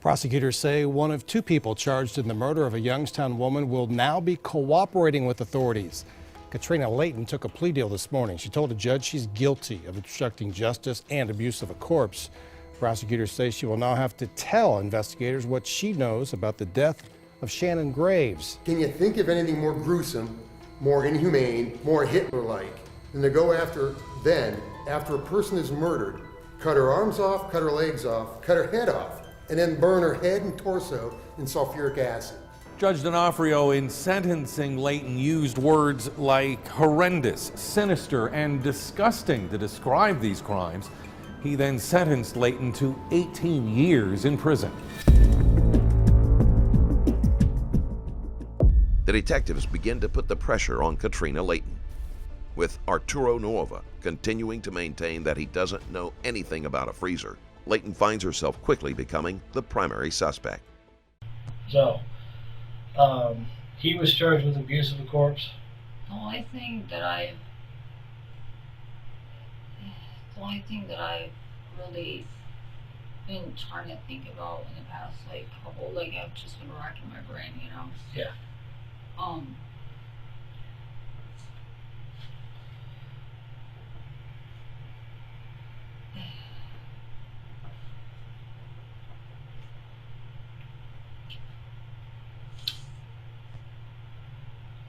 Prosecutors say one of two people charged in the murder of a Youngstown woman will now be cooperating with authorities. Katrina Layton took a plea deal this morning. She told a judge she's guilty of obstructing justice and abuse of a corpse. Prosecutors say she will now have to tell investigators what she knows about the death of Shannon Graves. Can you think of anything more gruesome, more inhumane, more Hitler-like than to go after after a person is murdered, cut her arms off, cut her legs off, cut her head off, and then burn her head and torso in sulfuric acid? Judge D'Onofrio, in sentencing Leighton, used words like horrendous, sinister, and disgusting to describe these crimes. He then sentenced Leighton to 18 years in prison. The detectives begin to put the pressure on Katrina Layton, with Arturo Novoa continuing to maintain that he doesn't know anything about a freezer. Leighton finds herself quickly becoming the primary suspect. So, he was charged with abuse of a corpse. The only thing that I've really been trying to think about in the past, I've just been racking my brain, you know? Yeah. Oh,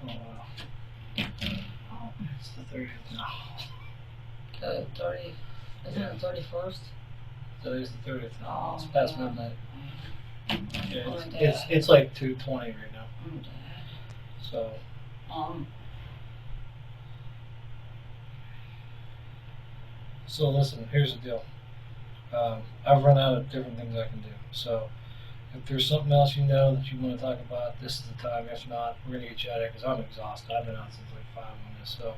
wow. It's the 30th now. The 30, isn't it the 31st? Today's the 30th now. Oh, It's past yeah. midnight. Yeah, Oh, it's like 2:20 right now. I'm dead. So, so listen, here's the deal. I've run out of different things I can do. So, if there's something else you know that you want to talk about, this is the time. If not, we're going to get you out of here because I'm exhausted. I've been out since like 5 on this. So,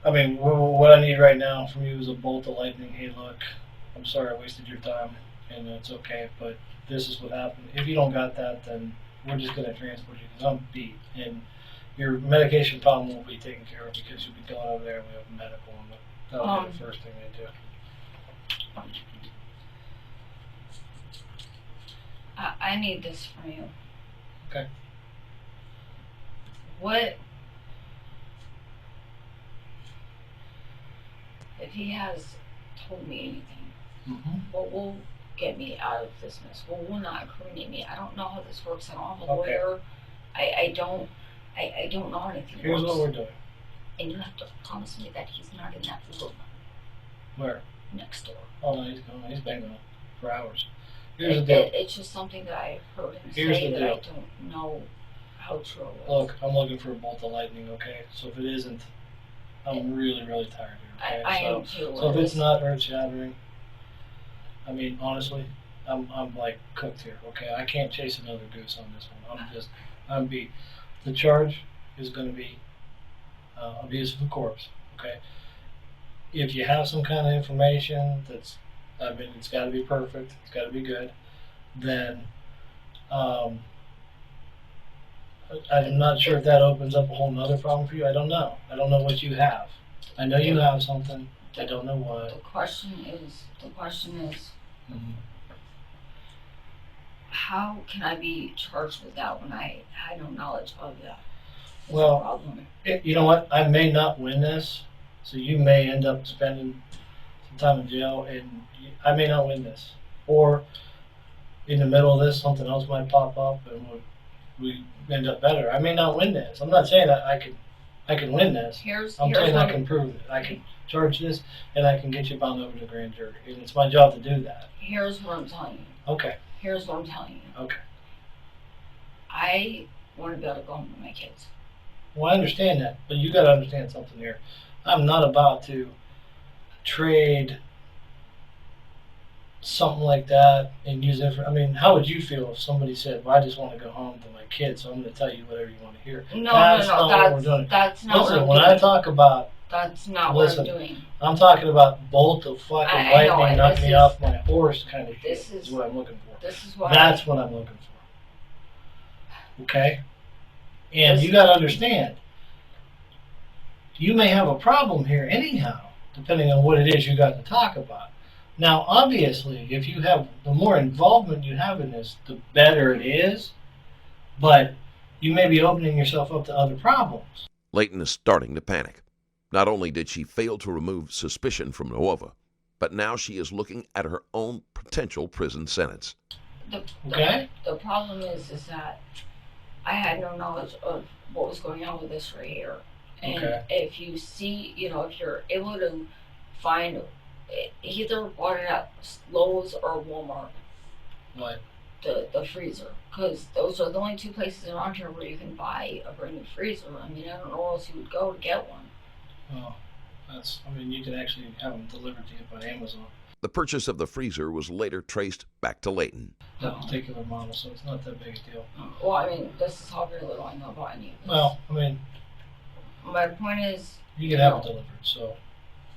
I mean, what I need right now from you is a bolt of lightning. Hey, look, I'm sorry I wasted your time, and it's okay, but this is what happened. If you don't got that, then we're just going to transport you because I'm beat, and your medication problem won't be taken care of because you'll be going over there and we have medical, and that'll be the first thing they do. I need this from you. Okay. What if he has told me anything? Mm-hmm. What will get me out of this mess? What will not incriminate me? I don't know how this works. I don't have a Okay. lawyer. I don't know how anything Here's works. what we're doing. And you have to promise me that he's not in that room Where? next door. Oh, no, he's banging on for hours. Here's the deal. It's just something that I heard him Here's say the that I deal. don't know how true it is. Look, I'm looking for a bolt of lightning, okay? So if it isn't, I'm really, really tired here, okay? I am too. So if it's not earth-shattering, I mean, honestly, I'm like cooked here, okay? I can't chase another goose on this one. I'm beat. The charge is going to be abuse of a corpse, okay? If you have some kind of information that's, I mean, it's got to be perfect, it's got to be good, then I'm not sure if that opens up a whole nother problem for you. I don't know. I don't know what you have. I know you have something. I don't know what. The question is, Mm-hmm. how can I be charged with that when I had no knowledge of that? It's Well, a problem. You know what? I may not win this, so you may end up spending some time in jail, and I may not win this. Or in the middle of this, something else might pop up, and we end up better. I may not win this. I'm not saying that I can win this. I'm saying I can prove it. I can charge this, and I can get you bound over to the grand jury, and it's my job to do that. Here's what I'm telling you. Okay. Here's what I'm telling you. Okay. I want to be able to go home to my kids. Well, I understand that, but you got to understand something here. I'm not about to trade something like that and use it for, I mean, how would you feel if somebody said, well, I just want to go home to my kids, so I'm going to tell you whatever you want to hear? No, That's not what we're doing. That's not Listen, what I'm when doing. I talk about, That's not listen, what I'm doing. I'm talking about bolt of fucking I know, lightning, and knock this me is- off my horse kind of shit this is is- what I'm looking for. This is why. That's what I'm looking for. Okay? And This- you got to understand, you may have a problem here anyhow, depending on what it is you got to talk about. Now, obviously, if you have, the more involvement you have in this, the better it is, but you may be opening yourself up to other problems. Leighton is starting to panic. Not only did she fail to remove suspicion from Novoa, but now she is looking at her own potential prison sentence. The problem is that I had no knowledge of what was going on with this right here. And if you see, if you're able to find, either bought it at Lowe's or Walmart. What? The freezer, because those are the only two places around here where you can buy a brand new freezer. I mean, I don't know where else you would go to get one. Oh, you can actually have them delivered to you by Amazon. The purchase of the freezer was later traced back to Leighton. That particular model, so it's not that big a deal. Well, I mean, this is how very little I know about any of this. Well, I mean, my point is, you can have it delivered, so.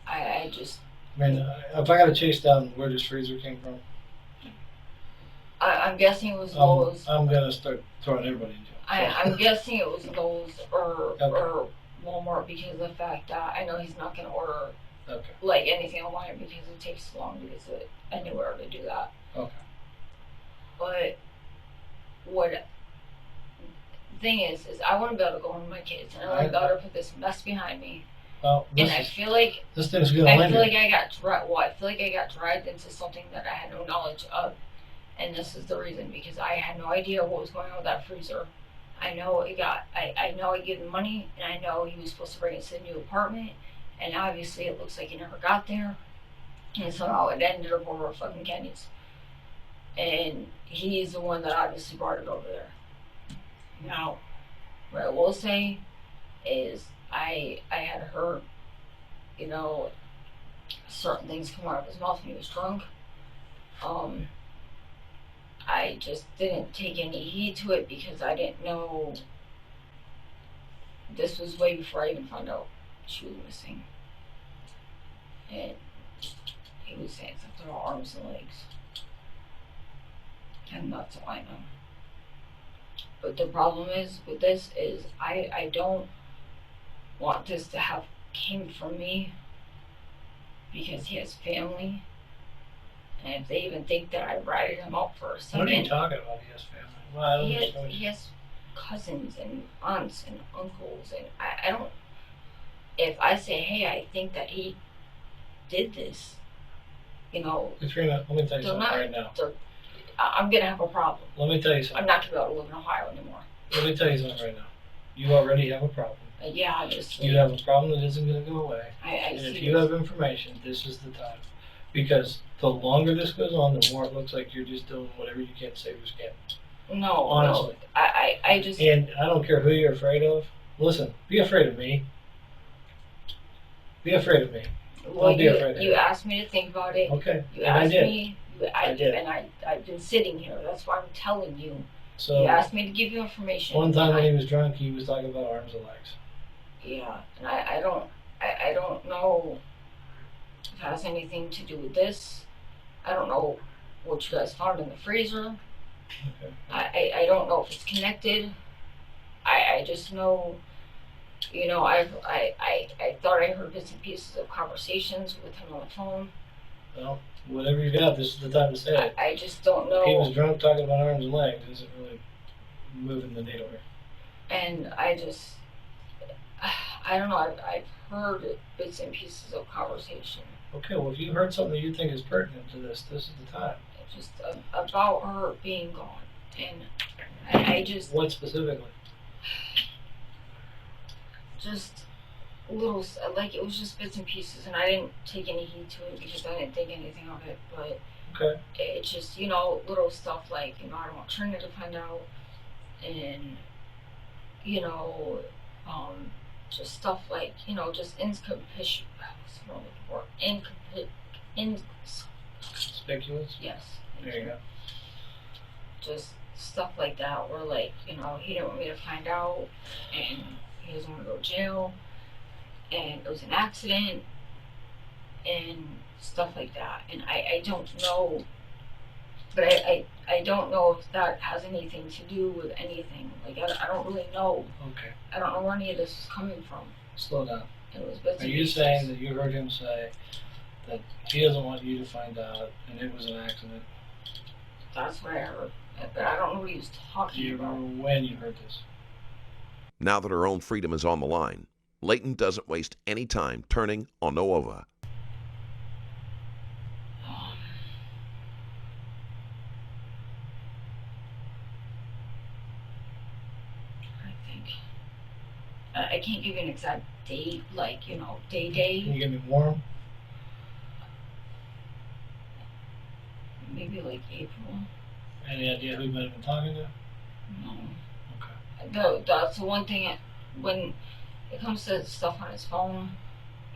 if I got to chase down where this freezer came from, I'm guessing it was Lowe's. I'm gonna start throwing everybody in jail. I'm guessing it was Lowe's or Walmart, because of the fact that I know he's not gonna order like anything online because it takes so long to get anywhere to do that. Okay. But what thing is I want to be able to go home with my kids, and I want to be able to put this mess behind me. Well, I feel like this thing's gonna I feel like I got dragged into something that I had no knowledge of. And this is the reason, because I had no idea what was going on with that freezer. I know I gave him money, and I know he was supposed to bring us to a new apartment, and obviously it looks like he never got there. And somehow it ended up over fucking Kenny's. And he's the one that obviously brought it over there. Now, what I will say is I had heard, certain things come out of his mouth when he was drunk. I just didn't take any heed to it because I didn't know. This was way before I even found out she was missing. And he was saying something about arms and legs. And that's all I know. But the problem is with this is I don't want this to have came from me, because he has family. And if they even think that I ratted him out for a second. What are you talking about? He has family. Well, he has cousins and aunts and uncles, and I don't. If I say, hey, I think that he did this, Katrina, let me tell you something right now. I'm gonna have a problem. Let me tell you something. I'm not gonna be able to live in Ohio anymore. Let me tell you something right now. You already have a problem. Yeah, obviously. You have a problem that isn't going to go away. And if you have information, this is the time. Because the longer this goes on, the more it looks like you're just doing whatever you can to save your skin. No, honestly. No, I just. And I don't care who you're afraid of. Listen, be afraid of me. Be afraid of me. Well, you asked me to think about it. Okay. You asked me. I did. And I've been sitting here. That's why I'm telling you. So you asked me to give you information. One time when he was drunk, he was talking about arms and legs. Yeah, and I don't know if it has anything to do with this. I don't know what you guys found in the freezer. Okay. I don't know if it's connected. I just know, I thought I heard bits and pieces of conversations with him on the phone. Well, whatever you got, this is the time to say it. I just don't know. If he was drunk talking about arms and legs, isn't really moving the needle here. And I don't know, I've heard bits and pieces of conversation. Okay, well, if you heard something that you think is pertinent to this is the time. Just about her being gone. And I just... What specifically? Just little, like, it was just bits and pieces, and I didn't take any heed to it because I didn't think anything of it, but okay. It's just, little stuff like, I don't want Trina to find out, and, just stuff like, just inconspicuous. Speculative? Yes. There you go. Just stuff like that where, like, he didn't want me to find out, and he doesn't want to go to jail, and it was an accident, and stuff like that. And I don't know, but I don't know if that has anything to do with anything. Like, I don't really know. Okay. I don't know where any of this is coming from. Slow down. It was bits Are and you pieces. saying that you heard him say that he doesn't want you to find out, and it was an accident. That's what I heard. But I don't know what he was Do talking you about. remember when you heard this? Now that her own freedom is on the line, Leighton doesn't waste any time turning on Novoa. I think. I can't give you an exact date, like, you know, Can day. you get me warm? Maybe like April. Any idea who you might have been talking to? No. Okay. That's the one thing. When it comes to stuff on his phone,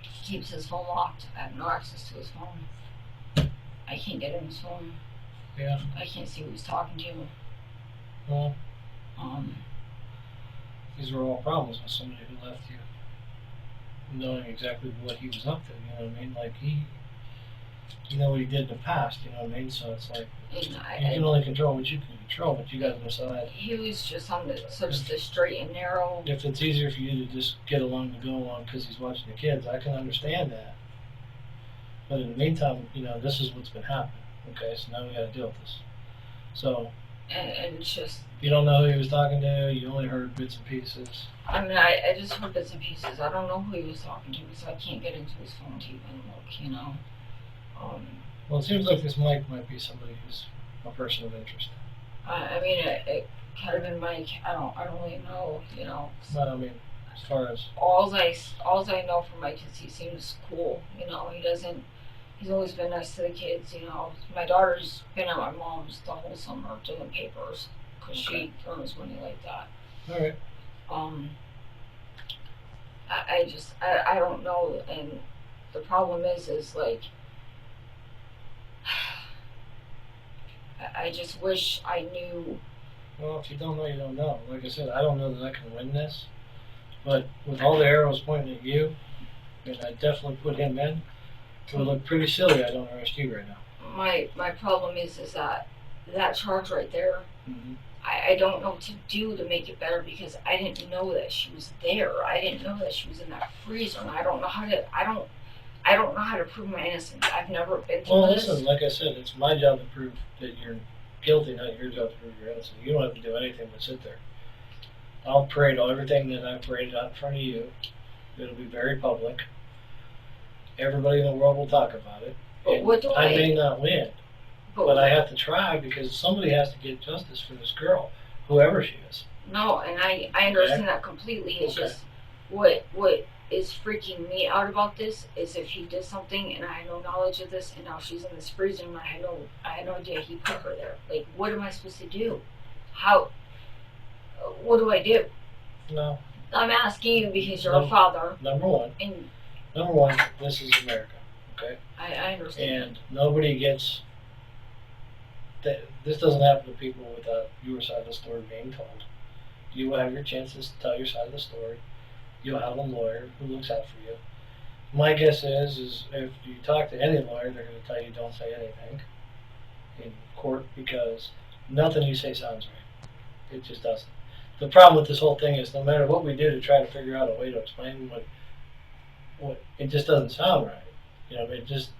he keeps his phone locked. I have no access to his phone. I can't get in his phone. Yeah. I can't see who he's talking to. Well, Um, these were all problems with somebody who left you knowing exactly what he was up to, you know what I mean? Like, you know what he did in the past, you know what I mean? So it's like, and you can only control what you can control, but you gotta decide. he was just on such the straight and narrow. If it's easier for you to just get along to go along because he's watching the kids, I can understand that. But in the meantime, you know, this is what's been happening, okay? So now we gotta deal with this. So, And it's just, you don't know who he was talking to, you only heard bits and pieces. I mean, I just heard bits and pieces. I don't know who he was talking to because I can't get into his phone to even look, you know. Well, it seems like this Mike might be somebody who's a person of interest. I mean, it could have been Mike. I don't really know, you know. But I mean, as far as All I know from Mike is he seems cool, you know. He's always been nice to the kids, you know. My daughter's been at my mom's the whole summer doing papers because Okay. she earns money like that. all right, I don't know, and the problem is like, I just wish I knew. well, if you don't know, you don't know. Like I said, I don't know that I can win this, but with all the arrows pointing at you, and I definitely put him in, it would look pretty silly I don't arrest you right now. My problem is that charge right there. Mm-hmm. I don't know what to do to make it better because I didn't know that she was there. I didn't know that she was in that freezer, and I don't know how to prove my innocence. I've never been through Well, this. listen, like I said, it's my job to prove that you're guilty, not your job to prove you're innocent. You don't have to do anything but sit there. I'll parade everything that I've paraded out in front of you. It'll be very public. Everybody in the world will talk about it. But And what do I may not win, but but I have to try because somebody has to get justice for this girl, whoever she is. no, and I understand that completely. It's Okay. just what is freaking me out about this is if he did something and I had no knowledge of this, and now she's in this freezer and I had no idea he put her there. Like, what am I supposed to do? What do I do? No, I'm asking you because you're No. a father, number one, and this is America, okay? I understand. And nobody gets this doesn't happen to people without your side of the story being told. You will have your chances to tell your side of the story. You'll have a lawyer who looks out for you. My guess is if you talk to any lawyer, they're going to tell you don't say anything in court because nothing you say sounds right. It just doesn't. The problem with this whole thing is no matter what we do to try to figure out a way to explain what it just doesn't sound right. You know, it just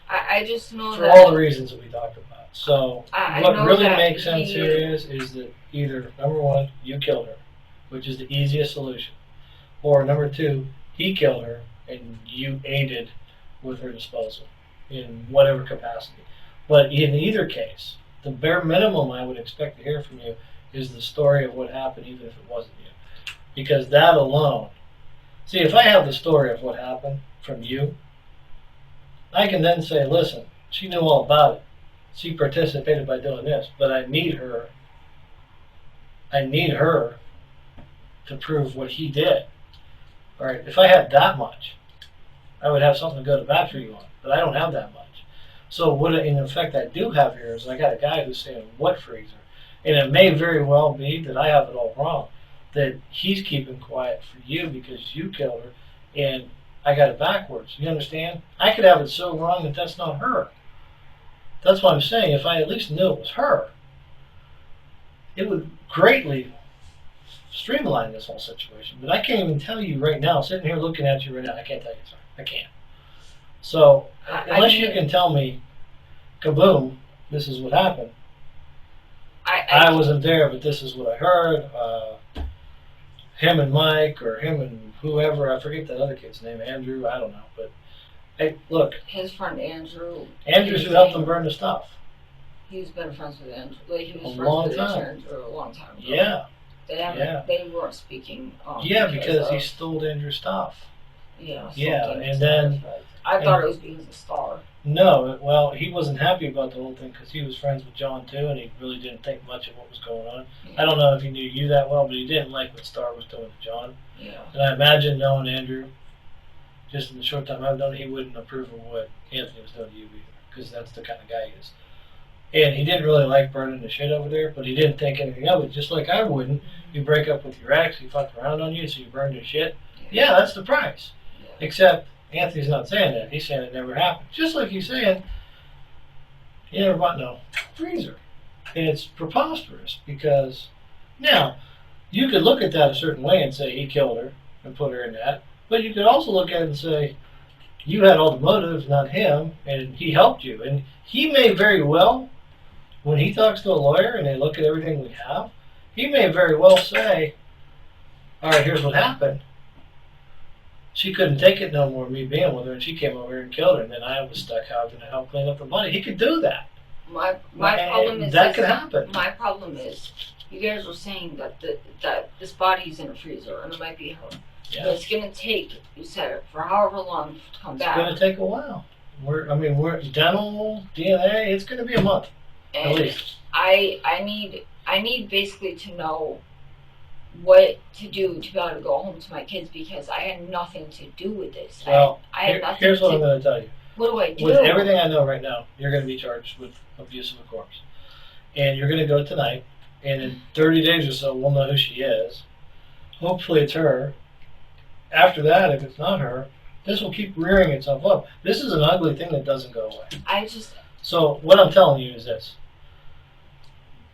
I just know for that all the reasons that we talked about. So I what know really that makes sense he- here is that either number one, you killed her, which is the easiest solution, or number two, he killed her and you aided with her disposal in whatever capacity. But in either case, the bare minimum I would expect to hear from you is the story of what happened, even if it wasn't you, because that alone. See, if I have the story of what happened from you, I can then say, listen, she knew all about it. She participated by doing this, but I need her to prove what he did. All right, if I had that much, I would have something to go to bat for you on, but I don't have that much. So what in effect I do have here is I got a guy who's saying, what freezer? And it may very well be that I have it all wrong, that he's keeping quiet for you because you killed her, and I got it backwards. You understand? I could have it so wrong that that's not her. That's what I'm saying. If I at least knew it was her, it would greatly streamline this whole situation. But I can't even tell you right now, sitting here looking at you right now, I can't tell you, sorry. I can't. So I unless mean- you can tell me, kaboom, this is what happened. I I wasn't there, but this is what I heard. Him and Mike, or him and whoever, I forget that other kid's name, Andrew, I don't know. But hey, look, his friend Andrew. Andrew's who helped him burn the stuff. He's been friends with Andrew. Like, he was A friends long with time. Andrew a long time ago. Yeah, They haven't. yeah. They weren't speaking. yeah, because he of, stole Andrew's stuff. Yeah. Yeah, something and to then- that effect. I thought it was because of Star. No, well, he wasn't happy about the whole thing because he was friends with John too, and he really didn't think much of what was going on. I don't know if he knew you that well, but he didn't like what Star was doing to John. Yeah. And I imagine knowing Andrew, just in the short time I've known, he wouldn't approve of what Anthony was doing to you either, because that's the kind of guy he is. And he didn't really like burning the shit over there, but he didn't think anything of it, just like I wouldn't. You break up with your ex, he fucked around on you, so you burned your shit. Yeah, that's the price. Yeah. Except Anthony's not saying that. He's saying it never happened. Just like he's saying he never bought no freezer. And it's preposterous because now you could look at that a certain way and say he killed her and put her in that. But you could also look at it and say you had all the motives, not him, and he helped you. And he may very well, when he talks to a lawyer and they look at everything we have, he may very well say, all right, here's what happened. She couldn't take it no more, me being with her, and she came over here and killed her, and then I was stuck having to help clean up the body. He could do that. My problem is that could happen. My problem is you guys were saying that that this body's in a freezer and it might be her. Yeah. But it's gonna take, you said, for however long to come It's back. going to take a while. We're dental, DNA, it's going to be a month, at And least. I need basically to know what to do to be able to go home to my kids because I had nothing to do with this. Well, I had nothing here's what to, I'm going to tell you. what do I do? With everything I know right now, you're going to be charged with abuse of a corpse. And you're going to go tonight, and in 30 days or so, we'll know who she is. Hopefully it's her. After that, if it's not her, this will keep rearing itself up. This is an ugly thing that doesn't go away. So what I'm telling you is this.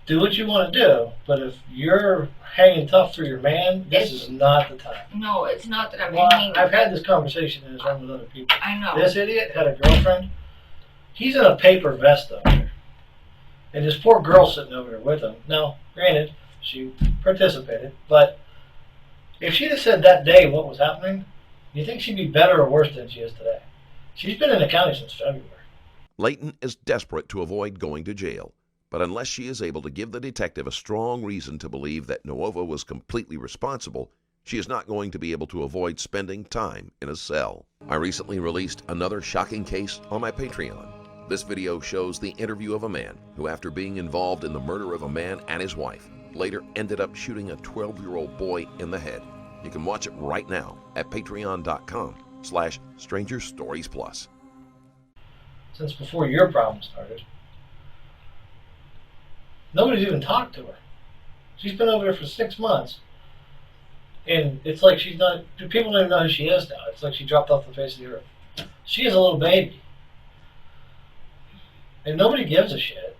Do what you want to do, but if you're hanging tough for your man, this is not the time. No, it's not that I'm Well, hanging. I've had this conversation in this room with other people. I know. This idiot had a girlfriend. He's in a paper vest over there. And this poor girl sitting over there with him. Now, granted, she participated, but if she'd have said that day what was happening, do you think she'd be better or worse than she is today? She's been in the county since February. Leighton is desperate to avoid going to jail, but unless she is able to give the detective a strong reason to believe that Novoa was completely responsible, she is not going to be able to avoid spending time in a cell. I recently released another shocking case on my Patreon. This video shows the interview of a man who, after being involved in the murder of a man and his wife, later ended up shooting a 12-year-old boy in the head. You can watch it right now at patreon.com/strangerstoriesplus. Since before your problem started. Nobody's even talked to her. She's been over there for 6 months. And it's like she's not, people don't even know who she is now. It's like she dropped off the face of the earth. She is a little baby. And nobody gives a shit.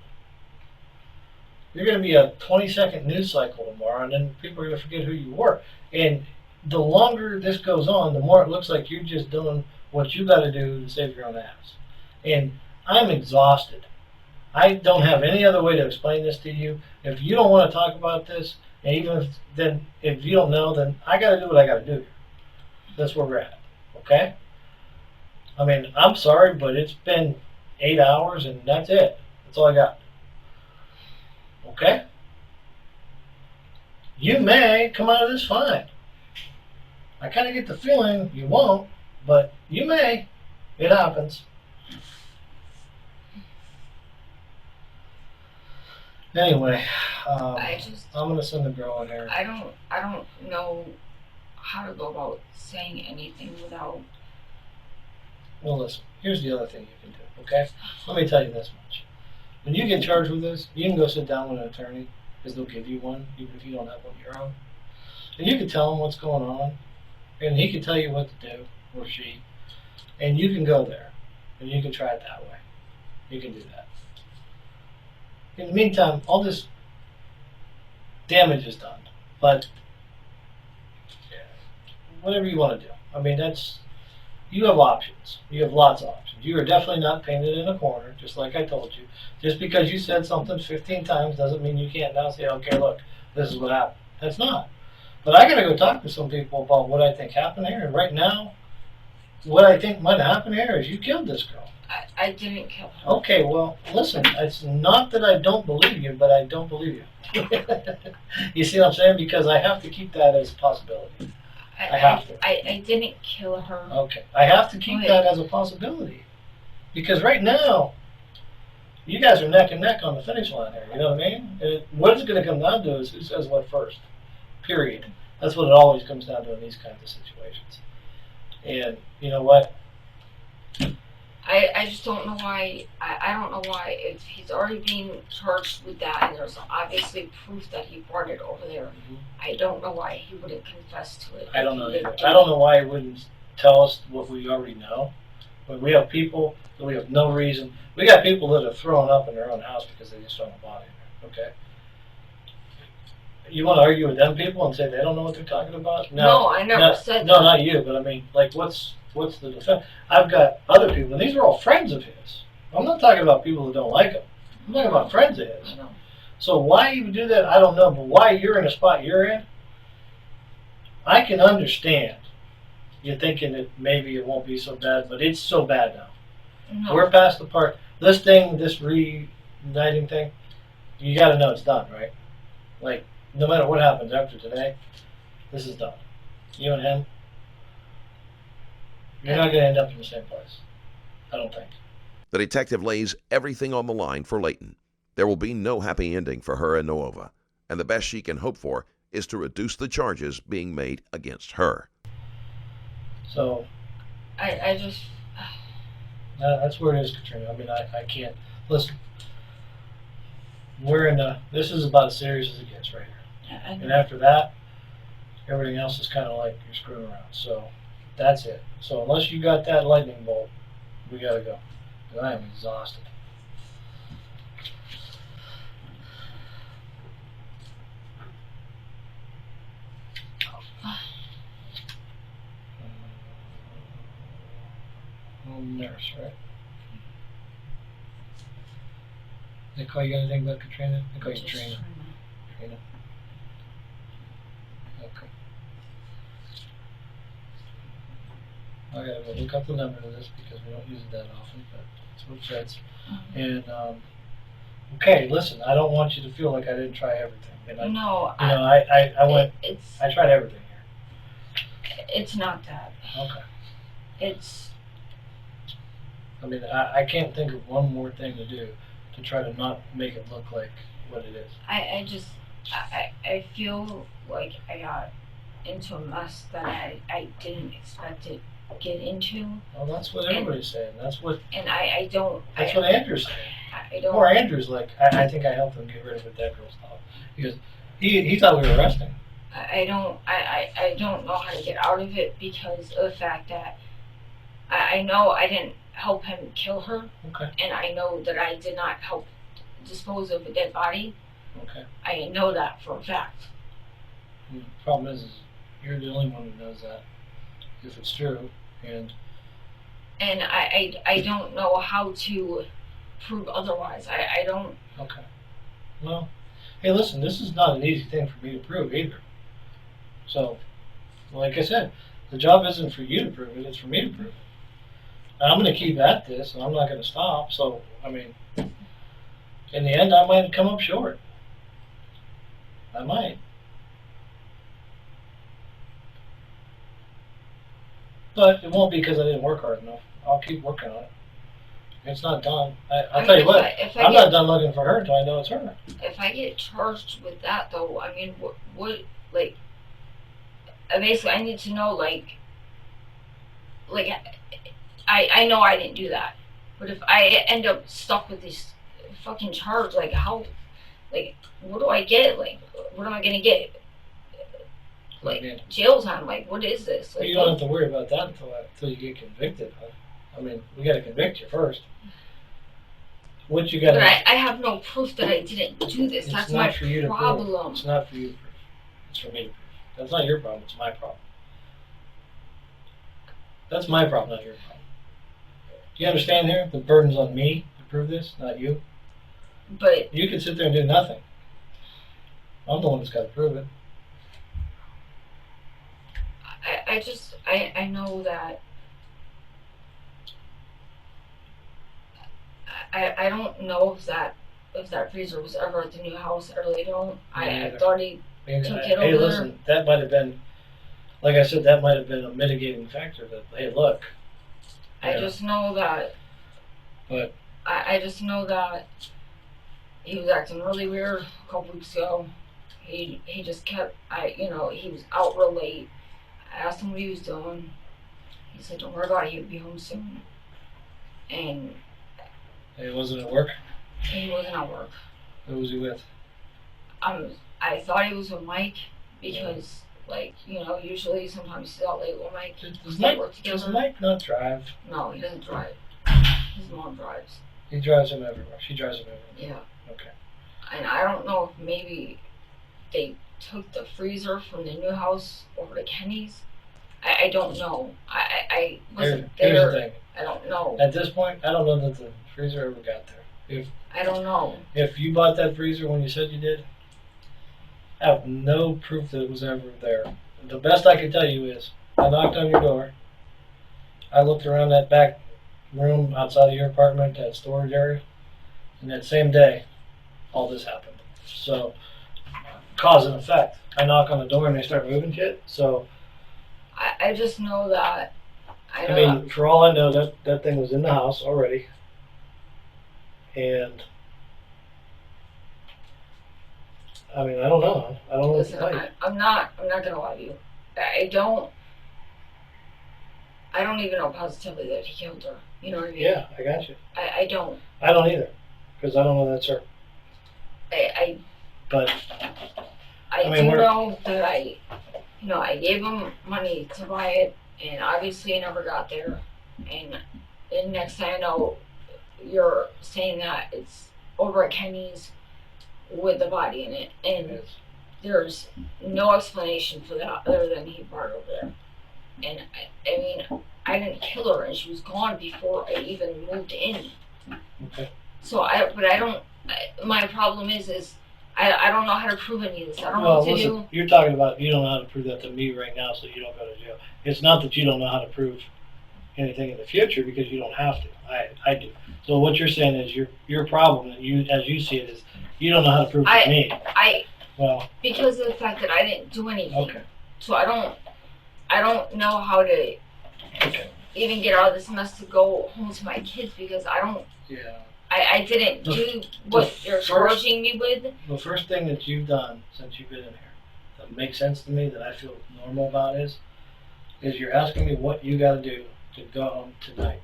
You're going to be a 20-second news cycle tomorrow, and then people are going to forget who you were. And the longer this goes on, the more it looks like you're just doing what you got to do to save your own ass. And I'm exhausted. I don't have any other way to explain this to you. If you don't want to talk about this, and even if you don't know, then I got to do what I got to do here. That's where we're at. Okay? I mean, I'm sorry, but it's been 8 hours, and that's it. That's all I got. Okay? You may come out of this fine. I kind of get the feeling you won't, but you may. It happens. Anyway, I'm gonna send the girl in here. I don't know how to go about saying anything without. Well, listen. Here's the other thing you can do. Okay? Let me tell you this much. When you get charged with this, you can go sit down with an attorney because they'll give you one, even if you don't have one of your own. And you can tell him what's going on, and he can tell you what to do, or she, and you can go there, and you can try it that way. You can do that. In the meantime, all this damage is done, but whatever you want to do. I mean, you have options. You have lots of options. You are definitely not painted in a corner, just like I told you. Just because you said something 15 times doesn't mean you can't now say, okay, look, this is what happened. That's not. But I gotta go talk to some people about what I think happened here. And right now, what I think might happen here is you killed this girl. I didn't kill her. Okay, well, listen, it's not that I don't believe you, but I don't believe you. You see what I'm saying? Because I have to keep that as a possibility. I have to. I didn't kill her. Okay, I have to keep that as a possibility. Because right now, you guys are neck and neck on the finish line here, you know what I mean? What it's going to come down to is who says what first, period. That's what it always comes down to in these kinds of situations. And you know what? I just don't know why. I don't know why. If he's already being charged with that, and there's obviously proof that he brought it over there, I don't know why he wouldn't confess to it. I don't know either. I don't know why he wouldn't tell us what we already know. But we have people that we have no reason. We got people that are throwing up in their own house because they just found a body. Okay. You want to argue with them people and say they don't know what they're talking about? No, I never said that. No, not you. But I mean, like, what's the defense? I've got other people, and these are all friends of his. I'm not talking about people who don't like him. I'm talking about friends of his. So why you would do that, I don't know. But why you're in a spot you're in, I can understand. You're thinking that maybe it won't be so bad, but it's so bad now. No. We're past the part. This reuniting thing, you got to know it's done, right? Like, no matter what happens after today, this is done. You and him, you're not going to end up in the same place. I don't think. The detective lays everything on the line for Leighton. There will be no happy ending for her and Novoa, and the best she can hope for is to reduce the charges being made against her. So, I just... that's where it is, Katrina. I mean, I can't... Listen, this is about as serious as it gets right here. And after that, everything else is kind of like you're screwing around. So, that's it. So, unless you got that lightning bolt, we got to go. Because I am exhausted. Nurse, right? They call you anything but Katrina? They call you Trina. Trina. Okay. I gotta look up the number to this because we don't use it that often, but that's what it says. And okay, listen, I don't want you to feel like I didn't try everything. And I tried everything here. It's not that. Okay. It's... I mean, I can't think of one more thing to do to try to not make it look like what it is. I feel like I got into a mess that I didn't expect to get into. Well, that's what everybody's saying. That's what. And I don't. That's what Andrew's saying. I don't. Poor Andrew's like, I think I helped him get rid of what that girl's thought. Because he thought we were arresting. I don't know how to get out of it because of the fact that I know I didn't help him kill her. Okay. And I know that I did not help dispose of a dead body. Okay. I know that for a fact. And the problem is you're the only one who knows that, if it's true, and I don't know how to prove otherwise. I don't. Okay. Well, hey, listen, this is not an easy thing for me to prove either. So, like I said, the job isn't for you to prove it, it's for me to prove it. And I'm going to keep at this, and I'm not going to stop. So, I mean, in the end, I might come up short. I might. But it won't be because I didn't work hard enough. I'll keep working on it. It's not done. I'll tell you what, I'm not done looking for her until I know it's her. If I get charged with that, though, I mean, what like, basically, I need to know, like, I know I didn't do that, but if I end up stuck with this fucking charge, like, how, like, what do I get? Like, what am I gonna get? Like, jail time? Like, what is this? Like, you don't have to worry about that until you get convicted, huh? I mean, we gotta convict you first. What you gotta... But I have no proof that I didn't do this. That's my problem. It's not for you to prove. It's for me to prove. That's not your problem, it's my problem. That's my problem, not your problem. Do you understand here? The burden's on me to prove this, not you. But You can sit there and do nothing. I'm the one that's got to prove it. I know that I don't know if that freezer was ever at the new house. I really don't. I thought he took it Hey, over listen, that might have been, like I said, that might have been a mitigating factor. That hey, look. there. I just know that. But I just know that he was acting really weird a couple weeks ago. He just kept he was out real late. I asked him what he was doing. He said, "Don't worry about it. He'll be home soon." And he wasn't at work. he wasn't at work. Who was he with? I thought he was with Mike because, usually sometimes he's out late with Mike. Does Mike not drive? No, he doesn't drive. His mom drives. He drives him everywhere. She drives him everywhere. Yeah. Okay. And I don't know if maybe they took the freezer from the new house over to Kenny's. I don't know. I wasn't Here's there. the thing. I don't know. At this point, I don't know that the freezer ever got there. I don't know. If you bought that freezer when you said you did, I have no proof that it was ever there. The best I can tell you is I knocked on your door. I looked around that back room outside of your apartment, that storage area, and that same day, all this happened. So, cause and effect. I knock on the door and they start moving shit. So, I just know that. I mean, for all I know, that thing was in the house already, and I mean, I don't know. I don't know what to Listen, tell you. I'm not gonna lie to you. I don't even know positively that he killed her. You know what I mean? Yeah, I got you. I don't. I don't either, because I don't know that's her. But I I mean, do know that I gave him money to buy it, and obviously it never got there. And next thing I know, you're saying that it's over at Kenny's with the body in it, and there's no explanation for that other than he brought it over there. And I mean, I didn't kill her, and she was gone before I even moved in. okay. So my problem is I don't know how to prove any of this. I don't know Well, what to listen, do. you're talking about you don't know how to prove that to me right now, so you don't go to jail. It's not that you don't know how to prove anything in the future because you don't have to. I do. So what you're saying is your problem that you, as you see it, is you don't know how to prove it to me. Well, Because of the fact that I didn't do anything. okay. So I don't know how to Okay. even get out of this mess to go home to my kids because Yeah. I didn't do what you're charging me with. The first thing that you've done since you've been in here that makes sense to me, that I feel normal about is you're asking me what you got to do to go home tonight.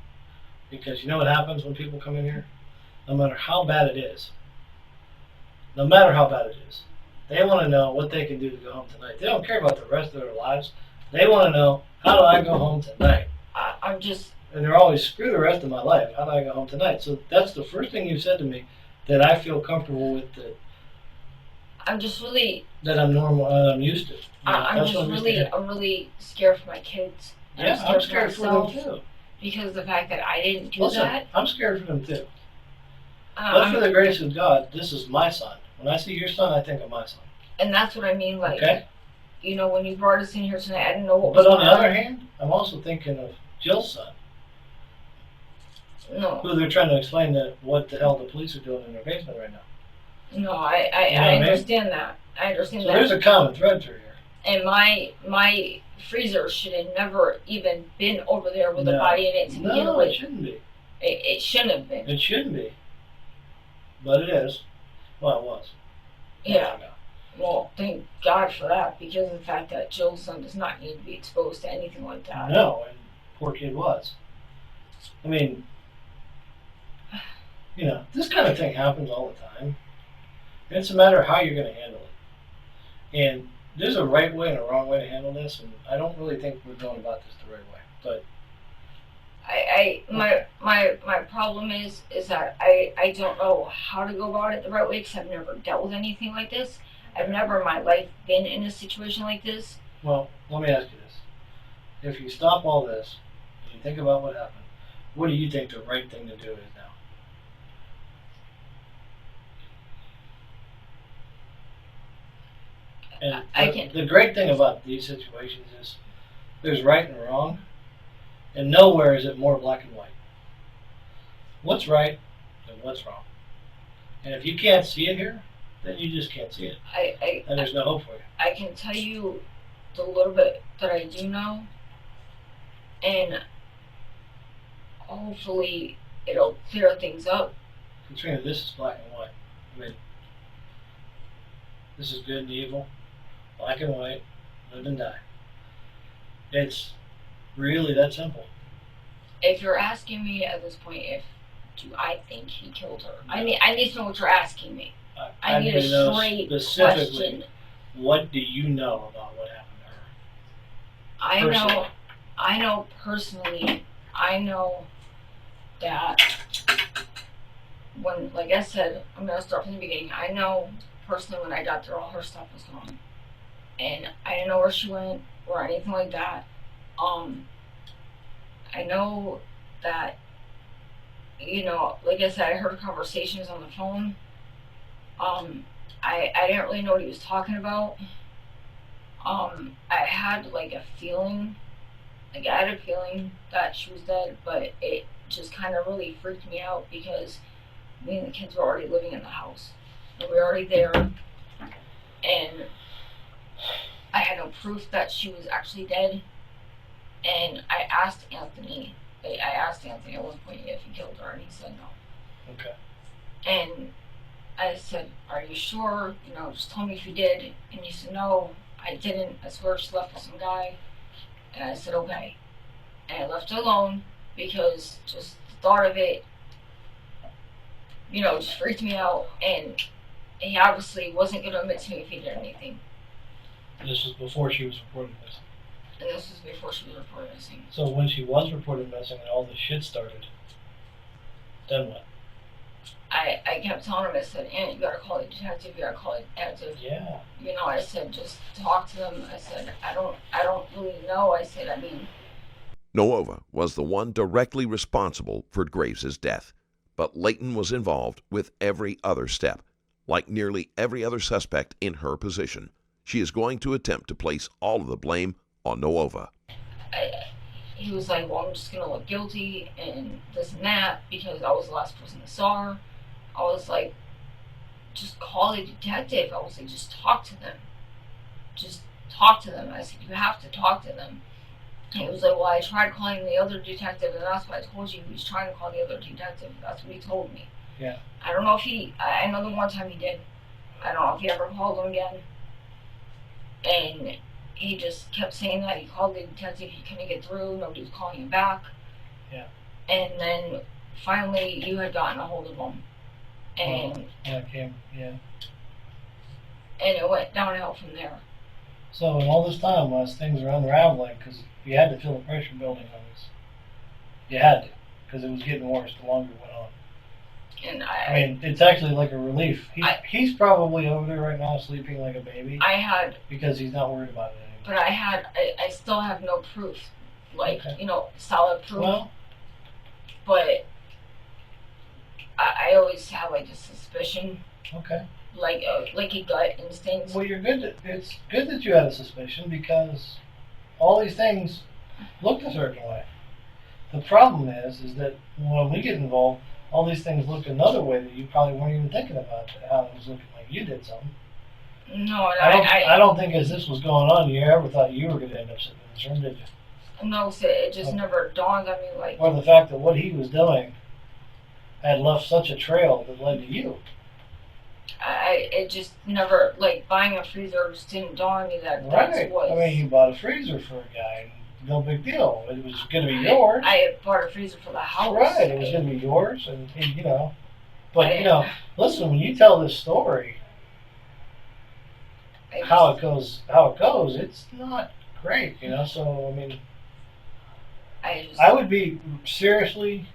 Because you know what happens when people come in here? No matter how bad it is, they want to know what they can do to go home tonight. They don't care about the rest of their lives. They want to know, how do I go home tonight? I'm just. And they're always, screw the rest of my life. How do I go home tonight? So that's the first thing you said to me that I feel comfortable with, I'm just really. that I'm normal and I'm used to. I'm really scared for my kids. And Yeah, I'm scared for them too. Because of the fact that I didn't do Listen, that. I'm scared for them too. But for the grace of God, this is my son. When I see your son, I think of my son. And that's what I mean. Like, Okay? when you brought us in here tonight, I didn't know what was But on going the other hand, I'm also thinking of Jill's son, No, who they're trying to explain that what the hell the police are doing in their basement right now. no, I You know what I mean? understand that. I understand So that. there's a common thread through here. And my freezer should have never even been over there with the No. body in it to begin No, with. it shouldn't be. It shouldn't have been. It shouldn't be. But it is. Well, it was. Yeah. Well, thank God for that, because of the fact that Jill's son does not need to be exposed to anything like that. No, and poor kid was. I mean, this kind of thing happens all the time. It's a matter of how you're going to handle it. And there's a right way and a wrong way to handle this, and I don't really think we're going about this the right way. But my problem is that I don't know how to go about it the right way because I've never dealt with anything like this. I've never in my life been in a situation like this. well, let me ask you this: if you stop all this You think about what happened. What do you think the right thing to do is now? And the great thing about these situations is there's right and wrong, and nowhere is it more black and white. What's right and what's wrong. And if you can't see it here, then you just can't see it. And there's no hope for you. I can tell you the little bit that I do know, and hopefully it'll clear things up. Katrina, this is black and white. I mean, this is good and evil, black and white, live and die. It's really that simple. If you're asking me at this point, do I think he killed her? No. I need to know what you're asking me. I need a straight question. What do you know about what happened to her? I know personally, I know that when, like I said, I'm going to start from the beginning. I know personally when I got there, all her stuff was gone. And I didn't know where she went or anything like that. I know that, you know, like I said, I heard conversations on the phone. I didn't really know what he was talking about. I had like a feeling, that she was dead, but it just kind of really freaked me out because me and the kids were already living in the house. And we were already there, and I had no proof that she was actually dead. And I asked Anthony at one point if he killed her, and he said no. Okay. And I said, are you sure? You know, just tell me if you did. And he said, no, I didn't. I swear she left with some guy. And I said, okay. And I left her alone because just the thought of it, you know, just freaked me out. And he obviously wasn't going to admit to me if he did anything. This was before she was reported missing. And this was before she was reported missing. So when she was reported missing and all this shit started, then what? I kept telling him, I said, Aunt, you gotta call the detective, you gotta call the detective. Yeah. You know, I said, just talk to them. I said, I don't really know. I said, I mean. Novoa was the one directly responsible for Graves' death, but Leighton was involved with every other step. Like nearly every other suspect in her position, she is going to attempt to place all of the blame on Novoa. He was like, well, I'm just gonna look guilty and this and that because I was the last person that saw her. I was like, just call the detective. I was like, just talk to them. Just talk to them. I said, you have to talk to them. And he was like, well, I tried calling the other detective, and that's what I told you. He was trying to call the other detective. That's what he told me. Yeah. I don't know if I know the one time he did. I don't know if he ever called him again. And he just kept saying that. He called the detective. He couldn't get through. Nobody was calling him back. Yeah. And then finally you had gotten a hold of him. And and it went downhill from there. So in all this time, as things were unraveling, because you had to feel the pressure building on this, you had to, because it was getting worse the longer it went on. And I mean, it's actually like a relief. He's probably over there right now sleeping like a baby. Because he's not worried about it anymore. But I still have no proof, like, okay. You know, solid proof. Well, but I always have like a suspicion. Okay. Like a gut instinct. Well, it's good that you had a suspicion because all these things look a certain way. The problem is that when we get involved, all these things look another way that you probably weren't even thinking about. How it was looking like you did something. No, I don't think as this was going on, you ever thought you were going to end up sitting in this room, did you? No, it just never dawned on me like. Or the fact that what he was doing had left such a trail that led to you. It just never, like, buying a freezer just didn't dawn on me that right. was. I mean, you bought a freezer for a guy. No big deal. It was going to be yours. I bought a freezer for the house. Right. It was going to be yours, and you know. But you know, listen. When you tell this story, how it goes, it's not great. You know. So I mean, I would seriously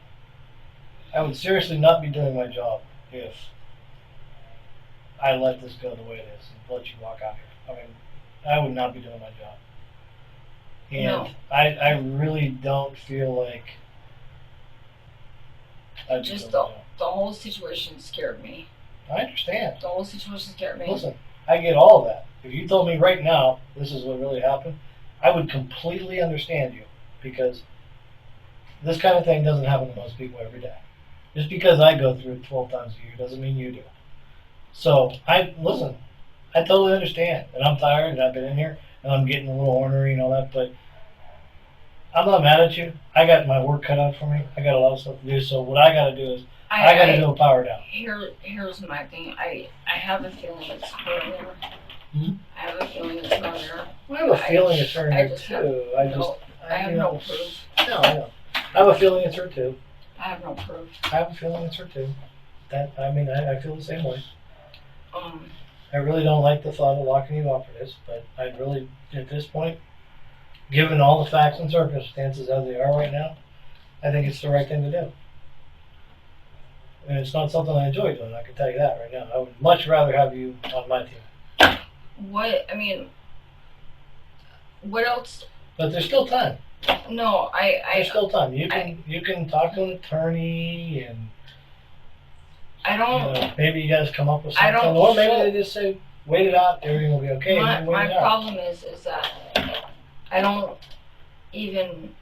not be doing my job if I let this go the way it is and let you walk out here. I mean, I would not be doing my job. And No. I really don't feel like I'd be Just going the whole situation scared me. down. I understand. The whole situation scared me. Listen, I get all of that. If you told me right now this is what really happened, I would completely understand you, because this kind of thing doesn't happen to most people every day. Just because I go through it 12 times a year doesn't mean you do. So I totally understand, and I'm tired, and I've been in here, and I'm getting a little ornery and all that, but I'm not mad at you. I got my work cut out for me. I got a lot of stuff to do, so what I got to do is I got to do a power down. Here's my thing. I have a feeling it's going there. Hmm? I have a feeling it's going there. I have a feeling it's her I too. just have I have no proof. No, I know. I have a feeling it's her too. I have no proof. I have a feeling it's her too. I feel the same way. Um, I really don't like the thought of locking you up for this, but I really, at this point, given all the facts and circumstances as they are right now, I think it's the right thing to do. And it's not something I enjoy doing, I can tell you that right now. I would much rather have you on my team. what else? But there's still time. No, There's still time. You can talk to an attorney, and I don't. maybe you guys come up with I something, don't or maybe feel- they just say, wait it out, everything will be okay. My and you wait it out. problem is that I don't even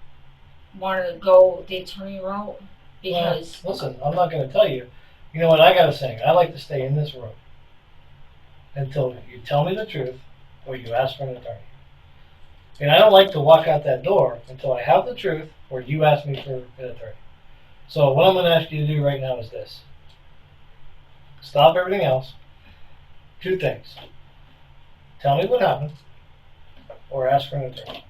want to go the attorney route because Well, listen, I'm not going to tell you. You know what I got to say? I like to stay in this room until you tell me the truth or you ask for an attorney. And I don't like to walk out that door until I have the truth or you ask me for an attorney. So what I'm going to ask you to do right now is this. Stop everything else. Two things. Tell me what happened or ask for an attorney.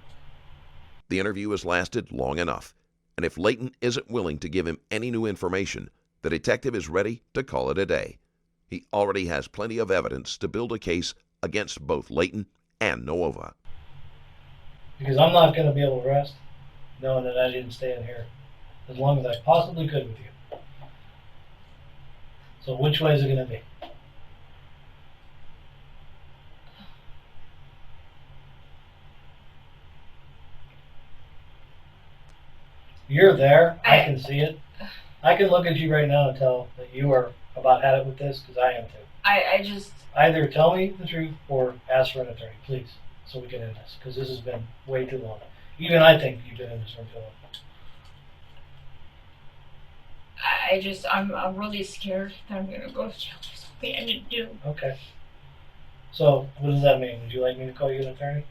The interview has lasted long enough, and if Leighton isn't willing to give him any new information, the detective is ready to call it a day. He already has plenty of evidence to build a case against both Leighton and Novoa. Because I'm not going to be able to rest knowing that I didn't stay in here as long as I possibly could with you. So which way is it going to be? You're there. I can see it. I can look at you right now and tell that you are about had it with this, because I am too. I just Either tell me the truth or ask for an attorney, please, so we can end this, because this has been way too long. Even I think you've been in this room too long. I'm really scared that I'm gonna go to jail for something I didn't do. Okay. So, what does that mean? Would you like me to call you an attorney?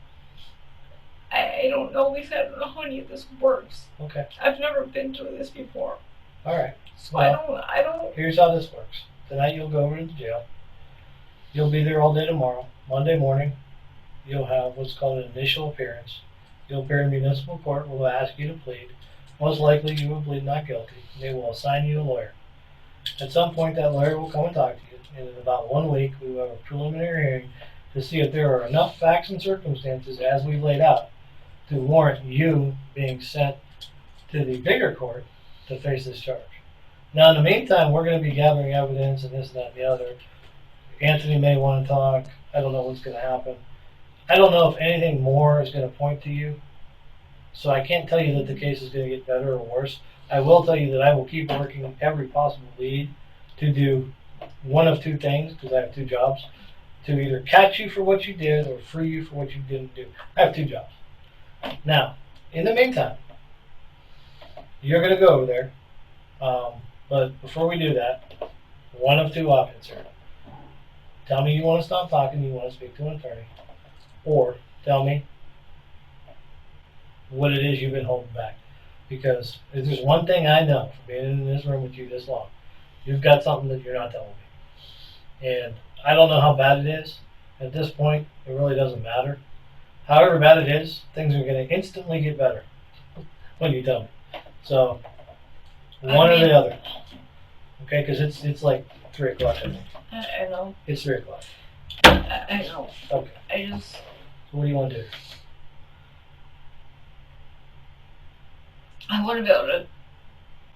I don't know if I don't know how any of this works. Okay. I've never been through this before. All right. So Well, I don't here's how this works. Tonight you'll go over to the jail. You'll be there all day tomorrow. Monday morning, you'll have what's called an initial appearance. You'll appear in municipal court. We'll ask you to plead. Most likely you will plead not guilty. They will assign you a lawyer. At some point that lawyer will come and talk to you. And in about 1 week we will have a preliminary hearing to see if there are enough facts and circumstances as we've laid out to warrant you being sent to the bigger court to face this charge. Now, in the meantime, we're going to be gathering evidence and this, that, and the other. Anthony may want to talk. I don't know what's going to happen. I don't know if anything more is going to point to you. So I can't tell you that the case is going to get better or worse. I will tell you that I will keep working every possible lead to do one of two things, because I have two jobs, to either catch you for what you did or free you for what you didn't do. I have two jobs. Now, in the meantime, you're going to go over there. But before we do that, one of two options here. Tell me you want to stop talking, you want to speak to an attorney. Or tell me what it is you've been holding back. Because if there's one thing I know from being in this room with you this long, you've got something that you're not telling me. And I don't know how bad it is. At this point, it really doesn't matter. However bad it is, things are going to instantly get better when you tell me. So, one or the other. Okay, because it's like 3 o'clock, I think. I know. It's 3 o'clock. I know. Okay. I just So what do you want to do? I want to be able to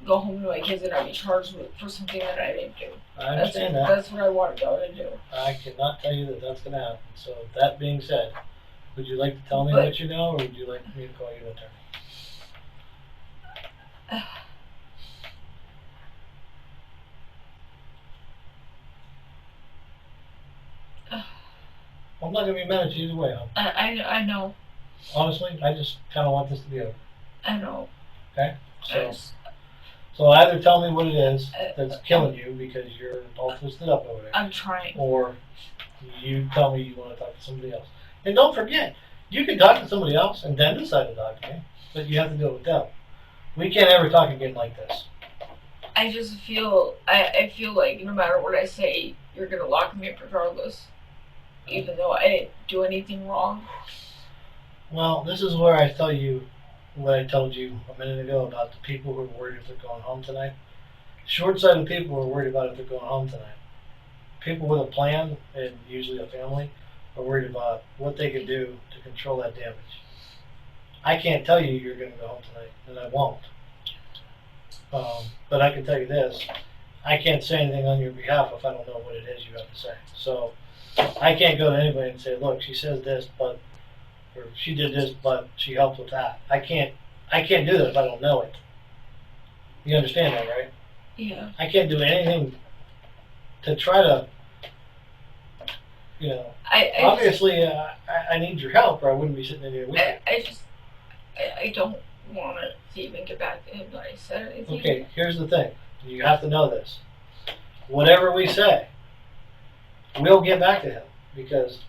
go home to my kids and not be charged for something that I didn't do. I understand that. That's what I want to be able to do. I cannot tell you that that's going to happen. So that being said, Would you like to tell me But- what you know, or would you like me to call you an attorney? I'm not gonna be mad at you either way, huh? I know. Honestly, I just kind of want this to be over. I know. Okay? I So, just, so either tell me what it is that's killing you because you're all twisted up over there, I'm trying. or you tell me you want to talk to somebody else. And don't forget, you can talk to somebody else and then decide to talk to me, but you have to do it with them. We can't ever talk again like this. I just feel, I feel like no matter what I say, you're gonna lock me up regardless. Even though I didn't do anything wrong. Well, this is where I tell you what I told you a minute ago about the people who are worried if they're going home tonight. Short-sighted people are worried about if they're going home tonight. People with a plan, and usually a family, are worried about what they can do to control that damage. I can't tell you you're going to go home tonight, and I won't. But I can tell you this. I can't say anything on your behalf if I don't know what it is you have to say. So I can't go to anybody and say, look, she says this, but, or she did this, but she helped with that. I can't do that if I don't know it. You understand that, right? Yeah. I can't do anything to try to, you know, obviously I need your help or I wouldn't be sitting in here with you. I don't want to even get back to him that I said anything. Okay, here's the thing. You have to know this. Whatever we say, we'll get back to him because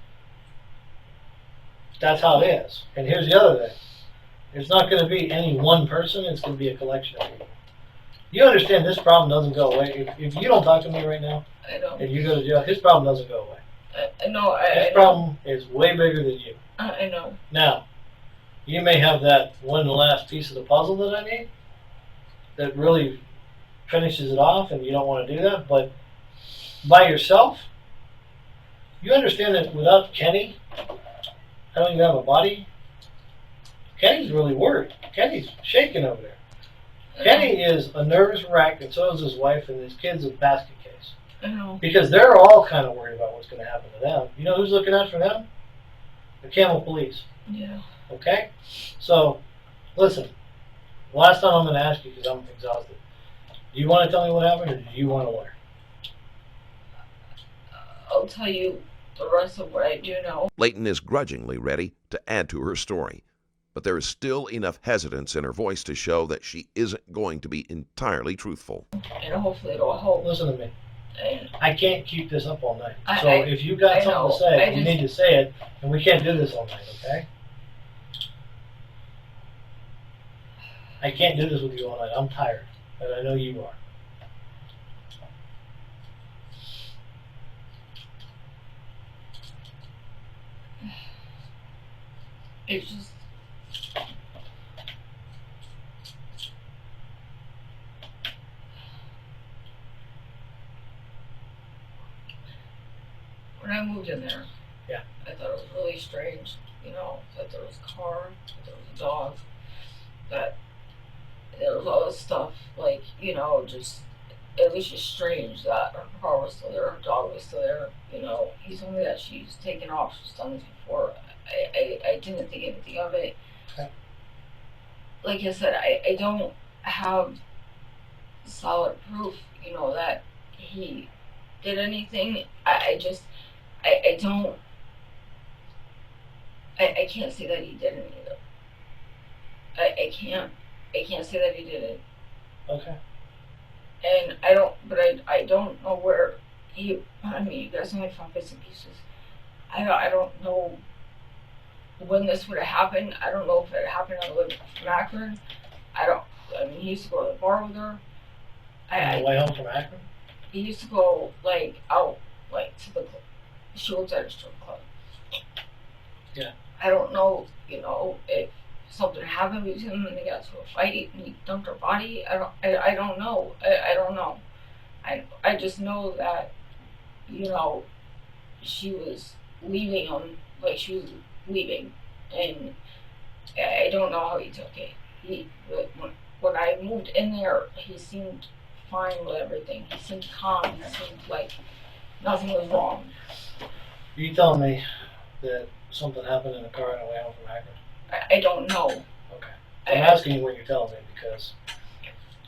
that's how it is. And here's the other thing. It's not going to be any one person. It's going to be a collection of people. You understand this problem doesn't go away. If you don't talk to me right now I don't. and you go to jail, his problem doesn't go away. I know. His problem is way bigger than you. I know. Now, you may have that one last piece of the puzzle that I need that really finishes it off and you don't want to do that, but by yourself, you understand that without Kenny, I don't even have a body. Kenny's really worried. Kenny's shaking over there. Kenny is a nervous wreck, and so is his wife, and his kid's a basket case. I know. Because they're all kind of worried about what's going to happen to them. You know who's looking out for them? The Camel Police. Yeah. Okay? So, listen. Last time I'm going to ask you because I'm exhausted. Do you want to tell me what happened, or do you want to learn? I'll tell you the rest of what I do know. Leighton is grudgingly ready to add to her story, but there is still enough hesitance in her voice to show that she isn't going to be entirely truthful. And hopefully it'll help. Listen to me. And I can't keep this up all night. I- So I- if you got I something know. to say, I you just- need to say it, and we can't do this all night, okay? I can't do this with you all night. I'm tired, and I know you are. it's just. When I moved in there, Yeah. I thought it was really strange, you know, that there was a car, that there was a dog, that there was all this stuff, like, you know, just, at least it's strange that her car was still there, her dog was still there, you know. He told me that she's taken off, she's done this before. I didn't think anything of it. Okay. Like I said, I don't have solid proof, you know, that he did anything. I don't. I can't say that he didn't either. I can't say that he didn't. Okay. And I don't know where he. I mean, you guys only found bits and pieces. I don't know when this would have happened. I don't know if it happened on the way from Akron. I mean, he used to go to the bar with her. On the way home from Akron? He used to go like out like to the club. She worked at a strip club. Yeah. I don't know, you know, if something happened between them and they got to a fight and he dumped her body. I don't know. I don't know. I just know that, you know, she was leaving on, like she was leaving, and I don't know how he took it. When I moved in there, he seemed fine with everything. He seemed calm. He seemed like nothing was wrong. You telling me that something happened in a car on the way home from Akron? I don't know. Okay. I'm asking you what you're telling me because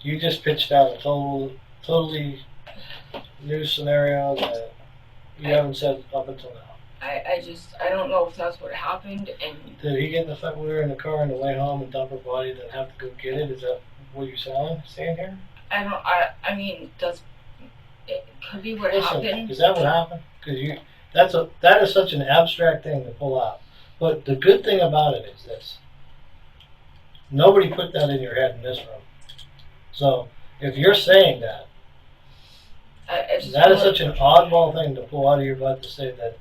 you just pitched out a totally new scenario that you haven't said up until now. I don't know if that's what happened, and Did he get in the fight with her in the car on the way home and dump her body, then have to go get it? Is that what you're saying here? I mean, it could be what happened. Is that what happened? Because that is such an abstract thing to pull out. But the good thing about it is this: nobody put that in your head in this room. So if you're saying that, that is such an oddball thing to pull out of your butt to say that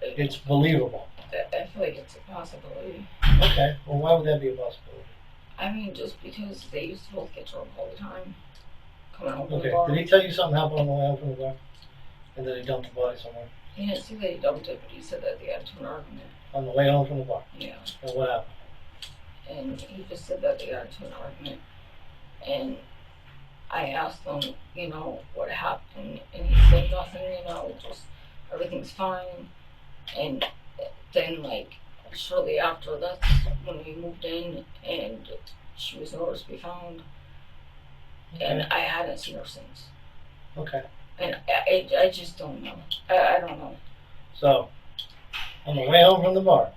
it's believable. I feel like it's a possibility. Okay, well, why would that be a possibility? I mean, just because they used to both get drunk all the time, coming home from the Okay, bar. did he tell you something happened on the way home from the bar? And that he dumped the body somewhere? He didn't say that he dumped it, but he said that they got into an argument. On the way home from the bar? Yeah. And what happened? And he just said that they got into an argument. And I asked him, you know, what happened, and he said nothing, you know, just everything's fine. And then, like, shortly after, that's when we moved in, and she was nowhere to be found. Okay. And I hadn't seen her since. Okay. And I just don't know. I don't know. So, on the way home from the bar,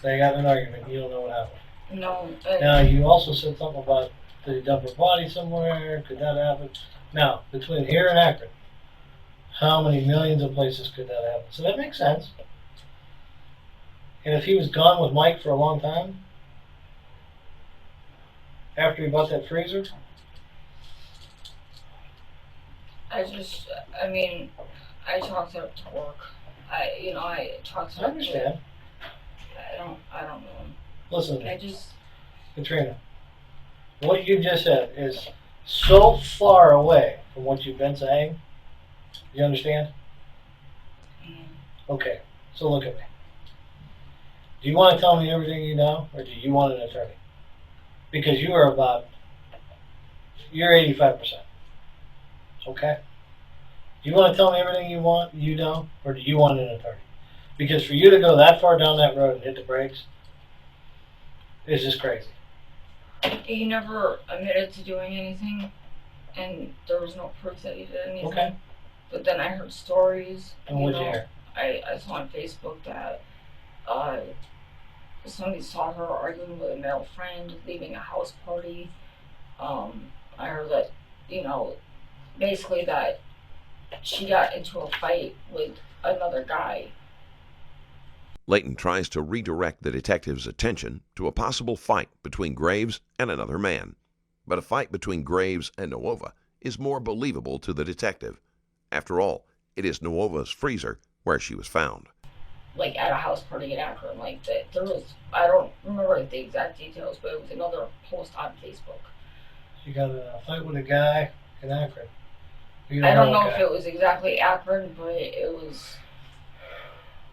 they got in an argument. You don't know what happened. No. Now, you also said something about, did he dump her body somewhere? Could that happen? Now, between here and Akron, how many millions of places could that happen? So that makes sense. And if he was gone with Mike for a long time, after he bought that freezer? I mean, I talked her to work. I talked to her. I understand. I don't know. Listen to me. I just, Katrina, what you just said is so far away from what you've been saying. You understand? Okay, so look at me. Do you want to tell me everything you know, or do you want an attorney? Because you're 85%. Okay? Do you want to tell me everything you know, or do you want an attorney? Because for you to go that far down that road and hit the brakes is just crazy. he never admitted to doing anything, and there was no proof that he did anything. Okay. But then I heard stories. And what'd you hear? I saw on Facebook that somebody saw her arguing with a male friend, leaving a house party. I heard that, basically that she got into a fight with another guy. Leighton tries to redirect the detective's attention to a possible fight between Graves and another man. But a fight between Graves and Novoa is more believable to the detective. After all, it is Novoa's freezer where she was found. Like at a house party in Akron, there was, I don't remember the exact details, but it was another post on Facebook. She got in a fight with a guy in Akron. I don't know if it was exactly Akron, but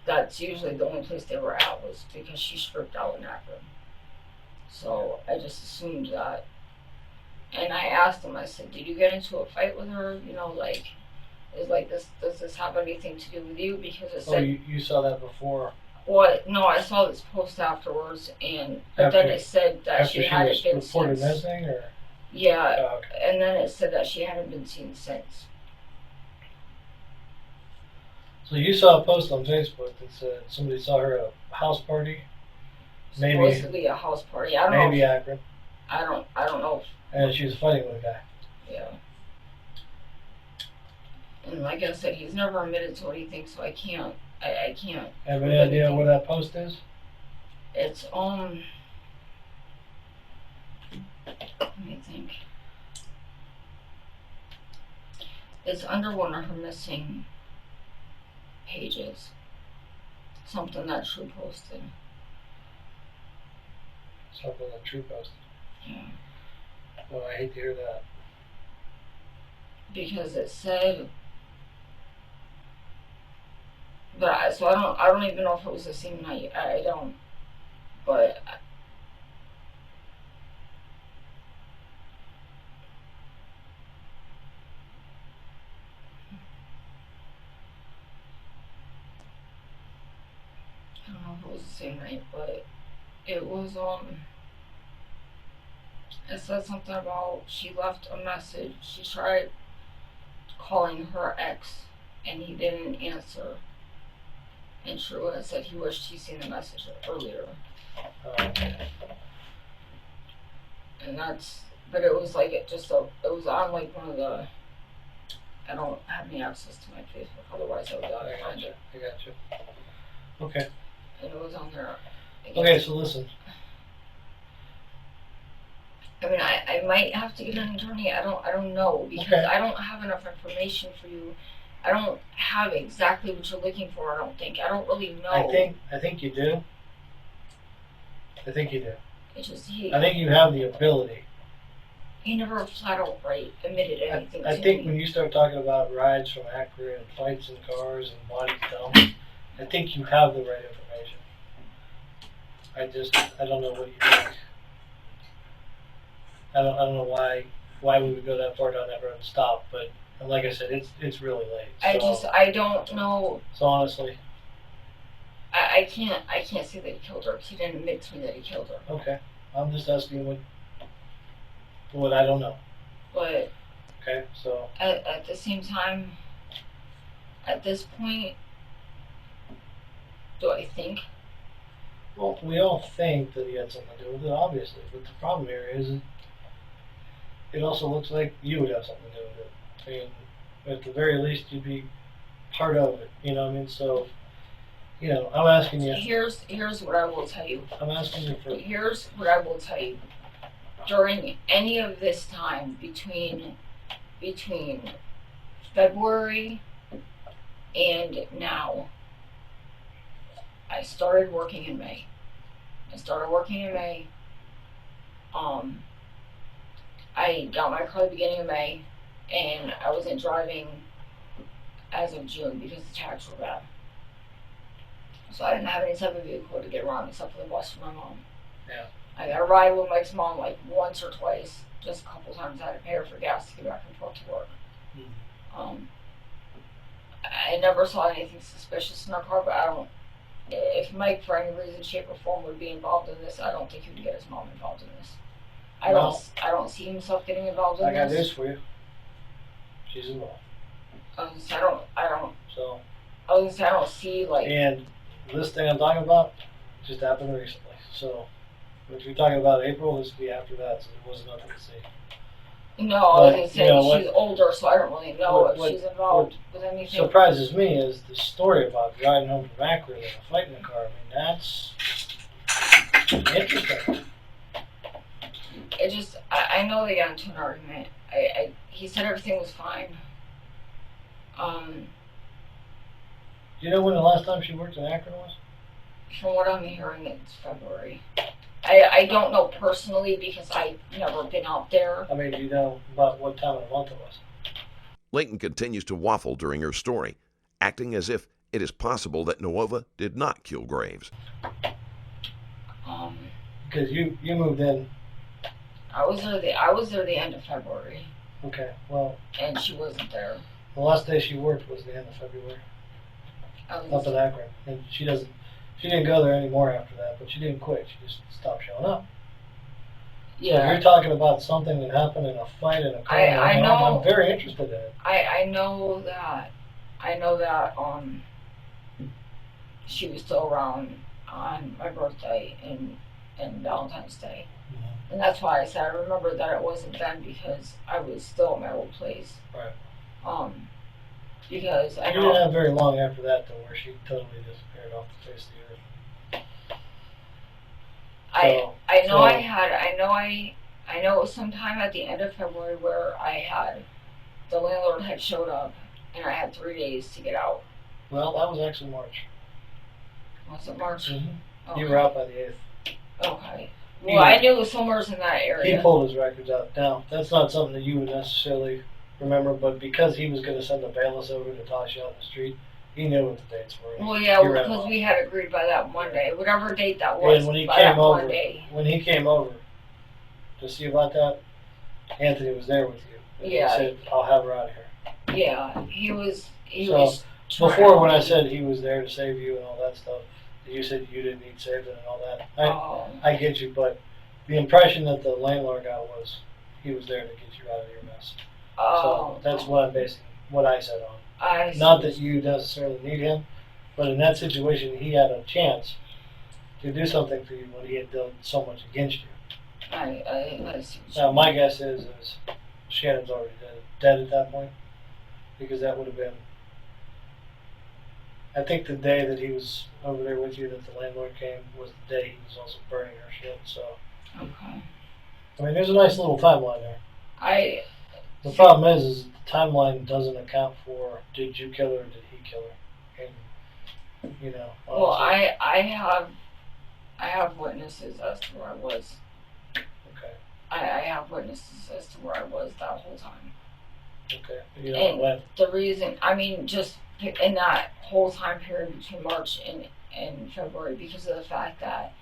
that's usually the only place they were at, was because she stripped out in Akron. So I just assumed that. And I asked him, I said, did you get into a fight with her? Does this have anything to do with you? Because it said... Oh, you saw that before? Well, no, I saw this post afterwards, but then it said that she hadn't been seen. Reported missing, or? Yeah, Oh, okay. And then it said that she hadn't been seen since. So you saw a post on Facebook that said somebody saw her at a house party? Maybe. Supposedly a house party. I don't know. Maybe Akron. I don't know. And she was fighting with a guy. Yeah. And like I said, he's never admitted to anything, so I can't. Have any idea where that post is? It's let me think. It's under one of her missing pages. Something that she posted. Something that True posted. Yeah. Well, I hate to hear that. Because it said, but I don't even know if it was the same night. I don't. But I don't know if it was the same night, but it was, it said something about she left a message. She tried calling her ex and he didn't answer. And Sherwood said he wished he'd seen the message earlier. And that's, but it was like it was on like one of the, I don't have any access to my Facebook, otherwise I would find it. I got you. Okay. And it was on there. Okay, so listen. I mean, I might have to get an attorney. I don't know, because Okay. I don't have enough information for you. I don't have exactly what you're looking for. I don't think. I don't really know. I think you do. I think you do. It's just I think you have the ability. he never flat out admitted anything. I to think me. when you start talking about rides from Akron and fights in cars and bodies dumped, I think you have the right information. I don't know what you think. I don't know why we would go that far down that road and stop, but like I said, it's really late. I don't know. So honestly, I can't say that he killed her. He didn't admit to me that he killed her. okay. I'm just asking what I don't know. But Okay, so at the same time, at this point, do I think? well, we all think that he had something to do with it, obviously, but the problem here is it also looks like you would have something to do with it. I mean, at the very least, you'd be part of it. You know what I mean? So, I'm asking you. Here's what I will tell you. I'm asking you for. Here's what I will tell you. During any of this time between February and now, I started working in May. I got my car at the beginning of May, and I wasn't driving as of June because the tags were bad. So I didn't have any type of vehicle to get around except for the bus for my mom. Yeah. I got a ride with Mike's mom like once or twice, just a couple times. I had to pay her for gas to get back and forth to work. Mm-hmm. I never saw anything suspicious in our car, but if Mike for any reason, shape, or form would be involved in this, I don't think he would get his mom involved in this. I don't see himself getting involved in I got this. news for you. She's involved. I don't So. see like. And this thing I'm talking about just happened recently. So, if you're talking about April, this would be after that. So there wasn't nothing to see. No, I was But, gonna say she's older, so I don't really know if she's involved with anything. Surprises me is the story about driving home from Akron and a fight in the car. I mean, that's interesting. It just, I know they got into an argument. He said everything was fine. Do you know when the last time she worked in Akron was? From what I'm hearing, it's February. I don't know personally because I've never been out there. I mean, do you know about what time of the month it was? Leighton continues to waffle during her story, acting as if it is possible that Novoa did not kill Graves. Because you moved in. I was there the end of February. Okay, well, And she wasn't there. the last day she worked was the end of February up in Akron. And she didn't go there anymore after that, but she didn't quit. She just stopped showing up. Yeah. So you're talking about something that happened in a fight in a car. I know. I'm very interested in it. I know that she was still around on my birthday and Valentine's Day. Mm-hmm. And that's why I said I remember that it wasn't then because I was still at my old place. Right. Because I You didn't know have very long after that, though, where she totally disappeared off the face of the earth. I know it was sometime at the end of February where the landlord had showed up and I had 3 days to get out. Well, that was actually March. Was it March? Mm-hmm. Okay. You were out by the 8th. Okay. Well, I knew it was somewhere in that area. He pulled his records out. Now, that's not something that you would necessarily remember, but because he was going to send the bailiffs over to toss you out in the street, he knew what the dates were. Well, yeah, because we had agreed by that Monday, whatever date that was. And when he by came that over, Monday. to see about that, Anthony was there with you. And Yeah. He said, "I'll have her out of here." Yeah, he was. So, before, when I said he was there to save you and all that stuff, You said you didn't need saving and all that. Oh. I get you, but the impression that the landlord got was he was there to get you out of your mess. So that's what I'm basing what I said on. Not that you necessarily need him, but in that situation, he had a chance to do something for you when he had done so much against you. I see. Now, my guess is Shannon's already dead at that point, because that would have been. I think the day that he was over there with you, that the landlord came, was the day he was also burning her shit. So. Okay. I mean, there's a nice little timeline there. The problem is the timeline doesn't account for did you kill her or did he kill her, and you know. Well, I have witnesses as to where I was. Okay. I have witnesses as to where I was that whole time. Okay. You know when? The reason, I mean, just in that whole time period between March and February, because of the fact that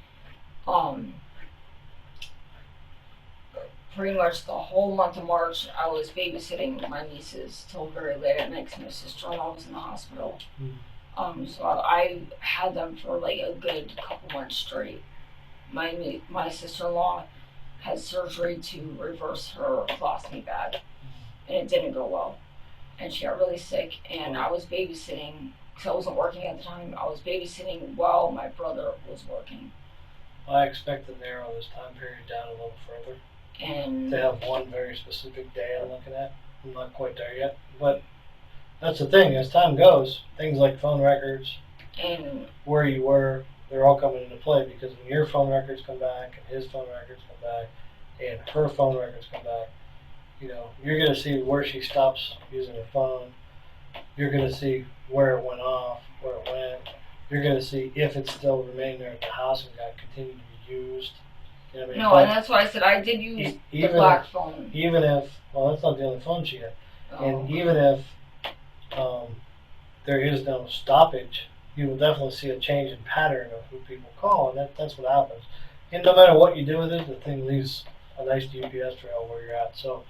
pretty much the whole month of March, I was babysitting my nieces till very late at night because my sister-in-law was in the hospital. So I had them for like a good couple months straight. My sister-in-law had surgery to reverse her colostomy bag, and it didn't go well. And she got really sick, and I was babysitting, because I wasn't working at the time. I was babysitting while my brother was working. I expect to narrow this time period down a little further. And to have one very specific day I'm looking at. I'm not quite there yet, but that's the thing. As time goes, things like phone records and where you were, they're all coming into play, because when your phone records come back and his phone records come back and her phone records come back, you know, you're going to see where she stops using her phone. You're going to see where it went off, where it went. You're going to see if it still remained there at the house and got continued to be used. You know what I mean? no, and that's why I said I did use the black phone. Even if, well, that's not the only phone she had. Oh. And even if there is no stoppage, you will definitely see a change in pattern of who people call, and that's what happens. And no matter what you do with it, the thing leaves a nice GPS trail where you're at. So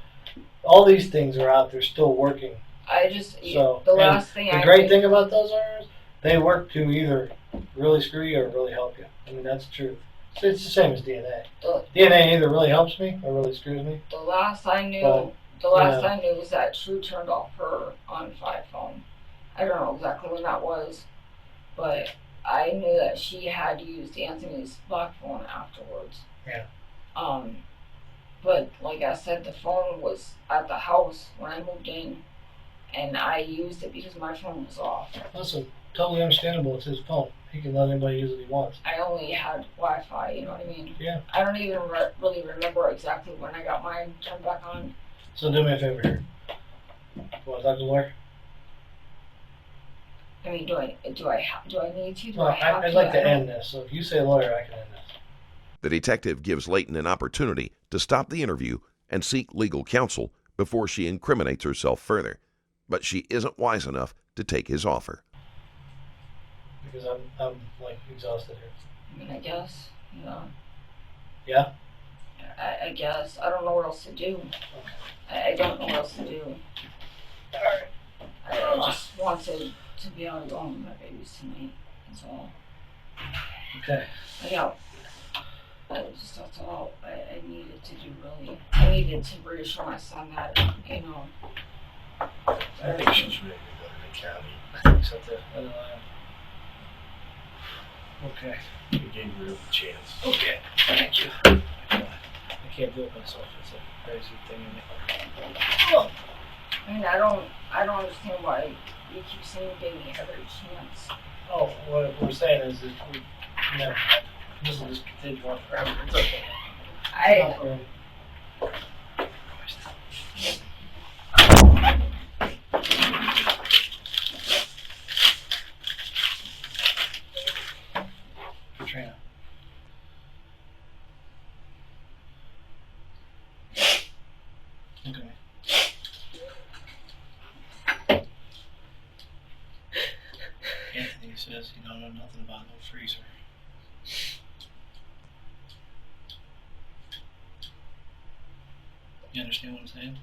all these things are out there still working. The last thing the great thing about those are they work to either really screw you or really help you. I mean, that's the truth. So it's the same as DNA. DNA either really helps me or really screws me. The last I knew was that True turned off her on 5 phone. I don't know exactly when that was, but I knew that she had used Anthony's black phone afterwards. Yeah. But like I said, the phone was at the house when I moved in, and I used it because my phone was off. Listen, totally understandable. It's his phone. He can let anybody use it he wants. I only had Wi-Fi, you know what I mean? Yeah. I don't even really remember exactly when I got mine turned back on. So do me a favor here. You want to talk to the lawyer? I mean, do I need to? I'd like to end this. So if you say lawyer, I can end this. The detective gives Leighton an opportunity to stop the interview and seek legal counsel before she incriminates herself further, but she isn't wise enough to take his offer. Because I'm like exhausted here. I mean, I guess, you know. Yeah? I guess. I don't know what else to do. Okay. I don't know what else to do. Alright. I just wanted to be able to go home with my babies tonight. That's all. Okay. That's all I needed to do, really. I needed to reassure my son that, you know. I think she's ready to go to the county. Except that I don't know. Okay. You gave her a chance. Okay. Thank you. I can't do it myself. It's a crazy thing in me. Oh. I mean, I don't understand why you keep saying you gave me every chance. Oh, what we're saying is that we never. This will just continue on forever. It's okay. Katrina. Look at me. Anthony says you don't know nothing about no freezer. You understand what I'm saying?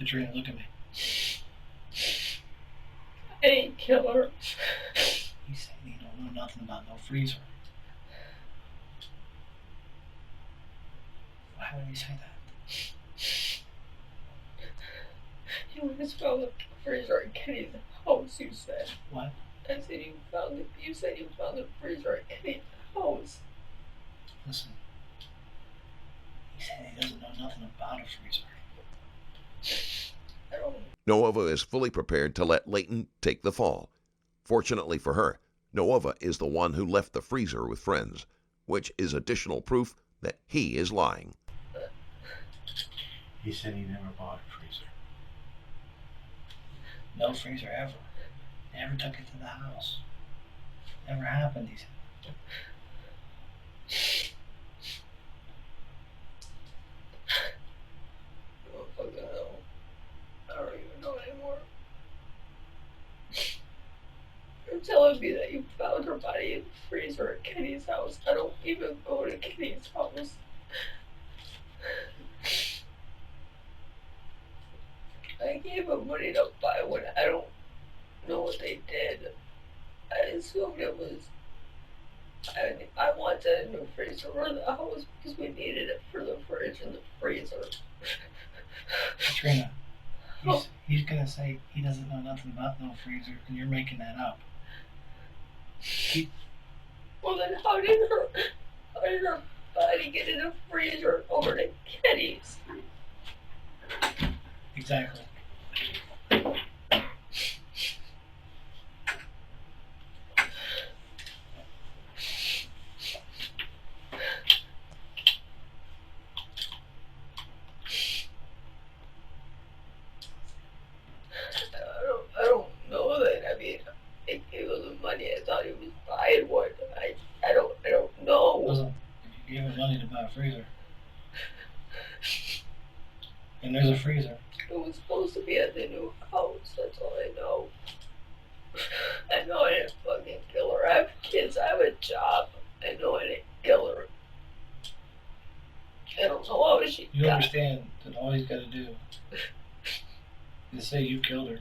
Katrina, look at me. I didn't kill her. You say you don't know nothing about no freezer. Why would you say that? You always found the freezer at Kenny's house, you said. What? I said you found it. You said you found the freezer at Kenny's house. Listen. He said he doesn't know nothing about a freezer. I don't. Novoa is fully prepared to let Leighton take the fall. Fortunately for her, Novoa is the one who left the freezer with friends, which is additional proof that he is lying. He said he never bought a freezer. No freezer ever. Never took it to the house. Never happened, he said. Oh, fucking hell. I don't even know anymore. You're telling me that you found her body in the freezer at Kenny's house. I don't even go to Kenny's house. I gave him money to buy one. I don't know what they did. I assumed it was. I wanted a new freezer for the house because we needed it for the fridge and the freezer. Katrina, he's gonna say he doesn't know nothing about no freezer, and you're making that up. Well, then how did her body get in a freezer over to Kenny's? Exactly. I don't know that. I mean, I gave him the money. I thought he was buying one. I don't know. Listen, if you gave him money to buy a freezer, and there's a freezer. It was supposed to be at the new house. That's all I know. I know I didn't fucking kill her. I have kids. I have a job. I know I didn't kill her. I don't know how she You got. understand that all he's got to do is say you killed her.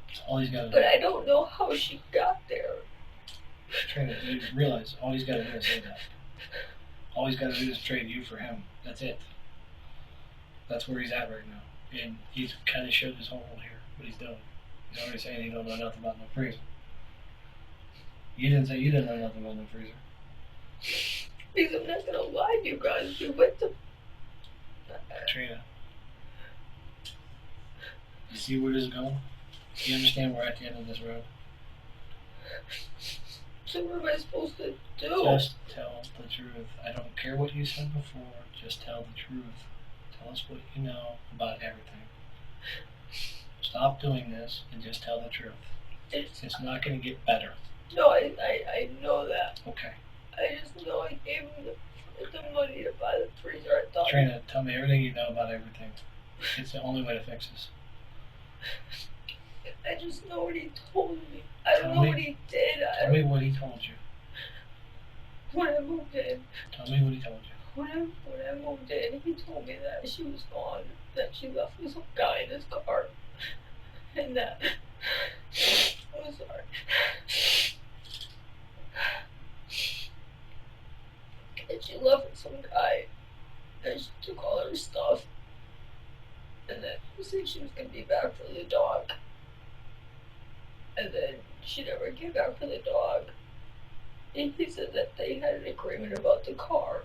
That's all he's got to do. But I don't know how she got there. Katrina, you realize all he's got to do is say that. All he's got to do is trade you for him. That's it. That's where he's at right now. And he's kind of showed his whole here, what he's doing. He's already saying he don't know nothing about no freezer. You didn't say you didn't know nothing about no freezer. Because I'm not gonna lie to you guys. You went to. Katrina, you see where this is going? You understand we're at the end of this road? So what am I supposed to do? Just tell the truth. I don't care what you said before. Just tell the truth. Tell us what you know about everything. Stop doing this and just tell the truth. It's not going to get better. No, I know that. Okay. I just know I gave him the money to buy the freezer. I thought. Katrina, tell me everything you know about everything. It's the only way to fix this. I just know what he told me. I don't Tell know me. what he did. Tell me what he told you. When I moved in, Tell me what he told you. when I moved in, he told me that she was gone. That she left with some guy in his car, and that. I'm sorry. And she left with some guy, and she took all her stuff, and then she said she was gonna be back for the dog, and then she never came back for the dog. And he said that they had an agreement about the car,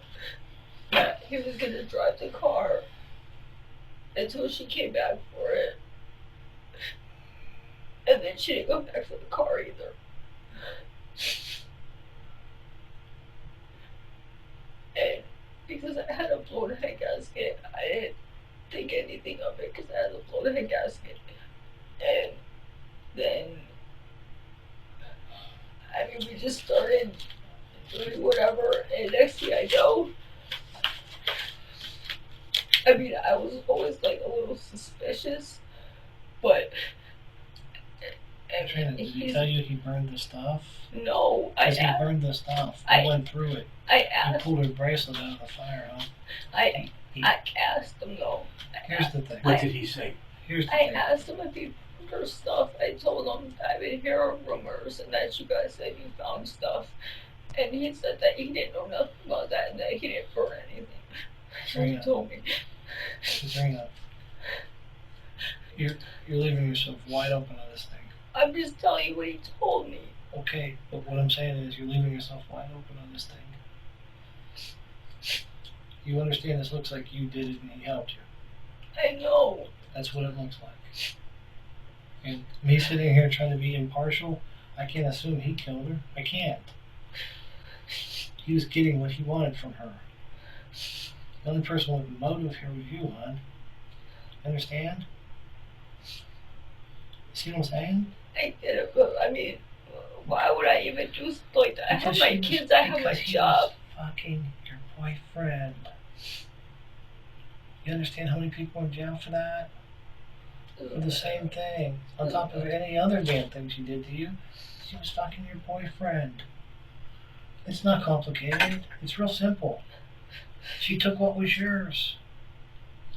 that he was gonna drive the car until she came back for it, and then she didn't go back for the car either. And because I had a blown head gasket, I didn't think anything of it because I had a blown head gasket. And then, I mean, we just started doing whatever, and next thing I know, I mean, I was always like a little suspicious, but. Katrina, did he tell you he burned the stuff? No, Because he burned the stuff. I went through it. I He asked. pulled her bracelet out of the fire, huh? I asked him though. Here's the thing. What did he say? Here's the I thing. asked him if he found her stuff. I told him I've been hearing rumors and that you guys said you found stuff. And he said that he didn't know nothing about that and that he didn't burn anything. So he Katrina. told me. Katrina, you're leaving yourself wide open on this thing. I'm just telling you what he told me. Okay, but what I'm saying is you're leaving yourself wide open on this thing. You understand this looks like you did it and he helped you. I know. That's what it looks like. And me sitting here trying to be impartial, I can't assume he killed her. I can't. He was getting what he wanted from her. The only person with motive here was you, hon. Understand? See what I'm saying? I get it, but I mean, why would I even do something like that? I have my kids, I have my job. Fucking your boyfriend. You understand how many people are in jail for that? For the same thing. On top of any other damn thing she did to you, she was fucking your boyfriend. It's not complicated. It's real simple. She took what was yours.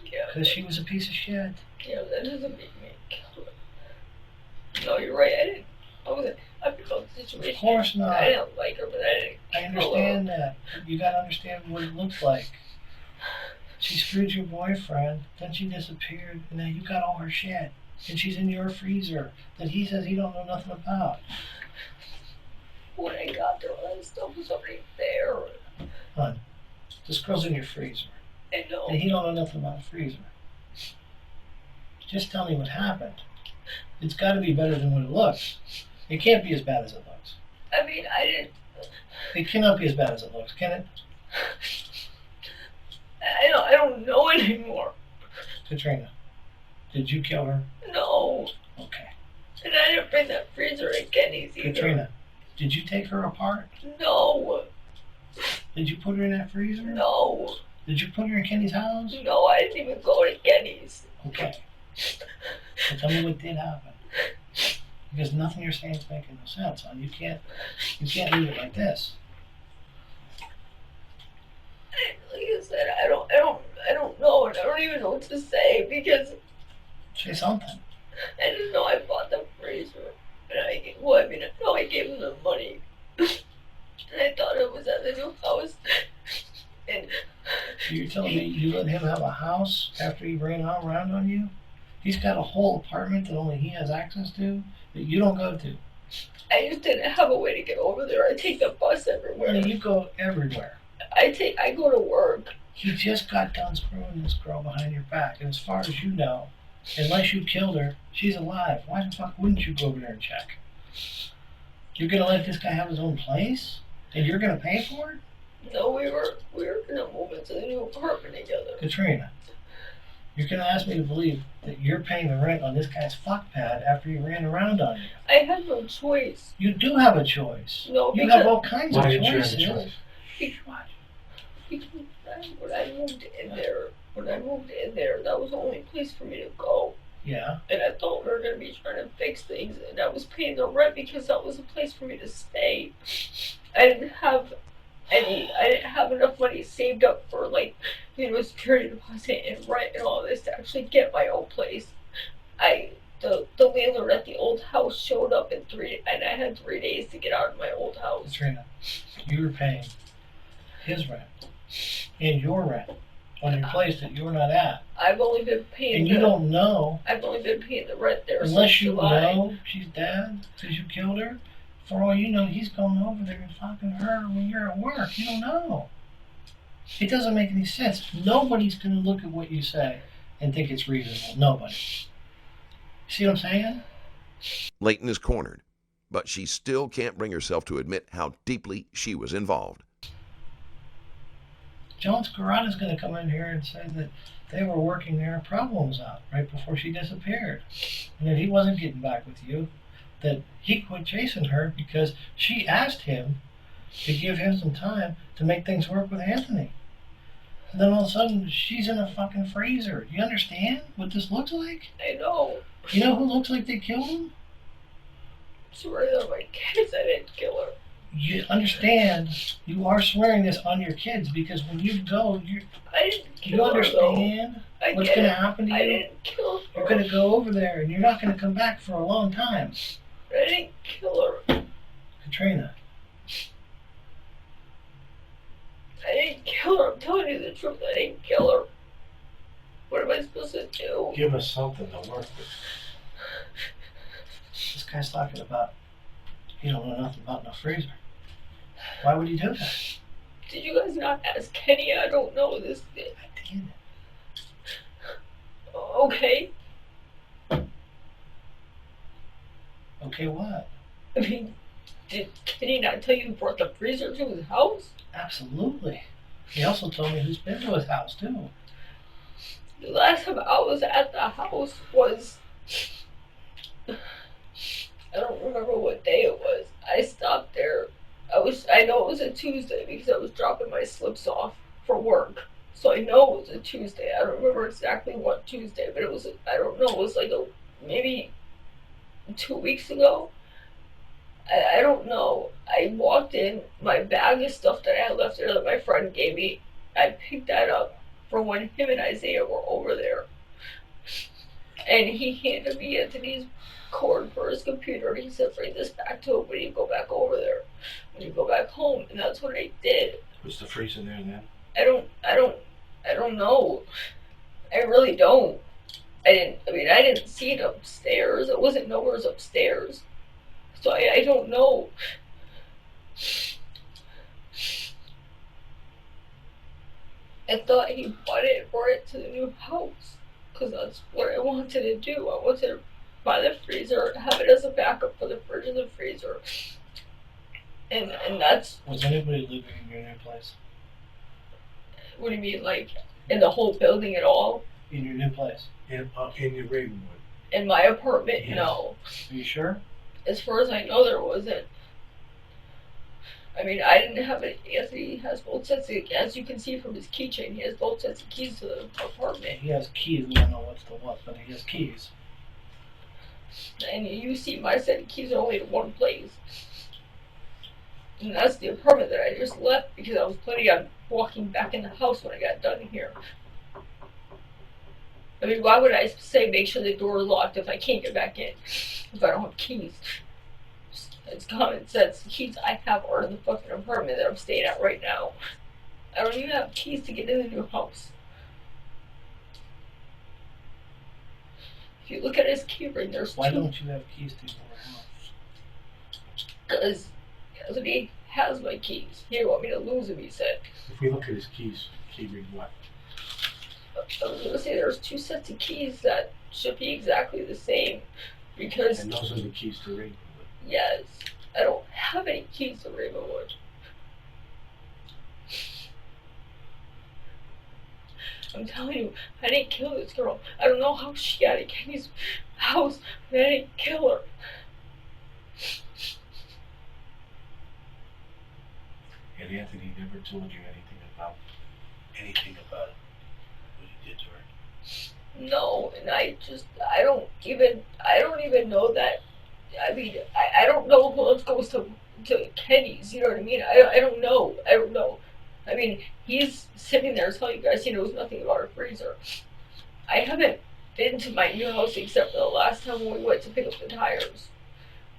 Yeah. Because she was a piece of shit. Yeah, that doesn't make me a killer. No, you're right. I felt the situation. Of course not. I didn't like her, but I didn't. I understand that. You gotta understand what it looks like. She screwed your boyfriend, then she disappeared, and now you got all her shit. And she's in your freezer that he says he don't know nothing about. When I got there, all that stuff was already there. Hon, this girl's in your freezer. I know. And he don't know nothing about a freezer. Just tell me what happened. It's gotta be better than what it looks. It can't be as bad as it looks. I mean, I didn't. It cannot be as bad as it looks, can it? I don't know anymore. Katrina, did you kill her? No. Okay. And I didn't bring that freezer in Kenny's either. Katrina, did you take her apart? No. Did you put her in that freezer? No. Did you put her in Kenny's house? No, I didn't even go to Kenny's. Okay. So tell me what did happen. Because nothing you're saying is making no sense, hon. You can't leave it like this. Like I said, I don't know, and I don't even know what to say because Say something. I just know I bought the freezer, and I gave him the money, and I thought it was at the new house, and So you're telling me you let him have a house after he ran all around on you? He's got a whole apartment that only he has access to that you don't go to. I just didn't have a way to get over there. I take the bus everywhere. I mean, you go everywhere. I go to work. He just got done screwing this girl behind your back, and as far as you know, unless you killed her, she's alive. Why the fuck wouldn't you go over there and check? You're gonna let this guy have his own place, and you're gonna pay for it? No, we were gonna move into the new apartment together. Katrina, you're gonna ask me to believe that you're paying the rent on this guy's fuck pad after he ran around on you. I had no choice. You do have a choice. No, You because have all kinds of Why did you have a choices. choice? Because when I moved in there, that was the only place for me to go. Yeah. And I thought we were gonna be trying to fix things, and I was paying the rent because that was a place for me to stay. I didn't have enough money saved up for security deposit and rent and all this to actually get my own place. The landlord at the old house showed up and I had 3 days to get out of my old house. Katrina, you were paying his rent and your rent on your place that you're not at. I've only been paying. And you don't know, I've only been paying the rent there unless since you July. know she's dead because you killed her. For all you know, he's going over there and fucking her when you're at work. You don't know. It doesn't make any sense. Nobody's going to look at what you say and think it's reasonable. Nobody. See what I'm saying? Leighton is cornered, but she still can't bring herself to admit how deeply she was involved. Jones Carrada's going to come in here and say that they were working their problems out right before she disappeared. And that he wasn't getting back with you. That he quit chasing her because she asked him to give him some time to make things work with Anthony. And then all of a sudden, she's in a fucking freezer. You understand what this looks like? I know. You know who looks like they killed him? Swear on my kids, I didn't kill her. You understand, you are swearing this on your kids because when you go, I didn't kill you her, understand? What's going to happen to I you? didn't kill her. You're going to go over there and you're not going to come back for a long time. I didn't kill her. Katrina. I didn't kill her. I'm telling you the truth. I didn't kill her. What am I supposed to do? Give us something to work with. This guy's talking about you don't know nothing about no freezer. Why would he do that? Did you guys not ask Kenny? I don't know this. I did. Okay. Okay, what? I mean, did Kenny not tell you who brought the freezer to his house? Absolutely. He also told me who's been to his house, too. The last time I was at the house was... I don't remember what day it was. I stopped there. I know it was a Tuesday because I was dropping my slips off for work. So I know it was a Tuesday. I don't remember exactly what Tuesday, but it was, I don't know, it was like maybe 2 weeks ago. I don't know. I walked in, my bag of stuff that I had left there that my friend gave me, I picked that up from when him and Isaiah were over there. And he handed me Anthony's cord for his computer and he said, bring this back to him when you go back over there, when you go back home. And that's what I did. Was the freezer there then? I don't know. I really don't. I didn't see it upstairs. It wasn't nowhere upstairs. So I don't know. I thought he bought it and brought it to the new house. Because that's what I wanted to do. I wanted to buy the freezer, have it as a backup for the fridge and the freezer. And that's... Was anybody living in your new place? What do you mean, like, in the whole building at all? In your new place? In your Ravenwood? In my apartment? Yes. No. Are you sure? As far as I know, there wasn't. I mean, I didn't have it. Anthony has both sets of, as you can see from his keychain, he has both sets of keys to the apartment. He has keys. We don't know what's the what, but he has keys. And you see my set of keys are only in one place. And that's the apartment that I just left because I was planning on walking back in the house when I got done here. I mean, why would I say make sure the door is locked if I can't get back in? If I don't have keys? It's common sense. The keys I have are in the fucking apartment that I'm staying at right now. I don't even have keys to get in the new house. If you look at his key ring, there's Why two. don't you have keys to your house? Because he has my keys. He didn't want me to lose them, he said. If we look at his keys, key ring what? I was going to say there's two sets of keys that should be exactly the same. Because, And those are the keys to Ravenwood. yes, I don't have any keys to Ravenwood. I'm telling you, I didn't kill this girl. I don't know how she got in Kenny's house, but I didn't kill her. And Anthony never told you anything about it, what he did to her? No, and I don't even know that. I mean, I don't know who else goes to Kenny's, you know what I mean? I don't know. I mean, he's sitting there telling you guys he knows nothing about a freezer. I haven't been to my new house except for the last time when we went to pick up the tires.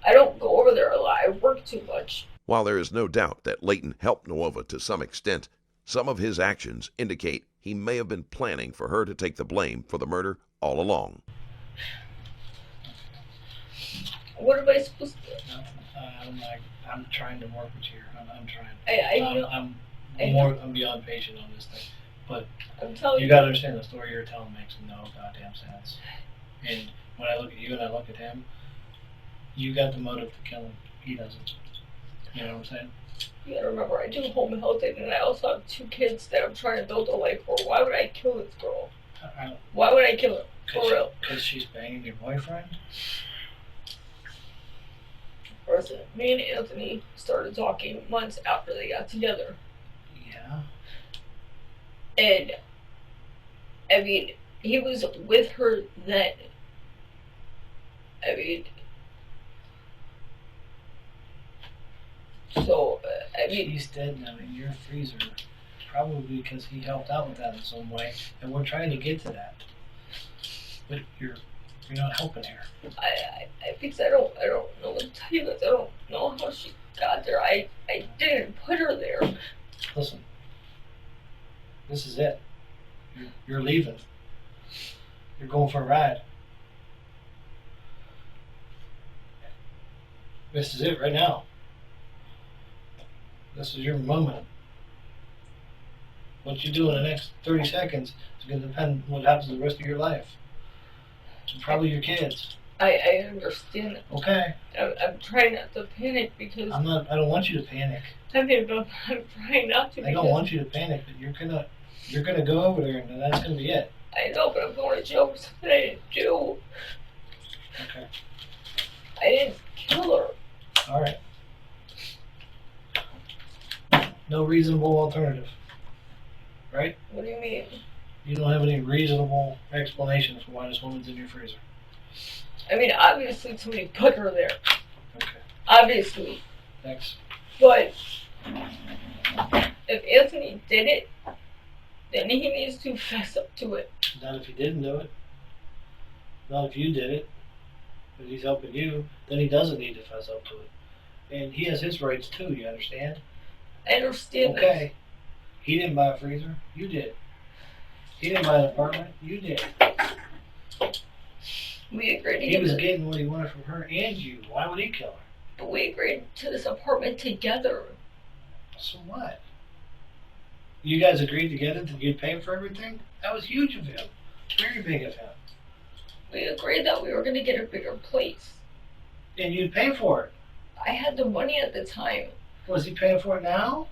I don't go over there a lot. I work too much. While there is no doubt that Leighton helped Novoa to some extent, some of his actions indicate he may have been planning for her to take the blame for the murder all along. What am I supposed to do? I'm trying to work with you. I'm trying. I'm beyond patient on this thing. But I'm telling you you. gotta understand the story you're telling makes no goddamn sense. And when I look at you and I look at him, you got the motive to kill him. He doesn't. You know what I'm saying? You gotta remember, I do home health aid, and I also have 2 kids that I'm trying to build a life for. Why would I kill this girl? Why would I kill her? For real. Because she's banging your boyfriend? Listen, me and Anthony started talking months after they got together. Yeah. And, I mean, he was with her then. I mean, so, She's dead now in your freezer. Probably because he helped out with that in some way, and we're trying to get to that. But you're not helping here. I because I don't know what to tell you guys. I don't know how she got there. I didn't put her there. Listen, this is it. You're leaving. You're going for a ride. This is it right now. This is your moment. What you do in the next 30 seconds is going to depend on what happens the rest of your life. And probably your kids. I understand. Okay. I'm trying not to panic because I don't want you to panic. I mean, but I'm trying not to. I don't want you to panic, but you're gonna go over there and that's gonna be it. I know, but I'm going to jail for something I didn't do. Okay. I didn't kill her. All right. No reasonable alternative. Right? What do you mean? You don't have any reasonable explanation for why this woman's in your freezer. I mean, obviously somebody put her there. Okay. Obviously. Thanks. But if Anthony did it, then he needs to fess up to it. Not if he didn't do it. Not if you did it. If he's helping you, then he doesn't need to fess up to it. And he has his rights too, you understand? I understand Okay. this. He didn't buy a freezer, you did. He didn't buy an apartment, you did. We agreed to He get was this, getting what he wanted from her and you. Why would he kill her? but we agreed to this apartment together. So what? You guys agreed together that you'd pay for everything? That was huge of him. Very big of him. We agreed that we were going to get a bigger place. And you'd pay for it. I had the money at the time. Was he paying for it now?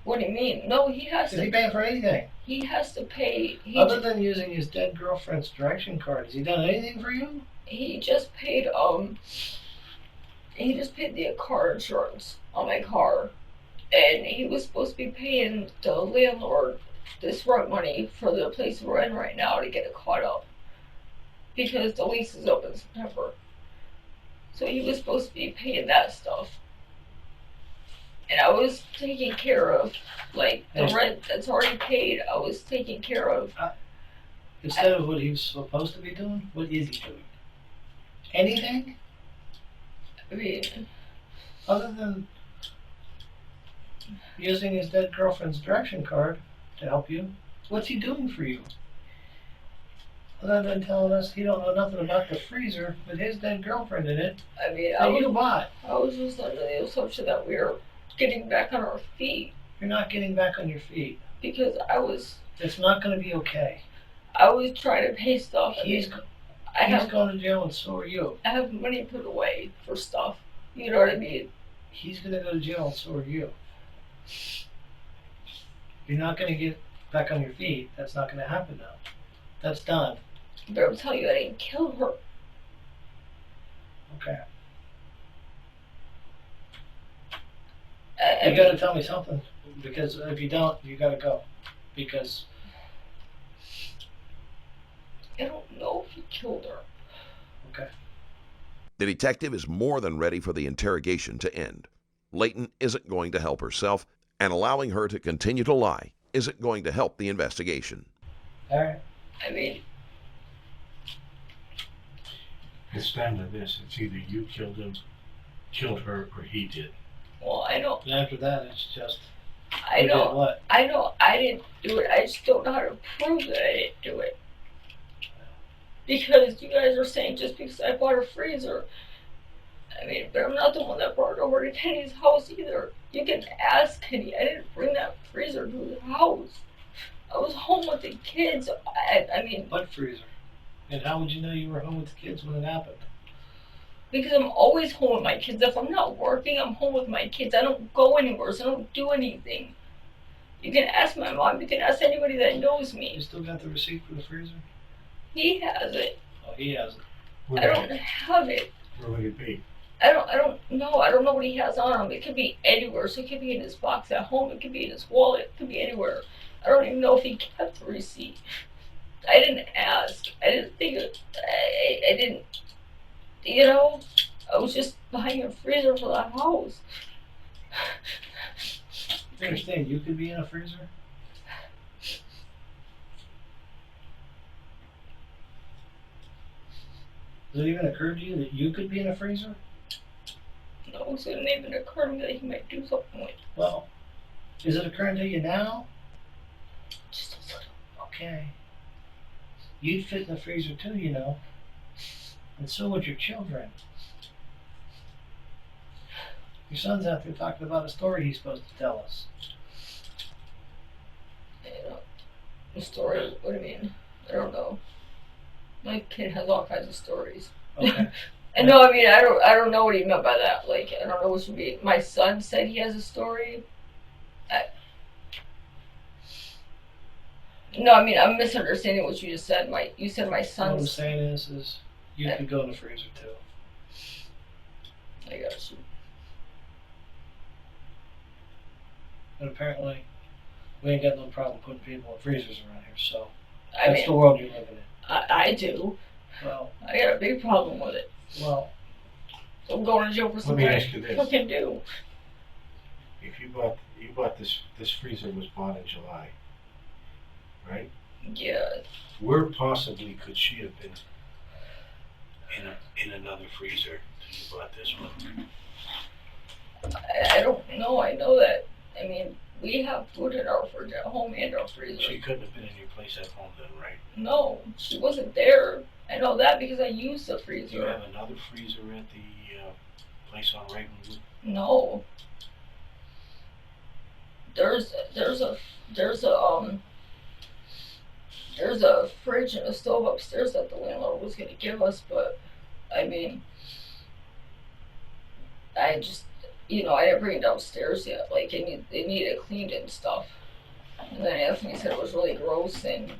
What do you mean? No, he has Is he to. paying for anything? He has to pay. Other than using his dead girlfriend's direction card, has he done anything for you? He just paid. He just paid the car insurance on my car, and he was supposed to be paying the landlord this rent money for the place we're in right now to get it caught up, because the lease is up in September. So he was supposed to be paying that stuff. And I was taking care of, like, the rent that's already paid, I was taking care of. Instead of what he's supposed to be doing, what is he doing? Anything? I mean, Other than using his dead girlfriend's direction card to help you, what's he doing for you? Other than telling us he don't know nothing about the freezer with his dead girlfriend in it I mean, that you bought. I was just under the assumption that we were getting back on our feet, You're not getting back on your feet. because It's not going to be okay. I was trying to pay stuff. I He's mean, I have going to jail and so are you. I have money put away for stuff. You know what I mean? He's going to go to jail and so are you. You're not going to get back on your feet. That's not going to happen now. That's done. But I'm telling you, I didn't kill her. Okay. I You got to tell me something, because if you don't, you got to go. Because I don't know if he killed her. okay. The detective is more than ready for the interrogation to end. Leighton isn't going to help herself, and allowing her to continue to lie isn't going to help the investigation. All right. I mean, It's down to this. It's either you killed him, killed her, or he did. well, I know, And after that, it's just I who did know, what. I know I didn't do it. I just don't know how to prove that I didn't do it. Because you guys are saying just because I bought a freezer. I mean, but I'm not the one that brought it over to Kenny's house either. You can ask Kenny. I didn't bring that freezer to his house. I was home with the kids. I mean, What freezer? And how would you know you were home with the kids when it happened? because I'm always home with my kids. If I'm not working, I'm home with my kids. I don't go anywhere, so I don't do anything. You can ask my mom. You can ask anybody that knows You me. still got the receipt for the freezer? He has it. Oh, he has it. Where I don't have it. would it be? I don't know. I don't know what he has on him. It could be anywhere. So it could be in his box at home. It could be in his wallet. It could be anywhere. I don't even know if he kept the receipt. I didn't ask. I didn't think it. I didn't. You know, I was just buying a freezer for the house. You understand, you could be in a freezer? Does it even occur to you that you could be in a freezer? No, it didn't even occur to me that he might do something like that. Well, is it occurring to you now? Just a little. Okay. You'd fit in the freezer too, you know. And so would your children. Your son's out there talking about a story he's supposed to tell us. You know, the story, what do you mean? I don't know. My kid has all kinds of stories. Okay. And no, I mean, I don't know what he meant by that. Like, I don't know what you mean. My son said he has a story. No, I mean, I'm misunderstanding what you just said. You said my What I'm son's. saying is you could go in the freezer too. I got you. And apparently, we ain't got no problem putting people in freezers around here, so I that's mean, the world you're living in. I do. Well, I got a big problem with it. well, So I'm going to jail for Let something me I ask you this. fucking do. If you bought this freezer was bought in July, right? Yeah. Where possibly could she have been in another freezer till you bought this one? I don't know. I know that. I mean, we have food in our fridge at home and our freezer. She couldn't have been in your place at home then, right? No, she wasn't there. I know that because I used the Do you freezer. have another freezer at the place on Ravenwood? No. There's a fridge and a stove upstairs that the landlord was gonna give us, but I mean, I just, I didn't bring it downstairs yet. Like, it needed cleaned and stuff. And then Anthony said it was really gross, and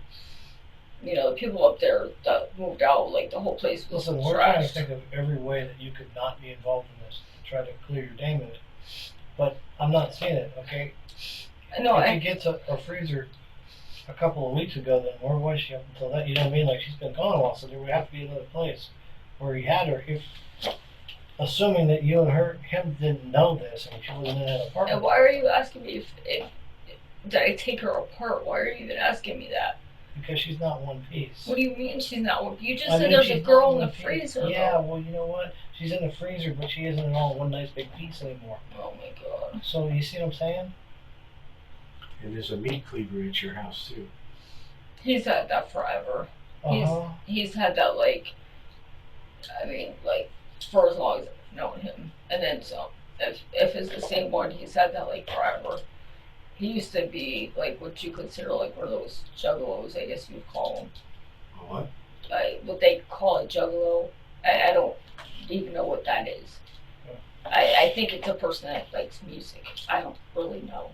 the people up there that moved out, like the whole place was listen, we're trying to trashed. think of every way that you could not be involved in this to try to clear your name of it. But I'm not seeing it, okay? No, if he gets a freezer a couple of weeks ago, then where was she up until that? You know what I mean? Like, she's been gone a while, so there would have to be another place where he had her. If, assuming that you and him didn't know this, and she wasn't in that and apartment. why are you asking me if did I take her apart? Why are you even asking me that? Because she's not one piece. What do you mean she's not one? You just I said mean, there's she's a not girl in one the piece. freezer. Yeah, though. well, you know what? She's in the freezer, but she isn't all one nice big piece anymore. Oh my god. So you see what I'm saying? And there's a meat cleaver at your house too. He's had that forever. Uh-huh. He's had that like for as long as I've known him. And then some. If it's the same one, he's had that like forever. He used to be like what you consider like one of those juggalos, I guess you'd call them. What? What they call a juggalo. I don't even know what that is. I think it's a person that likes music. I don't really know.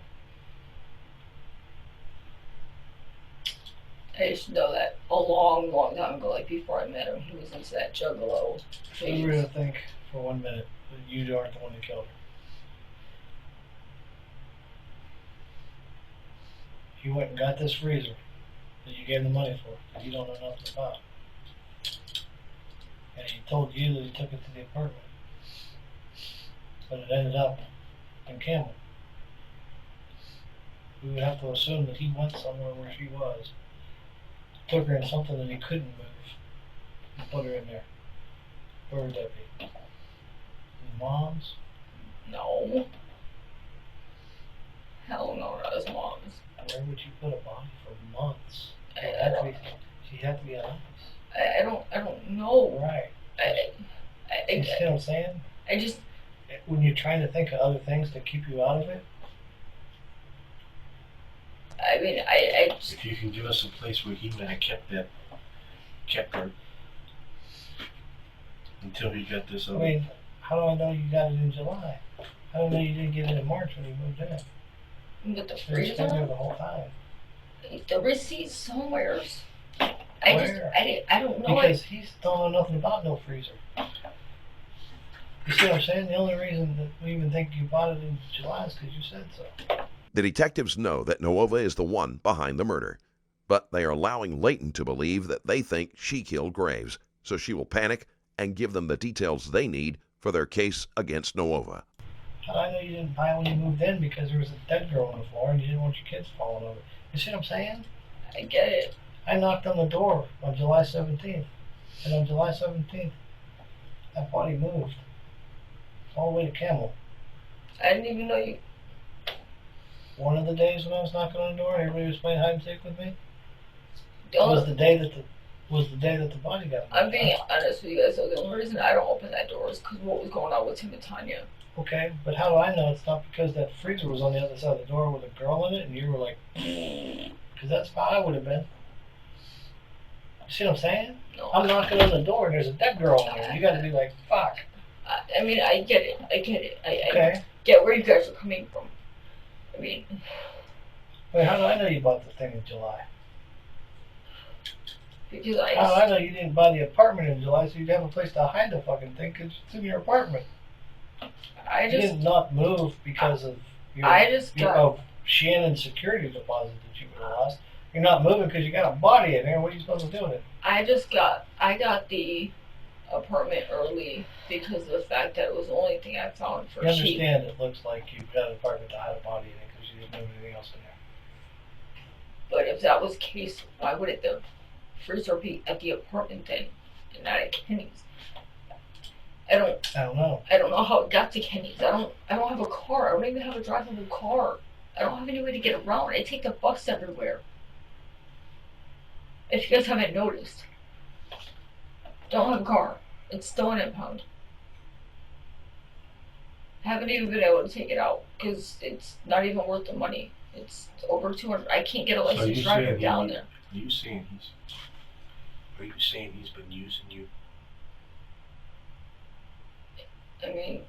I just know that a long, long time ago, like before I met him, he was into that juggalo So we're phase. gonna think for 1 minute that you aren't the one who killed her. You went and got this freezer that you gave the money for, that you don't know nothing about. And he told you that he took it to the apartment. But it ended up in Campbell. We would have to assume that he went somewhere where she was, took her in something that he couldn't move, and put her in there. Where would that be? His mom's? No. Hell no, not his mom's. Where would you put a body for months? I She had to be honest. don't know. Right. I You see what I'm saying? just, When you're trying to think of other things to keep you out of it, I mean, I just, If you can give us a place where he might have kept her until he got this I other. mean, how do I know you got it in July? How do I know you didn't get it in March when you moved in? with the You were staying there freezer, the whole time. the receipt somewhere. Where? I don't know. Because he's don't know nothing about no freezer. You see what I'm saying? The only reason that we even think you bought it in July is because you said so. The detectives know that Novoa is the one behind the murder, but they are allowing Leighton to believe that they think she killed Graves, so she will panic and give them the details they need for their case against Novoa. How do I know you didn't buy it when you moved in? Because there was a dead girl on the floor and you didn't want your kids falling over. You see what I'm saying? I get it. I knocked on the door on July 17th. And on July 17th, that body moved. All the way to Camel. I didn't even know you. One of the days when I was knocking on the door and everybody was playing hide and seek with me Don't, was the day that the body got moved. I'm being honest with you guys, though. The only reason I don't open that door is because what was going on with Tim and Tanya. Okay, but how do I know it's not because that freezer was on the other side of the door with a girl in it and you were like, because that's how I would have been. You see what I'm saying? No. I'm knocking on the door and there's a dead girl in there. You got to be like, fuck. I mean, I get it. I Okay. I get where you guys are coming from. I mean, Wait, how do I know you bought the thing in July? because How do I know you didn't buy the apartment in July so you'd have a place to hide the fucking thing because it's in your apartment? I You just, didn't not move because of of Shannon's security deposit that you would have lost. You're not moving because you got a body in there. What are you supposed to do with it? I got the apartment early because of the fact that it was the only thing I found for You cheap. understand it looks like you've got an apartment to hide a body in it because you didn't move anything else in there. But if that was the case, why wouldn't the freezer be at the apartment then and not at Kenny's? I don't know how it got to Kenny's. I don't have a car. I don't even have a drivable car. I don't have any way to get around. I take the bus everywhere. If you guys haven't noticed. Don't have a car. It's still an impound. Haven't even been able to take it out because it's not even worth the money. It's over 200. I can't get a licensed driver down there. Are you saying he's been using you? I mean,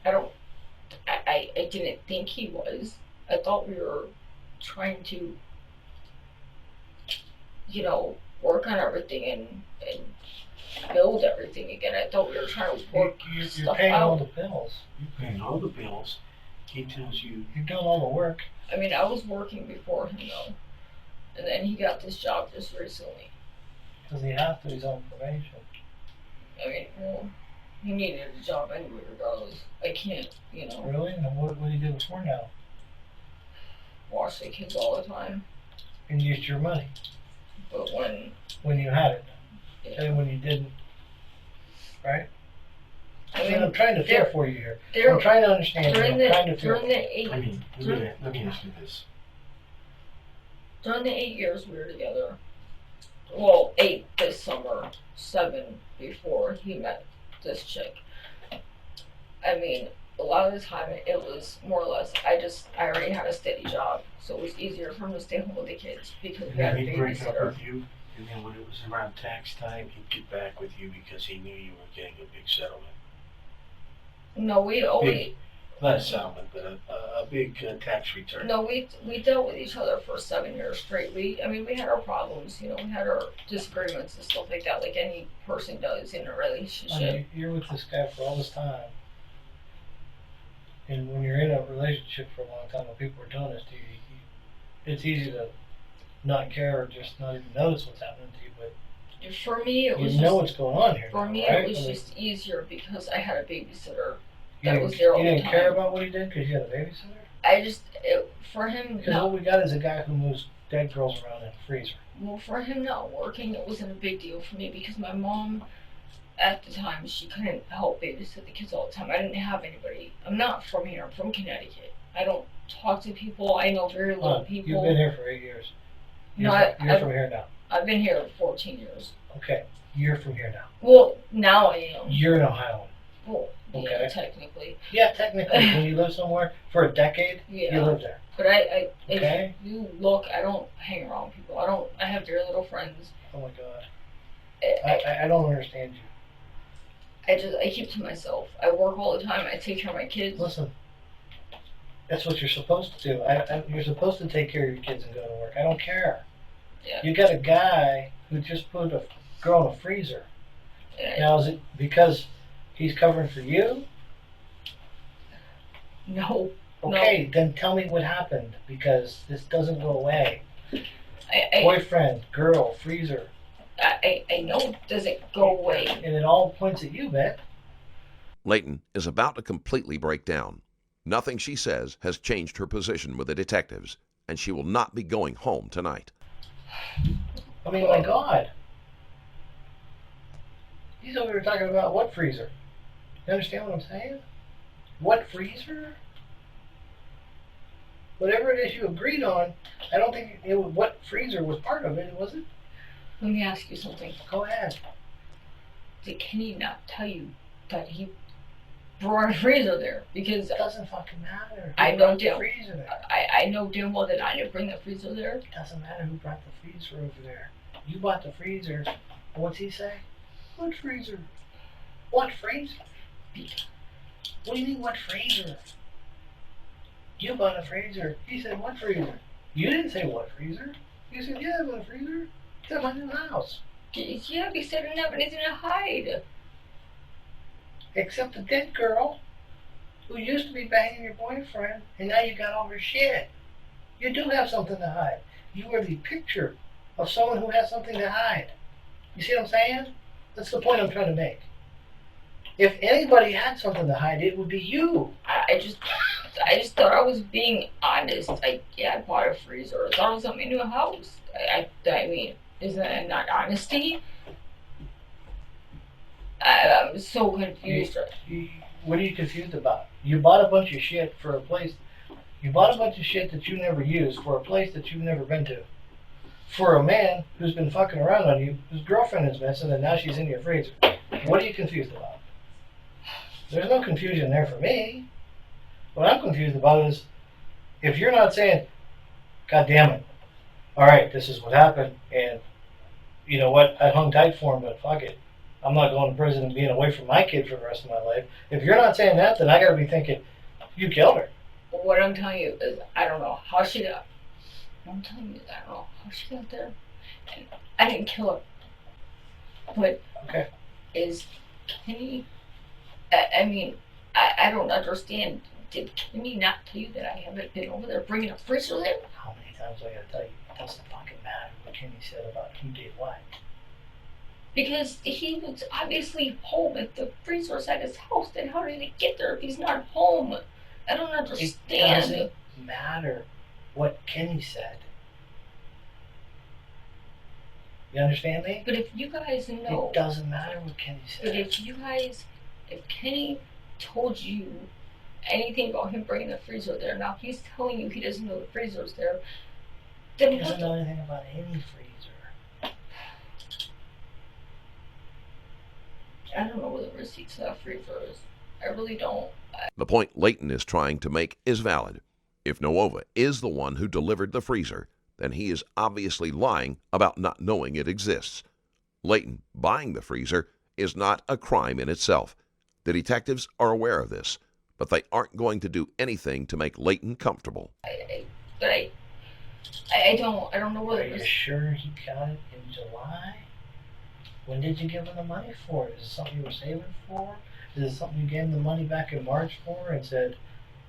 I didn't think he was. I thought we were trying to, work on everything and build everything again. I thought we were trying to work You're stuff paying all out. the bills. You're paying all the bills. He tells you. You're doing all the work. I mean, I was working before him though, and then he got this job just recently. Because he has to. He's on probation. I mean, well, he needed a job anyway, regardless. I can't, Really? And what do you do before now? watch the kids all the time. And used your money But when you had it. yeah, And when you didn't. Right? I mean, I'm trying to feel for you here. they're I'm trying to understand you. during I'm the trying to feel. during the eight Let me ask you this. during the 8 years we were together. Well, 8 this summer, 7 before he met this chick. I mean, a lot of the time it was more or less I already had a steady job, so it was easier for him to stay home with the kids because And we had then a he'd break up babysitter. with you, and then when it was around tax time, he'd get back with you because he knew you were getting a big settlement. No, we always Not a settlement, but a big tax return. no, we dealt with each other for 7 years straight. We had our problems, we had our disagreements and stuff like that, like any person does in a I relationship. mean, you're with this guy for all this time. And when you're in a relationship for a long time, when people are doing this to you, it's easy to not care or just not even notice what's happening to you. But For me, it was you know just, what's going on here. for now, me, right? it was I mean, just easier because I had a babysitter you that didn't, was there all you the didn't care time. about what he did because you had a babysitter? For him, Because no. what we got is a guy who moves dead girls around in a freezer. Well, for him not working, it wasn't a big deal for me because my mom, at the time, she couldn't help babysit the kids all the time. I didn't have anybody. I'm not from here. I'm from Connecticut. I don't talk to people. I know very little people. You've been here for 8 years. No, You're from here now. I've been here 14 years. Okay, you're from here now. Well, now I am. You're an Ohioan. Well, yeah, Okay. technically. Yeah, technically, when you live somewhere for a decade, Yeah. you live there. But Okay. if you look, I don't hang around people. I have very little friends. Oh my God. I I don't understand you. I keep to myself. I work all the time. I take care of my kids. Listen, that's what you're supposed to do. You're supposed to take care of your kids and go to work. I don't care. Yeah. You got a guy who just put a girl in a freezer. And Now, is it because he's covering for you? no. Okay, then tell me what happened, because this doesn't go away. I Boyfriend, girl, freezer, know it doesn't go away. and it all points at you, man. Leighton is about to completely break down. Nothing she says has changed her position with the detectives, and she will not be going home tonight. I mean, my God. He's over here talking about what freezer? You understand what I'm saying? What freezer? Whatever it is you agreed on, I don't think what freezer was part of it, was it? Let me ask you something. Go ahead. Did Kenny not tell you that he brought a freezer there? Because It doesn't fucking matter. I Who know brought the damn. freezer there? I know damn well that I didn't bring the freezer there. It doesn't matter who brought the freezer over there. You bought the freezer. What's he say? What freezer? What freezer? What do you mean, what freezer? You bought a freezer. He said, what freezer? You didn't say what freezer. You said, yeah, I bought a freezer. It's at my new house. Yeah, because I didn't have anything to hide. Except the dead girl who used to be banging your boyfriend, and now you got all her shit. You do have something to hide. You are the picture of someone who has something to hide. You see what I'm saying? That's the point I'm trying to make. If anybody had something to hide, it would be you. I just thought I was being honest. I bought a freezer. I thought it was at my new house. I mean, isn't that not honesty? I'm so confused. What are you confused about? You bought a bunch of shit for a place. You bought a bunch of shit that you never used for a place that you've never been to. For a man who's been fucking around on you, whose girlfriend is missing, and now she's in your freezer. What are you confused about? There's no confusion there for me. What I'm confused about is if you're not saying, God damn it, all right, this is what happened, and you know what, I hung tight for him, but fuck it. I'm not going to prison and being away from my kid for the rest of my life. If you're not saying that, then I got to be thinking, you killed her. What I'm telling you is I don't know how she got. I'm telling you, I don't know how she got there. And I didn't kill her. But Okay. is Kenny... I mean, I don't understand. Did Kenny not tell you that I haven't been over there bringing a freezer there? How many times do I got to tell you? It doesn't fucking matter what Kenny said about who did what. Because he was obviously home if the freezer's at his house. Then how did he get there if he's not home? I don't It understand. doesn't matter what Kenny said. You understand me? But if you guys know... It doesn't matter what Kenny said. But if Kenny told you anything about him bringing the freezer there, now he's telling you he doesn't know the freezer's there, then He doesn't know anything about any freezer. I don't know where the receipts of that freezer is. I really don't. The point Leighton is trying to make is valid. If Novoa is the one who delivered the freezer, then he is obviously lying about not knowing it exists. Leighton buying the freezer is not a crime in itself. The detectives are aware of this, but they aren't going to do anything to make Leighton comfortable. I don't know where Are the you receipts... sure he got it in July? When did you give him the money for it? Is it something you were saving for? Is it something you gave him the money back in March for and said,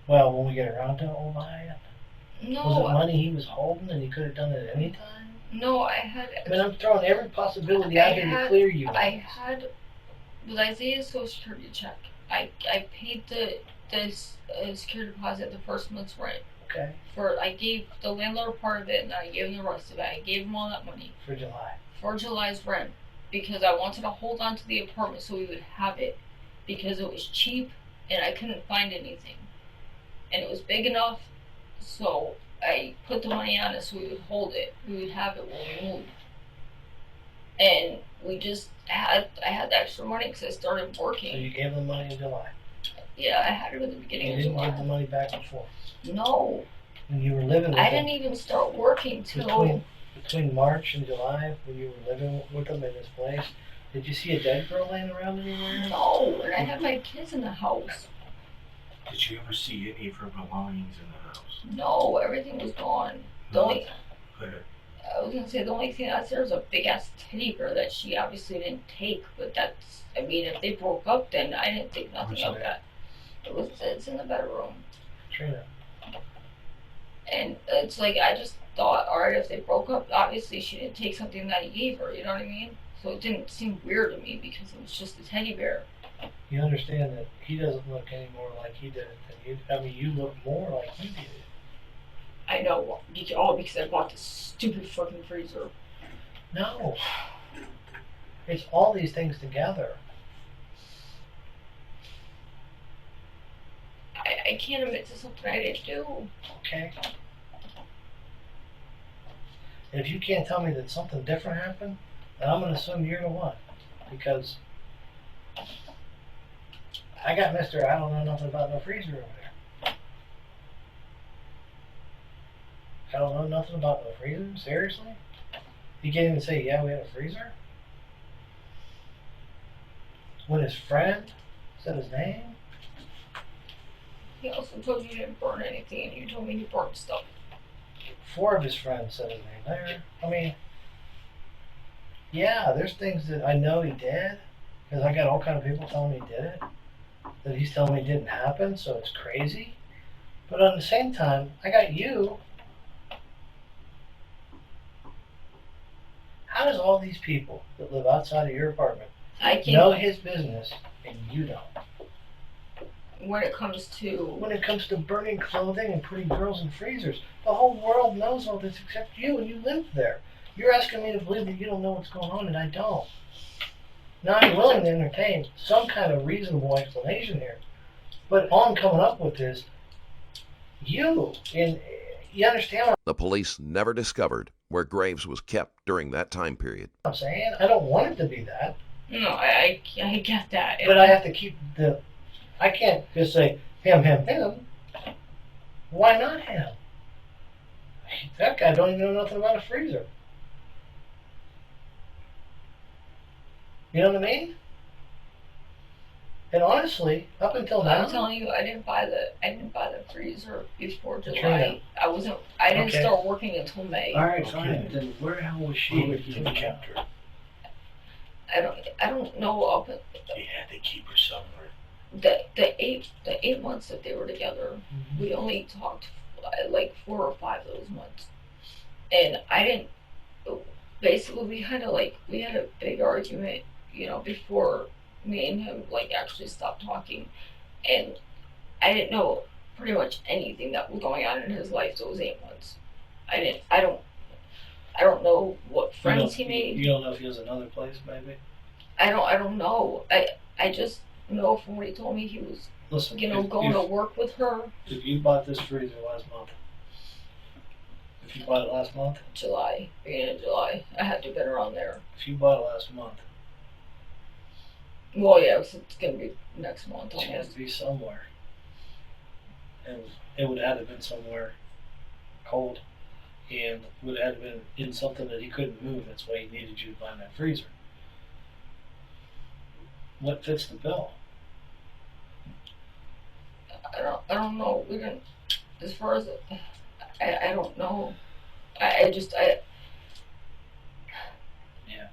well, when we get around to it, we'll buy it? No, Was it money he was holding and he could have done it at any time? no, I had... I mean, I'm throwing every possibility out here to clear you. I had... With Isaiah's social security check, I paid the security deposit the first month's rent. Okay, I gave the landlord part of it, and I gave him the rest of it. I gave him all that money for July. for July's rent because I wanted to hold on to the apartment so we would have it because it was cheap and I couldn't find anything. And it was big enough, so I put the money on it so we would hold it. We would have it when we moved. And I had the extra money because I started working. So you gave him the money in July. Yeah, I had it at the beginning You of didn't July. give the money back before. No, When you were living with I him. didn't even start working till... Between March and July, when you were living with him in his place, did you see a dead girl laying around anywhere? No, and I had my kids in the house. Did you ever see any of her belongings in the house? No, everything was gone. The only, Good. I was gonna say the only thing that's there was a big ass teddy bear that she obviously didn't take. But that's, I mean, if they broke up, then I didn't think nothing of that. It's in the bedroom, Katrina. and it's like I just thought, all right, if they broke up, obviously she didn't take something that he gave her. You know what I mean? So it didn't seem weird to me because it was just a teddy bear. You understand that he doesn't look any more like he did than you. I mean, you look more like you did. I know, all because I bought this stupid fucking freezer. No. It's all these things together. I can't admit to something I didn't do. Okay? And if you can't tell me that something different happened, then I'm going to assume you're the one. Because I got Mr. I don't know nothing about no freezer over there. I don't know nothing about no freezer? Seriously? You can't even say, yeah, we have a freezer? When his friend said his name? He also told you didn't burn anything, and you told me you burned stuff. 4 of his friends said his name there. I mean, yeah, there's things that I know he did, because I got all kind of people telling me he did it, that he's telling me it didn't happen, so it's crazy. But at the same time, I got you. How does all these people that live outside of your apartment know his business and you don't? When it comes to Burning clothing and putting girls in freezers, the whole world knows all this except you, and you live there. You're asking me to believe that you don't know what's going on, and I don't. Now I'm willing to entertain some kind of reasonable explanation here, but all I'm coming up with is you. And you understand what The police never discovered where Graves was kept during that time period. I'm saying? I don't want it to be that. No, I get that. But I have to keep I can't just say him. Why not him? That guy don't even know nothing about a freezer. You know what I mean? And honestly, up until now, I'm telling you, I didn't buy the freezer before July. Katrina. I didn't Okay. start working until May. all right, fine. Then where the hell was she in the chapter? I don't know They had to keep her somewhere. the 8 months that they were together. We only talked like 4 or 5 of those months, and I didn't. Basically, we had a big argument, before me and him actually stopped talking, and I didn't know pretty much anything that was going on in his life those 8 months. I don't know what friends he made. You don't know if he has another place, maybe? I don't know. I just know from what he told me he was Listen, going to work with her. If you bought this freezer last month, if you bought it last month, Beginning of July, I had to have been around there. if you bought it last month, Well, yeah, it's gonna be next month it had almost. to be somewhere. And it would have been somewhere cold, and would have been in something that he couldn't move. That's why he needed you to buy that freezer. What fits the bill? I don't know. We didn't. As far as I don't know. I Yeah.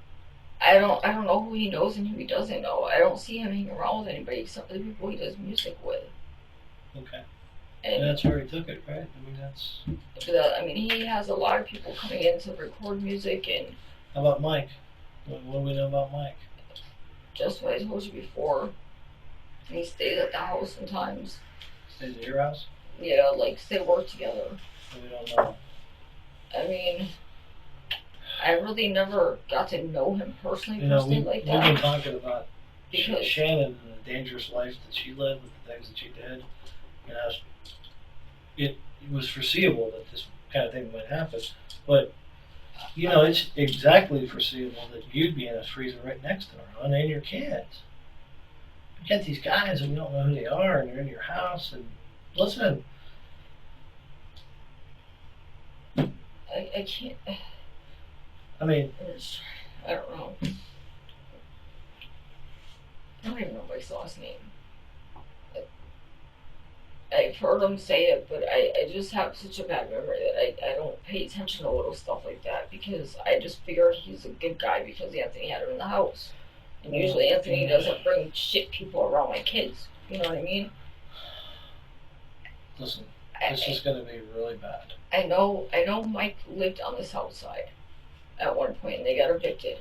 I don't know who he knows and who he doesn't know. I don't see him hanging around with anybody except for the people he does music with. Okay. And And that's where he took it, right? I mean, that's. he has a lot of people coming in to record music, and How about Mike? What do we know about Mike? just what I told you before. He stays at the house sometimes. Stays at your house? Yeah, they work together. We don't know. I mean, I really never got to know him personally, We've like been that. talking about Because Shannon and the dangerous life that she led with the things that she did. It was foreseeable that this kind of thing might happen, but it's exactly foreseeable that you'd be in a freezer right next to her, hon, and your kids. You get these guys and we don't know who they are, and they're in your house, and listen. I can't. I mean, I don't know. I don't even know my last name. I've heard him say it, but I just have such a bad memory that I don't pay attention to little stuff like that, because I just figured he's a good guy because Anthony had him in the house. And usually Anthony doesn't bring shit people around my kids. You know what I mean? listen, this is going to be really bad. I know Mike lived on the south side at one point and they got evicted.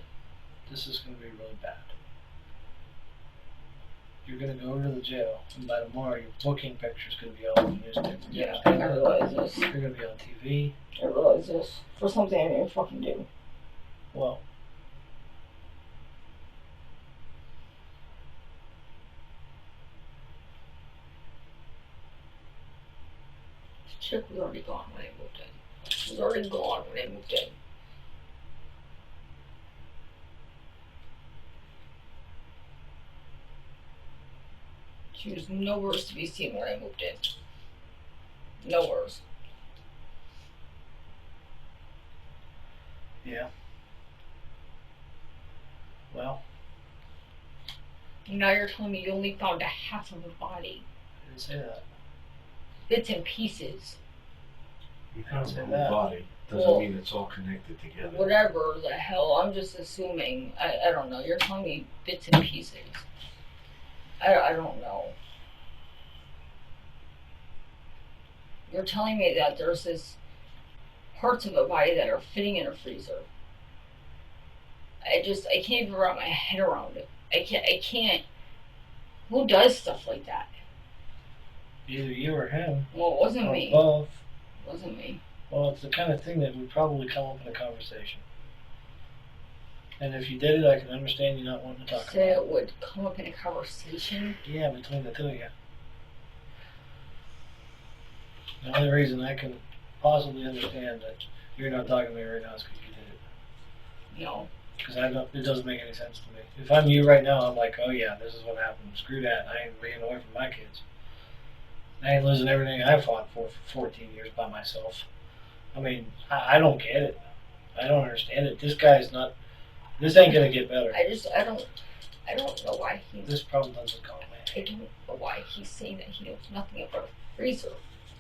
This is going to be really bad. you're gonna go over to the jail, and by tomorrow your booking picture's gonna be all over the newspaper. Yeah, I realize this. You're gonna be on TV. I realize this. For something I didn't fucking do. Well, The chick was already gone when I moved in. She was already gone when I moved in. She was nowhere to be seen when I moved in. Nowhere. yeah. Well, Now you're telling me you only found a half of a body. I didn't say that. Bits and pieces. You found Say the whole that. body. Doesn't Well, mean it's all connected together. Whatever the hell. I'm just assuming. I don't know. You're telling me bits and pieces. I don't know. You're telling me that there's this parts of a body that are fitting in a freezer. I can't even wrap my head around it. I can't. Who does stuff like that? Either you or him, Well, it wasn't or me. both. It wasn't me. Well, it's the kind of thing that would probably come up in a conversation. And if you did it, I can understand you not wanting to talk Say about it would come up in a conversation. it. Yeah, between the two of you. The only reason I can possibly understand that you're not talking to me right now is because you did it. No. Because it doesn't make any sense to me. If I'm you right now, I'm like, oh yeah, this is what happened. Screw that. I ain't being away from my kids. I ain't losing everything I fought for 14 years by myself. I mean, I don't get it. I don't understand it. This guy's not. This ain't gonna get better. I don't know why he. This problem doesn't go away. I don't know why he's saying that he knows nothing about a freezer.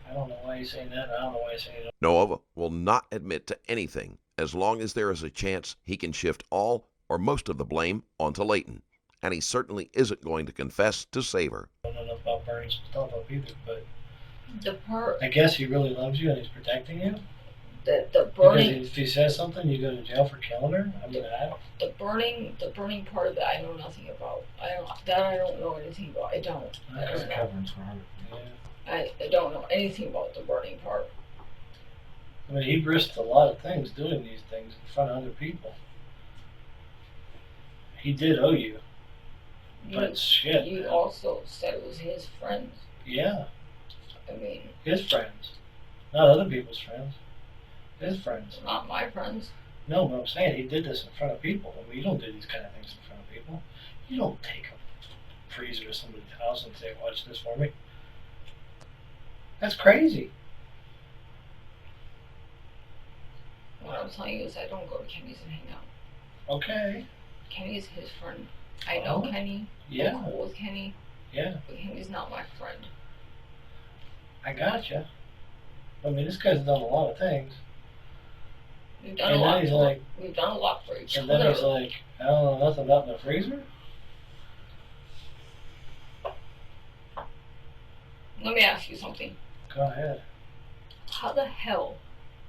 I don't know why he's saying that. And I don't know why he's saying it. Novoa will not admit to anything as long as there is a chance he can shift all or most of the blame onto Leighton. And he certainly isn't going to confess to save her. I don't know enough about Bernie's stuff up either, but The part, I guess he really loves you and he's protecting you. the Because burning, if he says something, you go to jail for killing her. I mean, the burning part of that I know nothing about. I don't know anything about. I don't That's know. covering for her. yeah. I don't know anything about the burning part. I mean, he risked a lot of things doing these things in front of other people. He did owe you, but shit. You man. also said it was his friends. Yeah, I mean, his friends, not other people's friends. His friends. not my friends. No, but I'm saying he did this in front of people. I mean, you don't do these kind of things in front of people. You don't take a freezer to somebody's house and say, "Watch this for me." That's crazy. What I'm telling you is I don't go to Kenny's and hang out. Okay. Kenny's his friend. I know Oh, Kenny. yeah. I'm cool with Kenny. Yeah, But Kenny's not my friend. I gotcha. I mean, this guy's done a lot of things. We've done And a then lot. he's like, We've done a lot for each and other. then he's like, I don't know nothing about the freezer. Let me ask you something. Go ahead. How the hell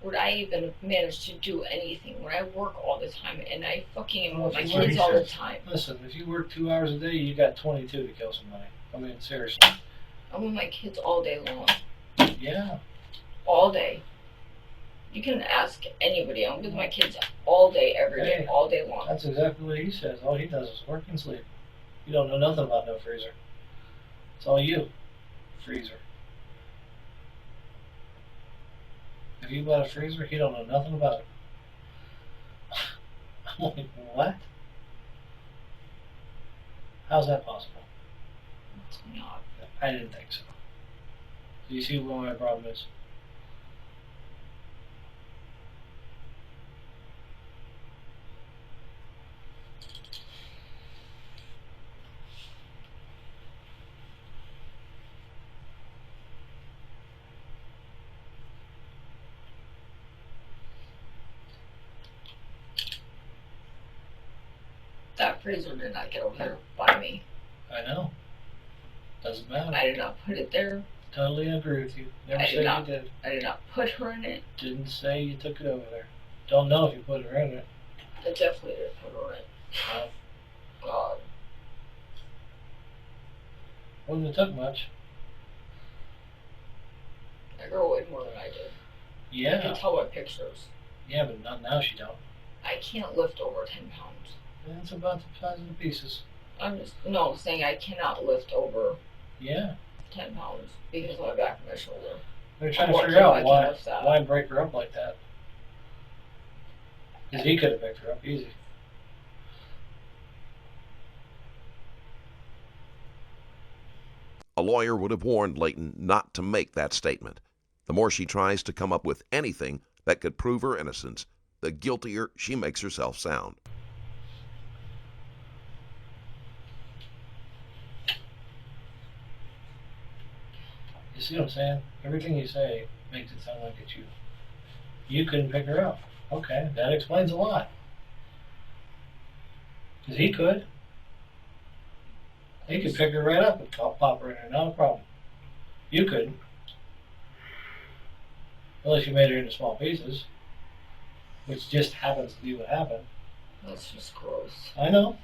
would I even manage to do anything when I work all the time and I fucking am with my Well, kids all the time? Listen, if you work 2 hours a day, you got 22 to kill somebody. I mean, seriously. I'm with my kids all day long. Yeah. All day. You can ask anybody. I'm with my kids all day, every day, Hey. all day long. That's exactly what he says. All he does is work and sleep. You don't know nothing about no freezer. It's all you. Freezer. If you bought a freezer, he don't know nothing about it. I'm like, what? How's that possible? It's not. I didn't think so. Do you see what my problem is? That freezer did not get over there by me. I know. Doesn't matter. I did not put it there. Totally agree with you. Never I did said not. you did. I did not put her in it. Didn't say you took it over there. Don't know if you put her in it. I definitely didn't put her in it. Uh, God. Wouldn't have took much. That girl weighed more than I did. You Yeah. can tell by pictures. Yeah, but not now. She don't. I can't lift over 10 pounds. That's about the size of the pieces. I'm saying I cannot lift over Yeah. 10 pounds because of my back and my shoulder. They're trying to What figure if I out can why lift that? why break her up like that. Because he could have picked her up easy. A lawyer would have warned Leighton not to make that statement. The more she tries to come up with anything that could prove her innocence, the guiltier she makes herself sound. You see what I'm saying? Everything you say makes it sound like it's you. You couldn't pick her up. Okay, that explains a lot. Because he could. He could pick her right up and pop her in there, not a problem. You couldn't. Unless you made her into small pieces. Which just happens to be what happened. That's just gross. I know.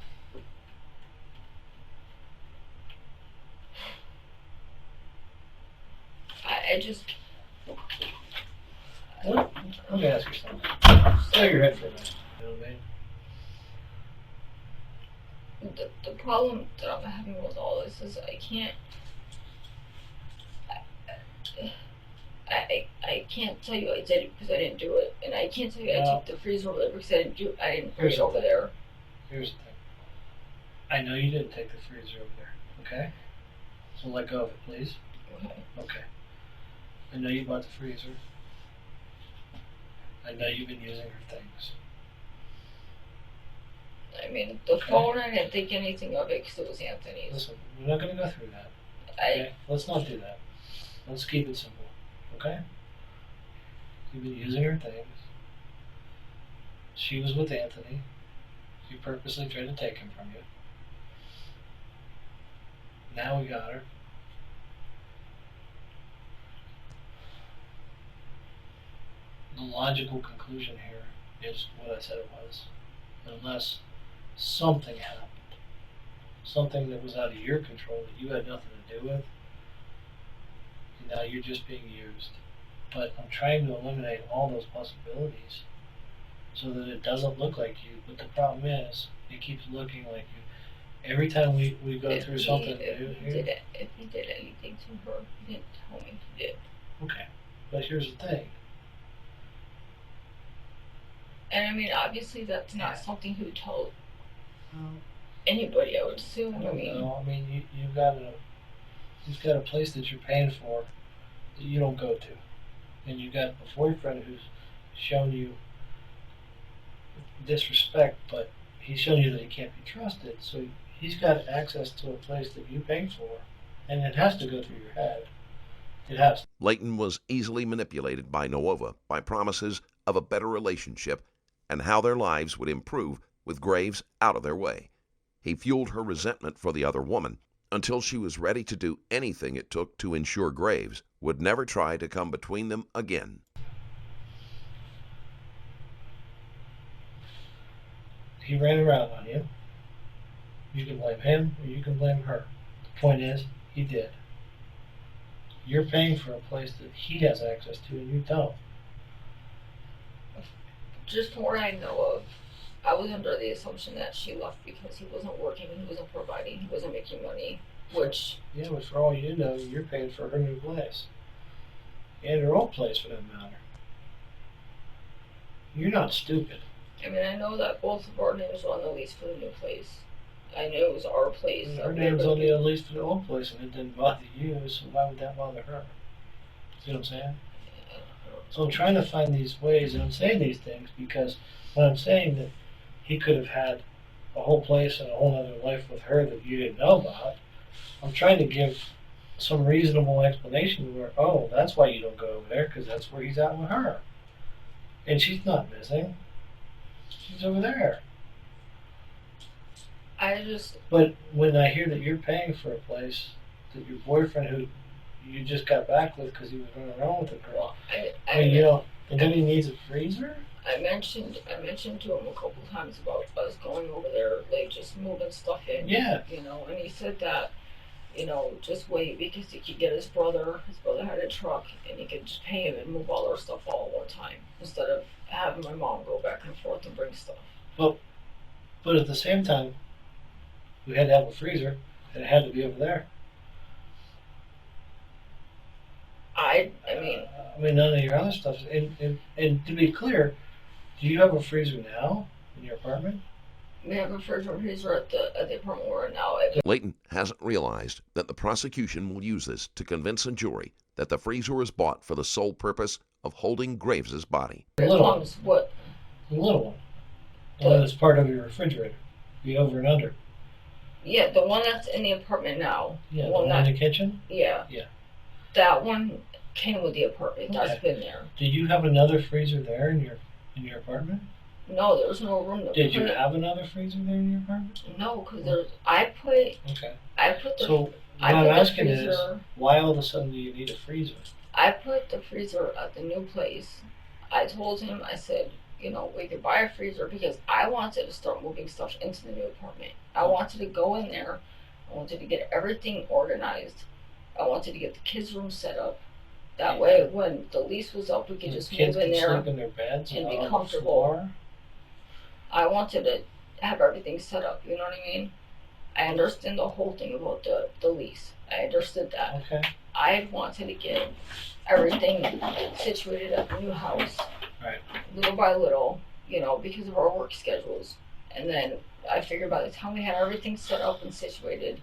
I just. What? Let me ask you something. Stay your head for a minute. You know what I mean? The problem that I'm having with all this is I can't tell you I did it because I didn't do it, and I can't tell you I took the freezer over there because I didn't put it over there. Here's the thing. I know you didn't take the freezer over there, okay? So let go of it, please. Okay. Okay. I know you bought the freezer. I know you've been using her things. I mean, the phone, I didn't think anything of it because it was Anthony's. Listen, we're not going to go through that. Okay? Let's not do that. Let's keep it simple, okay? You've been using her things. She was with Anthony. You purposely tried to take him from you. Now we got her. The logical conclusion here is what I said it was. Unless something happened. Something that was out of your control that you had nothing to do with. And now you're just being used. But I'm trying to eliminate all those possibilities so that it doesn't look like you. But the problem is, it keeps looking like you. Every time we go through something new here. If he did anything to her, he didn't tell me he did. Okay. But here's the thing. And I mean, obviously that's not something he would tell anybody, I would assume. I mean, you've got a place that you're paying for that you don't go to. And you got a boyfriend who's shown you disrespect, but he's shown you that he can't be trusted. So he's got access to a place that you pay for, and it has to go through your head. It has to. Leighton was easily manipulated by Novoa by promises of a better relationship and how their lives would improve with Graves out of their way. He fueled her resentment for the other woman until she was ready to do anything it took to ensure Graves would never try to come between them again. He ran around on you. You can blame him or you can blame her. The point is, he did. You're paying for a place that he has access to and you don't. Just from what I know of, I was under the assumption that she left because he wasn't working, he wasn't providing, he wasn't making money, which... Yeah, but for all you know, you're paying for her new place. And her old place, for that matter. You're not stupid. I mean, I know that both of our names were on the lease for the new place. I knew it was our place. Her name's on the lease for the old place, and it didn't bother you, so why would that bother her? See what I'm saying? So I'm trying to find these ways, and I'm saying these things because when I'm saying that he could have had a whole place and a whole other life with her that you didn't know about, I'm trying to give some reasonable explanation where, oh, that's why you don't go over there, because that's where he's at with her. And she's not missing. She's over there. But when I hear that you're paying for a place that your boyfriend, who you just got back with because he was running around with a girl, and then he needs a freezer? I mentioned to him a couple times about us going over there, like just moving stuff in. Yeah. And he said that, you know, just wait because he could get his brother. His brother had a truck, and he could just pay him and move all our stuff all at one time instead of having my mom go back and forth and bring stuff. Well, but at the same time, we had to have a freezer, and it had to be over there. I mean, none of your other stuff. And to be clear, do you have a freezer now in your apartment? we have a freezer at the apartment we're in now. Leighton hasn't realized that the prosecution will use this to convince a jury that the freezer was bought for the sole purpose of holding Graves's body. The As little long one. as what? The little one. The one that's part of your refrigerator. The over and under. Yeah, the one that's in the apartment now. Yeah, the one one in the kitchen? Yeah. Yeah. That one came with the apartment. That's Okay. been there. Do you have another freezer there in your apartment? No, there's no room to Did put you it. have another freezer there in your apartment? No, because there's. I put the. So I what I'm put the asking is, freezer. why all of a sudden do you need a freezer? I put the freezer at the new place. I told him, I said, you know, we could buy a freezer because I wanted to start moving stuff into the new apartment. I wanted to go in there. I wanted to get everything organized. I wanted to get the kids' room set up. That way, when the lease was up, we could just Kids move in can there. sleep in their beds and be not on the comfortable. floor? I wanted to have everything set up, you know what I mean? I understand the whole thing about the lease. I understood that. Okay. I wanted to get everything situated at the new house, Right. little by little, you know, because of our work schedules. And then I figured by the time we had everything set up and situated,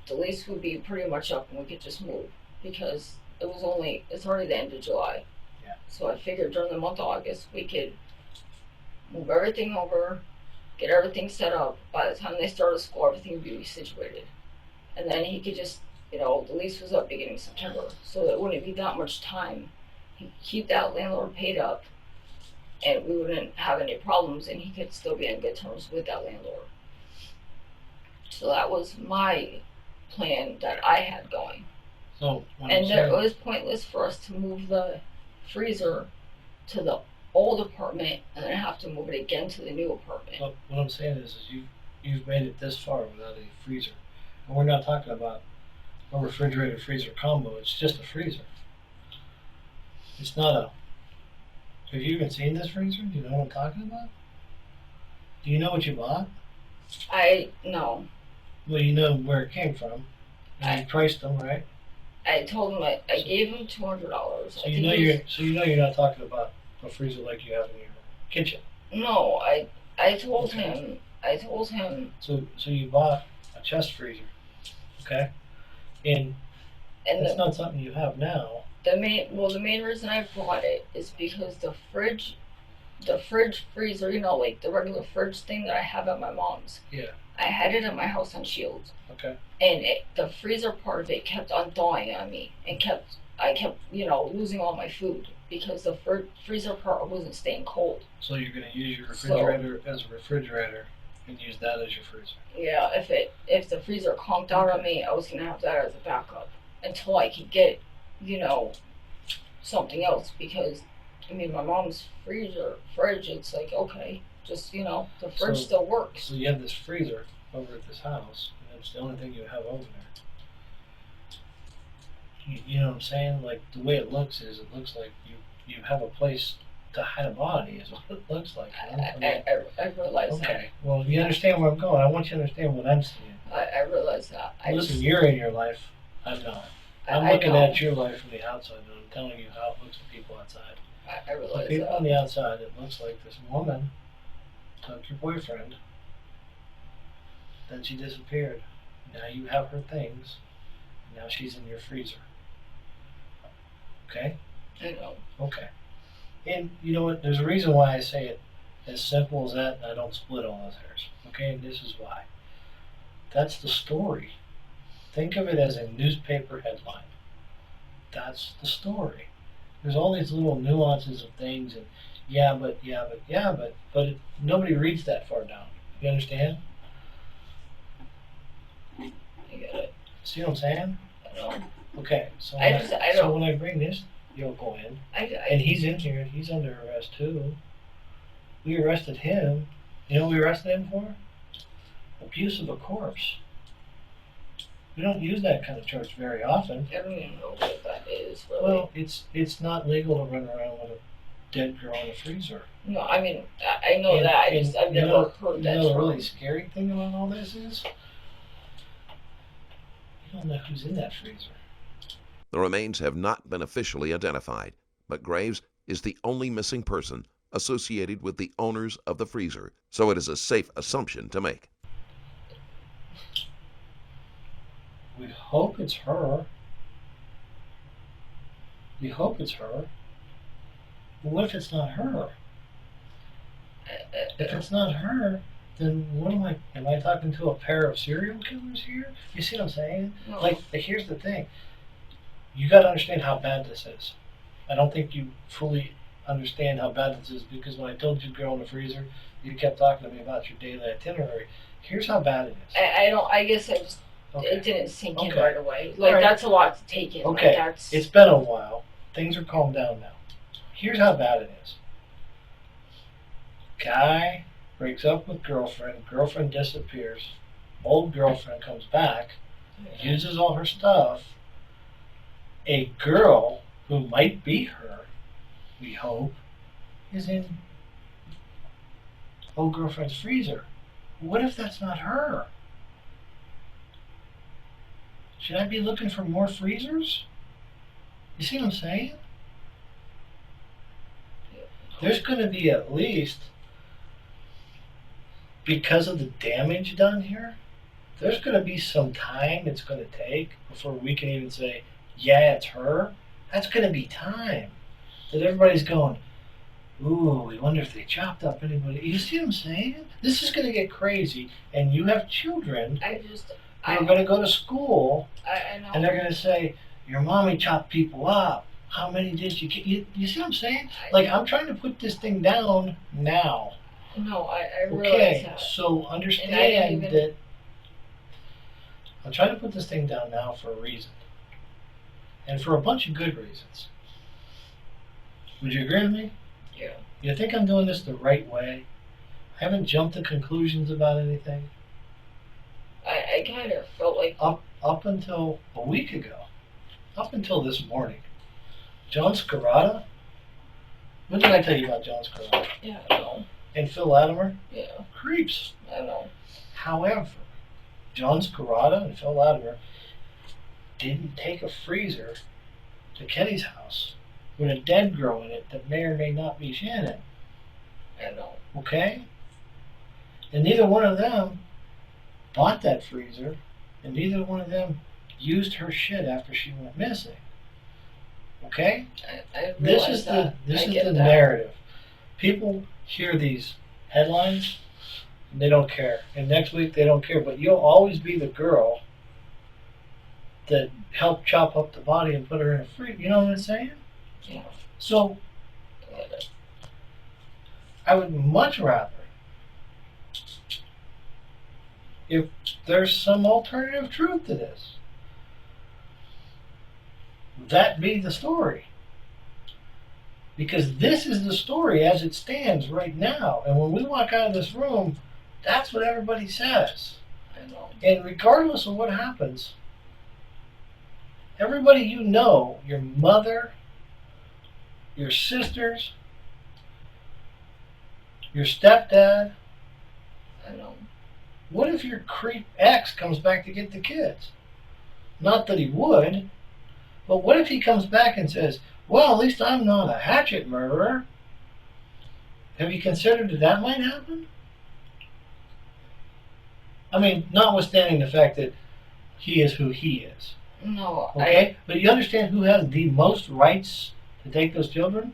the lease would be pretty much up and we could just move because it's already the end of July. Yeah. So I figured during the month of August we could move everything over, get everything set up. By the time they started school, everything would be situated. And then he could just, you know, the lease was up beginning of September, so it wouldn't be that much time. He'd keep that landlord paid up, and we wouldn't have any problems, and he could still be on good terms with that landlord. So that was my plan that I had going. So what I'm And it saying, was pointless for us to move the freezer to the old apartment and then have to move it again to the new apartment. what I'm saying is you've made it this far without a freezer, and we're not talking about a refrigerator freezer combo. It's just a freezer. It's not a. Have you even seen this freezer? Do you know what I'm talking about? Do you know what you bought? I no. Well, you know where it came from, and you priced them, right? I told him I gave him $200. So you know you're not talking about a freezer like you have in your kitchen. No, I told Okay. him So you bought a chest freezer, okay? And and it's not something you have now. the main reason I bought it is because the fridge freezer, you know, like the regular fridge thing that I have at my mom's. Yeah. I had it at my house on Shields. Okay. And the freezer part of it kept on thawing on me and I kept, you know, losing all my food because the freezer part wasn't staying cold. So you're gonna use your refrigerator as a refrigerator and use that as your freezer. Yeah, if the freezer conked out on me, I was gonna have that as a backup until I could get, you know, something else because I mean my mom's fridge, it's like okay, just you know, the fridge still works. So you have this freezer over at this house, and it's the only thing you have over there. You know what I'm saying? Like the way it looks like you have a place to hide a body is what it looks like. You know? I mean, I realize okay. Well, you understand where I'm going. I want you to understand what I'm seeing. that. I realize that. Listen, you're in your life. I'm not. I'm looking at your life from the outside, and I'm telling you how it looks to people outside. I To realize people that. on the outside, it looks like this woman took your boyfriend, then she disappeared. Now you have her things, and now she's in your freezer. Okay? I know. Okay. And you know what? There's a reason why I say it as simple as that, and I don't split all those hairs. Okay? And this is why. That's the story. Think of it as a newspaper headline. That's the story. There's all these little nuances of things, and but nobody reads that far down. You understand? I get it. See what I'm saying? I know. Okay, so I so don't. when I bring this yokel in, and I he's in here, he's under arrest too. We arrested him. You know what we arrested him for? Abuse of a corpse. We don't use that kind of charge very often. I don't even know what that is, really. Well, it's not legal to run around with a dead girl in a freezer. No, I mean, I know And- that. and I've you never know, heard you that know the term. really scary thing about all this is you don't know who's in that freezer. The remains have not been officially identified, but Graves is the only missing person associated with the owners of the freezer, so it is a safe assumption to make. We hope it's her. We hope it's her. But what if it's not her? If it's not her, then what am I talking to a pair of serial killers here? You see what I'm saying? No. Like, here's the thing. You got to understand how bad this is. I don't think you fully understand how bad this is, because when I told you girl in the freezer, you kept talking to me about your daily itinerary. Here's how bad it is. I guess I just, Okay. it didn't sink in Okay. right away. Like, Alright. that's a lot to take in. Okay. Like, that's, It's been a while. Things are calmed down now. Here's how bad it is. Guy breaks up with girlfriend. Girlfriend disappears. Old girlfriend comes back, uses all her stuff. A girl who might be her, we hope, is in old girlfriend's freezer. What if that's not her? Should I be looking for more freezers? You see what I'm saying? There's going to be at least, because of the damage done here, there's going to be some time it's going to take before we can even say, yeah, it's her. That's going to be time. That everybody's going, ooh, we wonder if they chopped up anybody. You see what I'm saying? This is going to get crazy, and you have children I just, who I are going to go to school, I know. and they're going to say, your mommy chopped people up. How many did you kill? You see what I'm saying? Like, I'm trying to put this thing down now. No, I realize Okay, that. so And I understand didn't even- that I'm trying to put this thing down now for a reason. And for a bunch of good reasons. Would you agree with me? Yeah. You think I'm doing this the right way? I haven't jumped to conclusions about anything. I kind of felt like, Up until a week ago, up until this morning, John Scarata. What did I tell you about John Scarata? yeah, I know. And Phil Latimer? Yeah, Creeps. I know. However, John Scarata and Phil Latimer didn't take a freezer to Kenny's house with a dead girl in it that may or may not be Shannon. I know. Okay? And neither one of them bought that freezer, and neither one of them used her shit after she went missing. Okay? I This realize is that. the I get that. narrative. People hear these headlines and they don't care. And next week they don't care. But you'll always be the girl that helped chop up the body and put her in a freezer. You know what I'm saying? Yeah. So I get it. I would much rather, if there's some alternative truth to this, that be the story. Because this is the story as it stands right now. And when we walk out of this room, that's what everybody says. I know. And regardless of what happens, everybody you know, your mother, your sisters, your stepdad, I know. what if your creep ex comes back to get the kids? Not that he would, but what if he comes back and says, well, at least I'm not a hatchet murderer? Have you considered that might happen? I mean, notwithstanding the fact that he is who he is. No, Okay? But you understand who has the most rights to take those children?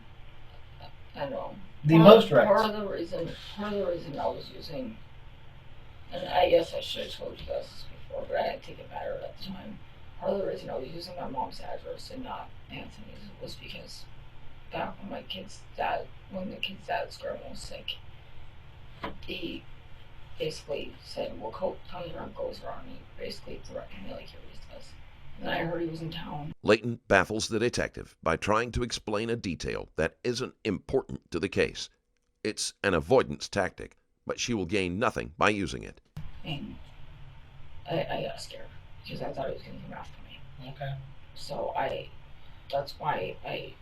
I know. The most rights. Part of the reason I was using, and I guess I should have told you guys this before, but I didn't think it mattered at the time. Part of the reason I was using my mom's address and not Anthony's was because back when the kid's dad's grandma was sick, he basically said, well, tell your uncles around me. Basically threatened me like he always does. And I heard he was in town. Leighton baffles the detective by trying to explain a detail that isn't important to the case. It's an avoidance tactic, but she will gain nothing by using it. And I got scared. because I thought he was going to come after me. Okay. So that's why I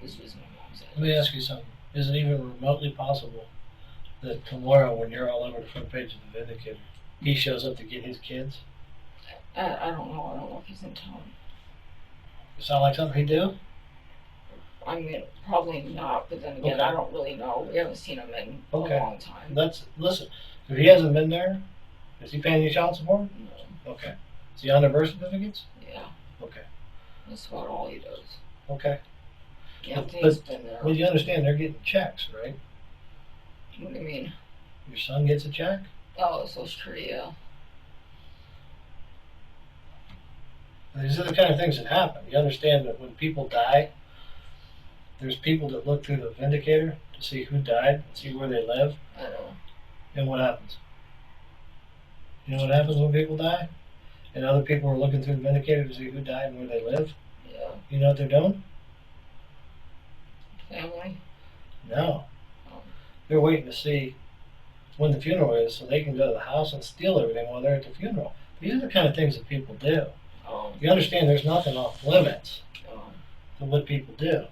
was using my mom's Let me ask you something. Is it even remotely possible that tomorrow, when you're all over the front page of the Vindicator, he shows up to get his kids? I don't know. I don't know if he's in town. Sound like something he'd do? I mean, probably not, but then again, Okay. I don't really know. We haven't seen him in Okay. a long time. Listen, if he hasn't been there, is he paying you child support? No. Okay. Is he on their birth certificates? Yeah, Okay. that's about all he does. Okay. Yeah, But- Anthony's been there. Well, you understand they're getting checks, right? What do you mean? Your son gets a check? Oh, Social Security, yeah. These are the kind of things that happen. You understand that when people die, there's people that look through the Vindicator to see who died, see where they live, I know. and what happens. You know what happens when people die? And other people are looking through the Vindicator to see who died and where they live? Yeah. You know what they're doing? Family? No. Oh. They're waiting to see when the funeral is so they can go to the house and steal everything while they're at the funeral. These are the kind of things that people do. You understand there's nothing off limits to what people do.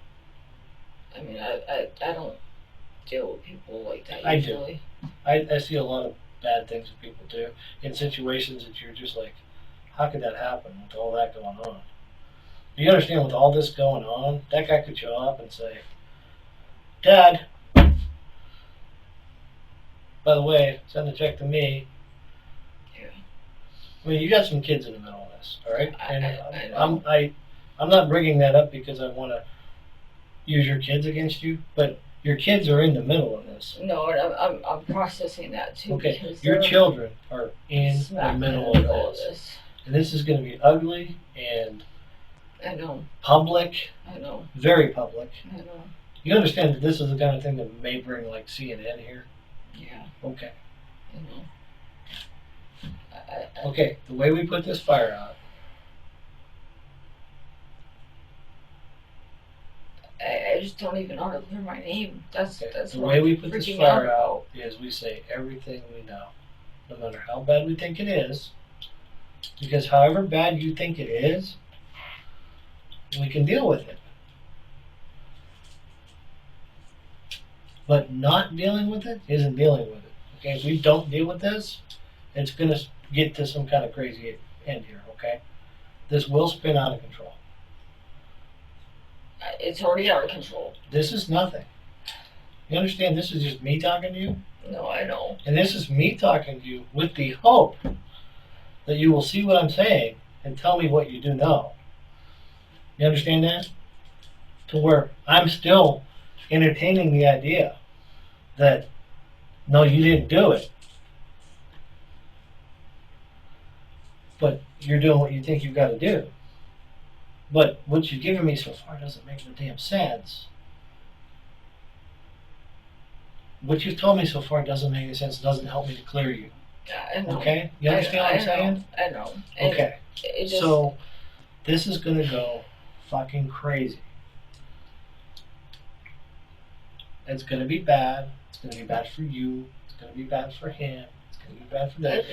I mean, I don't deal with people like that I do. usually. I see a lot of bad things that people do in situations that you're just like, how could that happen with all that going on? You understand with all this going on, that guy could show up and say, Dad, by the way, send the check to me. Yeah. I mean, you got some kids in the middle of this, all right? And I know. I'm not bringing that up because I want to use your kids against you, but your kids are in the middle of this. No, and I'm processing that too. Okay, because your they're children are in the smack middle in of this. And this is going to be ugly and I know. public, I know. very public. I know. You understand that this is the kind of thing that may bring like CNN here? Yeah. Okay. I know. Okay, the way we put this fire out, I just don't even know how to clear my name. That's the what way I'm we put this freaking fire about. out is we say everything we know, no matter how bad we think it is, because however bad you think it is, we can deal with it. But not dealing with it isn't dealing with it. Okay, if we don't deal with this, it's going to get to some kind of crazy end here. Okay, this will spin out of control. It's already out of control. This is nothing. You understand? This is just me talking to you, No, I know. and this is me talking to you with the hope that you will see what I'm saying and tell me what you do know. You understand that? To where I'm still entertaining the idea that no, you didn't do it, but you're doing what you think you've got to do. But what you've given me so far doesn't make no damn sense. What you've told me so far doesn't make any sense, doesn't help me to clear you. I know. Okay? You understand what I'm saying? I know. And Okay. It just, So, this is going to go fucking crazy. It's going to be bad. It's going to be bad for you. It's going to be bad for him. It's going to be bad for them.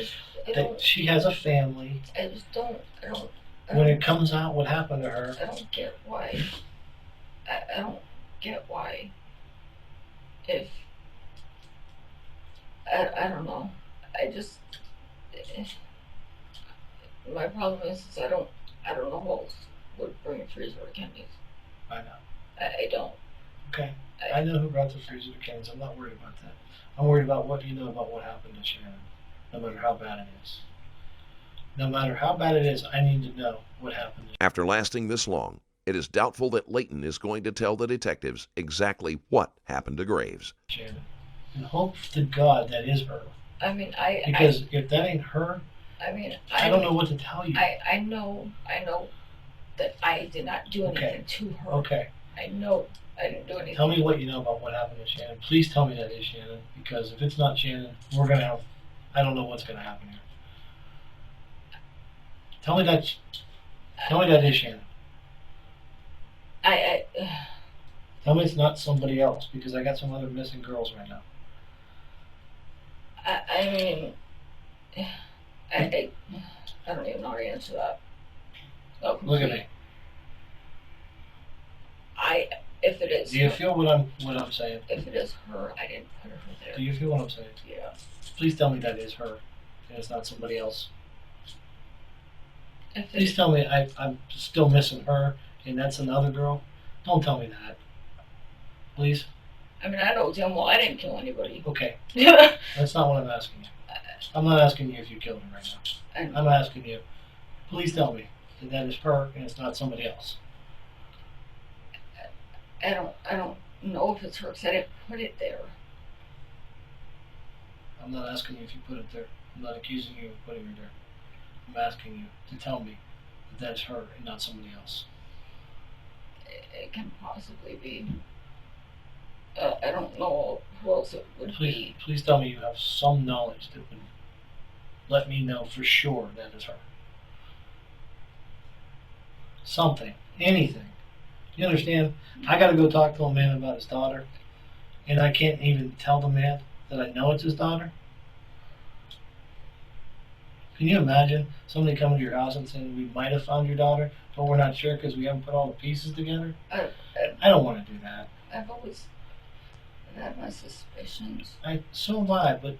That she has a family. I just don't. When it comes out what happened to her, I don't get why. I don't get why. If I don't know. I just my problem is I don't know who else would bring a freezer to Kenny's. I know. I don't. Okay. I know who brought the freezer to Ken's. I'm not worried about that. I'm worried about what you know about what happened to Shannon, no matter how bad it is. No matter how bad it is, I need to know what happened. After lasting this long, it is doubtful that Leighton is going to tell the detectives exactly what happened to Graves. Shannon. And hope to God that is her. I mean, Because if that ain't her, I mean, I don't know what to tell you. I know that I did not do anything to her. Okay. I know I didn't do anything. Tell me what you know about what happened to Shannon. Please tell me that is Shannon, because if it's not Shannon, we're gonna have. I don't know what's gonna happen here. Tell me that is Shannon. Tell me it's not somebody else, because I got some other missing girls right now. I mean, I don't even know how to answer that. No, Look at me. If it is, Do you feel what I'm saying? if it is her, I didn't put her there. Do you feel what I'm saying? Yeah. Please tell me that is her, and it's not somebody else. If Please it, tell me I'm still missing her, and that's another girl. Don't tell me that. Please. I mean, I know damn well I didn't kill anybody. Okay. I That's not what I'm asking you. I'm not asking you if you killed her right now. I'm asking you, please tell me that that is her and it's not somebody else. don't know if it's her because I didn't put it there. I'm not asking you if you put it there. I'm not accusing you of putting her there. I'm asking you to tell me that that is her and not somebody else. It can possibly be. I don't know who else it would be. Please tell me you have some knowledge that would let me know for sure that is her. Something, anything. You understand? I gotta go talk to a man about his daughter, and I can't even tell the man that I know it's his daughter. Can you imagine somebody coming to your house and saying we might have found your daughter, but we're not sure because we haven't put all the pieces together? I don't want to do that. I've always had my suspicions. So have I, but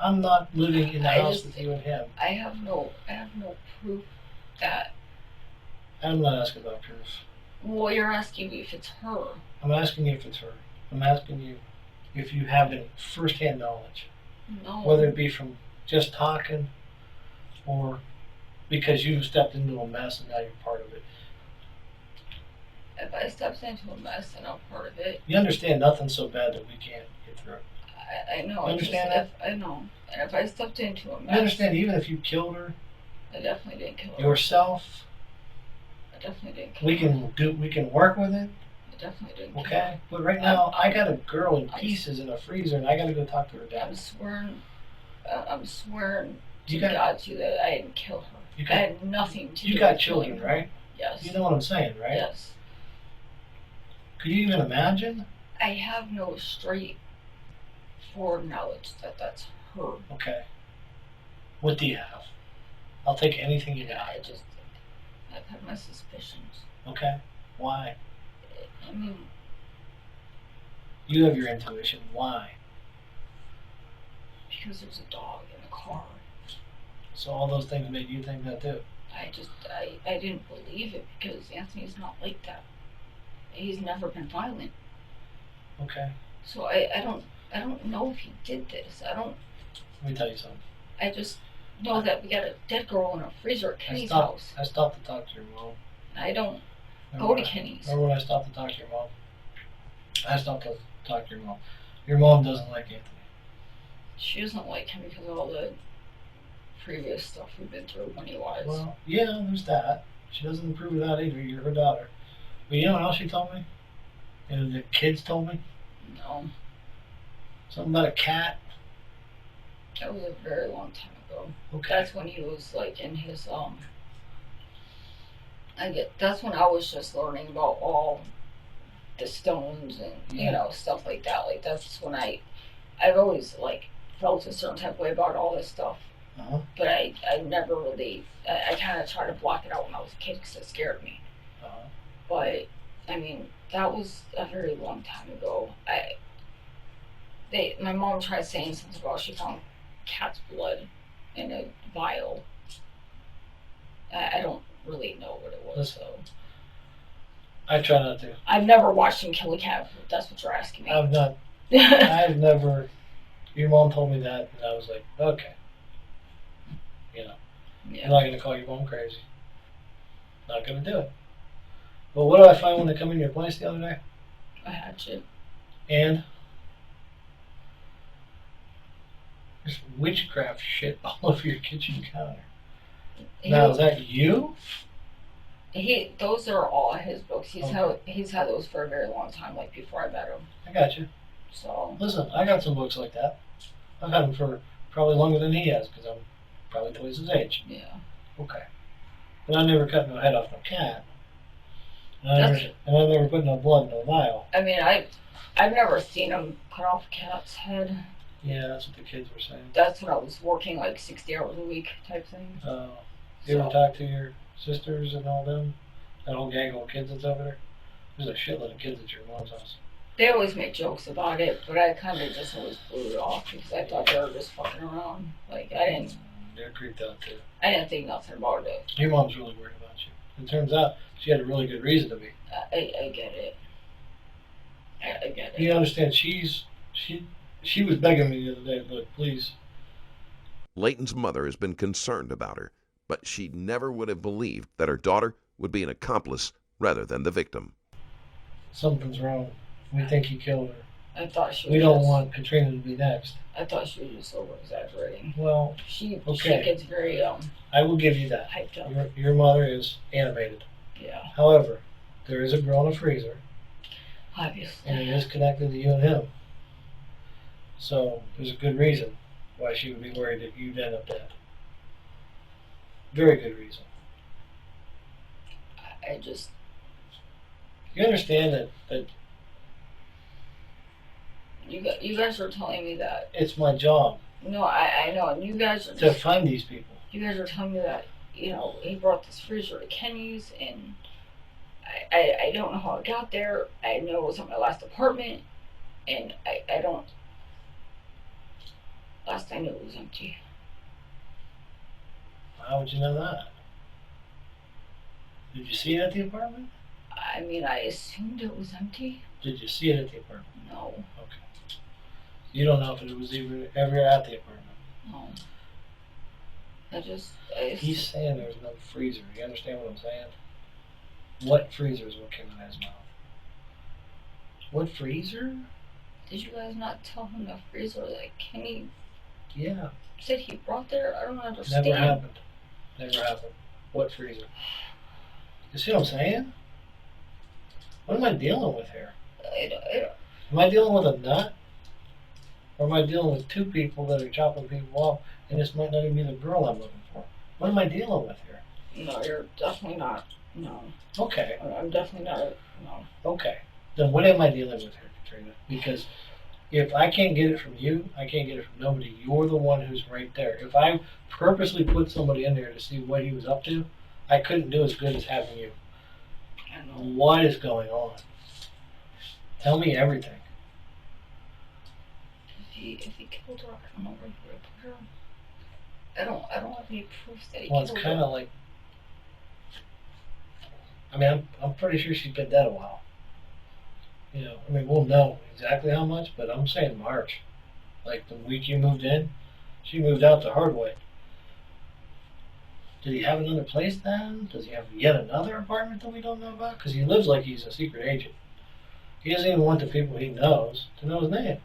I'm not living in the house just- with you and him. I have no proof that. I'm not asking about proof. Well, you're asking me if it's her. I'm asking you if it's her. I'm asking you if you have any first-hand knowledge, No. whether it be from just talking or because you've stepped into a mess and now you're part of it. If I stepped into a mess and I'm part of it, You understand nothing's so bad that we can't get through it. I know. You understand I know. And if I stepped into a mess, You understand even if you killed her I definitely didn't kill her. yourself, I definitely didn't kill her. we can work with it, I definitely didn't kill her. okay? But right now I got a girl in pieces in a freezer and I got to go talk to her dad. I'm swearing to You got- God to that I didn't kill her. You I got- had nothing to do You got with killing children, her. right? Yes. You know what I'm saying, right? Yes. Could you even imagine? I have no straightforward knowledge that that's her. Okay. What do you have? I'll take anything you got. I've had my suspicions. Okay? Why? I mean, You have your intuition. Why? because there's a dog in the car. So all those things made you think that too. I didn't believe it because Anthony's not like that. He's never been violent. Okay. So I don't know if he did this. Let me tell you something. I just know that we got a dead girl in a freezer at I Kenny's stopped house. to talk to your mom. I don't Remember go to when Kenny's. Remember when I stopped to talk to your mom? I stopped to talk to your mom. Your mom doesn't like Anthony. She doesn't like him because of all the previous stuff we've been through money-wise. Well, yeah, there's that. She doesn't approve of that either. You're her daughter. But you know what else she told me? And the kids told me? No, Something about a cat. that was a very long time ago. Okay. That's when he was like in his that's when I was just learning about all the stones and stuff like that. Like that's when I've always like felt a certain type of way about all this stuff. Uh-huh. But I never really, I kind of tried to block it out when I was a kid because it scared me. Uh-huh. But, I mean, that was a very long time ago. My mom tried saying something about she found cat's blood in a vial. I don't really know what it was, so. I try not to. I've never watched him kill a cat, if that's what you're asking me. I've not. I've never. Your mom told me that, and I was like, okay. You know, Yeah. I'm not going to call your mom crazy. Not going to do it. But what did I find when I come in your place the other day? A hatchet. And there's witchcraft shit all over your kitchen counter. Now, is that you? Those are all his books. Okay. He's had those for a very long time, like before I met him. I got you. So. Listen, I got some books like that. I've had them for probably longer than he has because I'm probably twice his age. Yeah. Okay. But I never cut no head off no cat. And I never put no blood in no vial. I mean, I've never seen him cut off a cat's head. Yeah, that's what the kids were saying. That's when I was working like 60 hours a week type thing. You ever So, talk to your sisters and all them? That whole gang of kids that's over there? There's a shitload of kids at your mom's house. they always make jokes about it, but I kind of just always blew it off because I thought they were just fucking around. Like, They're creeped out too. I didn't think nothing about it. Your mom's really worried about you. It turns out she had a really good reason to be. I get it. I get it. You understand? She was begging me the other day, look, please. Leighton's mother has been concerned about her, but she never would have believed that her daughter would be an accomplice rather than the victim. Something's wrong. We think he killed her. I thought she was We don't just, want Katrina to be next. I thought she was just over exaggerating. Well, She Okay. gets very I will give you that. hyped up. Your mother is animated. Yeah, However, there is a girl in a freezer, obviously. and it is connected to you and him. So there's a good reason why she would be worried that you'd end up dead. Very good reason. I just You understand that you guys are telling me that. it's my job No, I know, and you guys are to just, find these people. you guys are telling me that, you know, he brought this freezer to Kenny's, and I don't know how it got there. I know it was at my last apartment, and I don't. Last I knew it was empty. How would you know that? Did you see it at the apartment? I mean, I assumed it was empty. Did you see it at the apartment? No, Okay. You don't know if it was ever at the apartment. no. He's saying there's no freezer. You understand what I'm saying? What freezer is what came in his mouth? What freezer? Did you guys not tell him the freezer that Kenny Yeah. said he brought there? I don't understand. Never happened. Never happened. What freezer? You see what I'm saying? What am I dealing with here? Am I dealing with a nut? Or am I dealing with two people that are chopping people off, and this might not even be the girl I'm looking for? What am I dealing with here? No, you're definitely not. No, Okay, I'm definitely not. No. okay. Then what am I dealing with here, Katrina? Because if I can't get it from you, I can't get it from nobody. You're the one who's right there. If I purposely put somebody in there to see what he was up to, I couldn't do as good as having you. I don't know. What is going on? Tell me everything. If he killed her, I don't know where he would put her. I don't have any proof that he Well, killed it's her. kind of like, I mean, I'm pretty sure she's been dead a while. You know, I mean, we'll know exactly how much, but I'm saying March. Like the week you moved in, she moved out the hard way. Did he have another place then? Does he have yet another apartment that we don't know about? Because he lives like he's a secret agent. He doesn't even want the people he knows to know his name.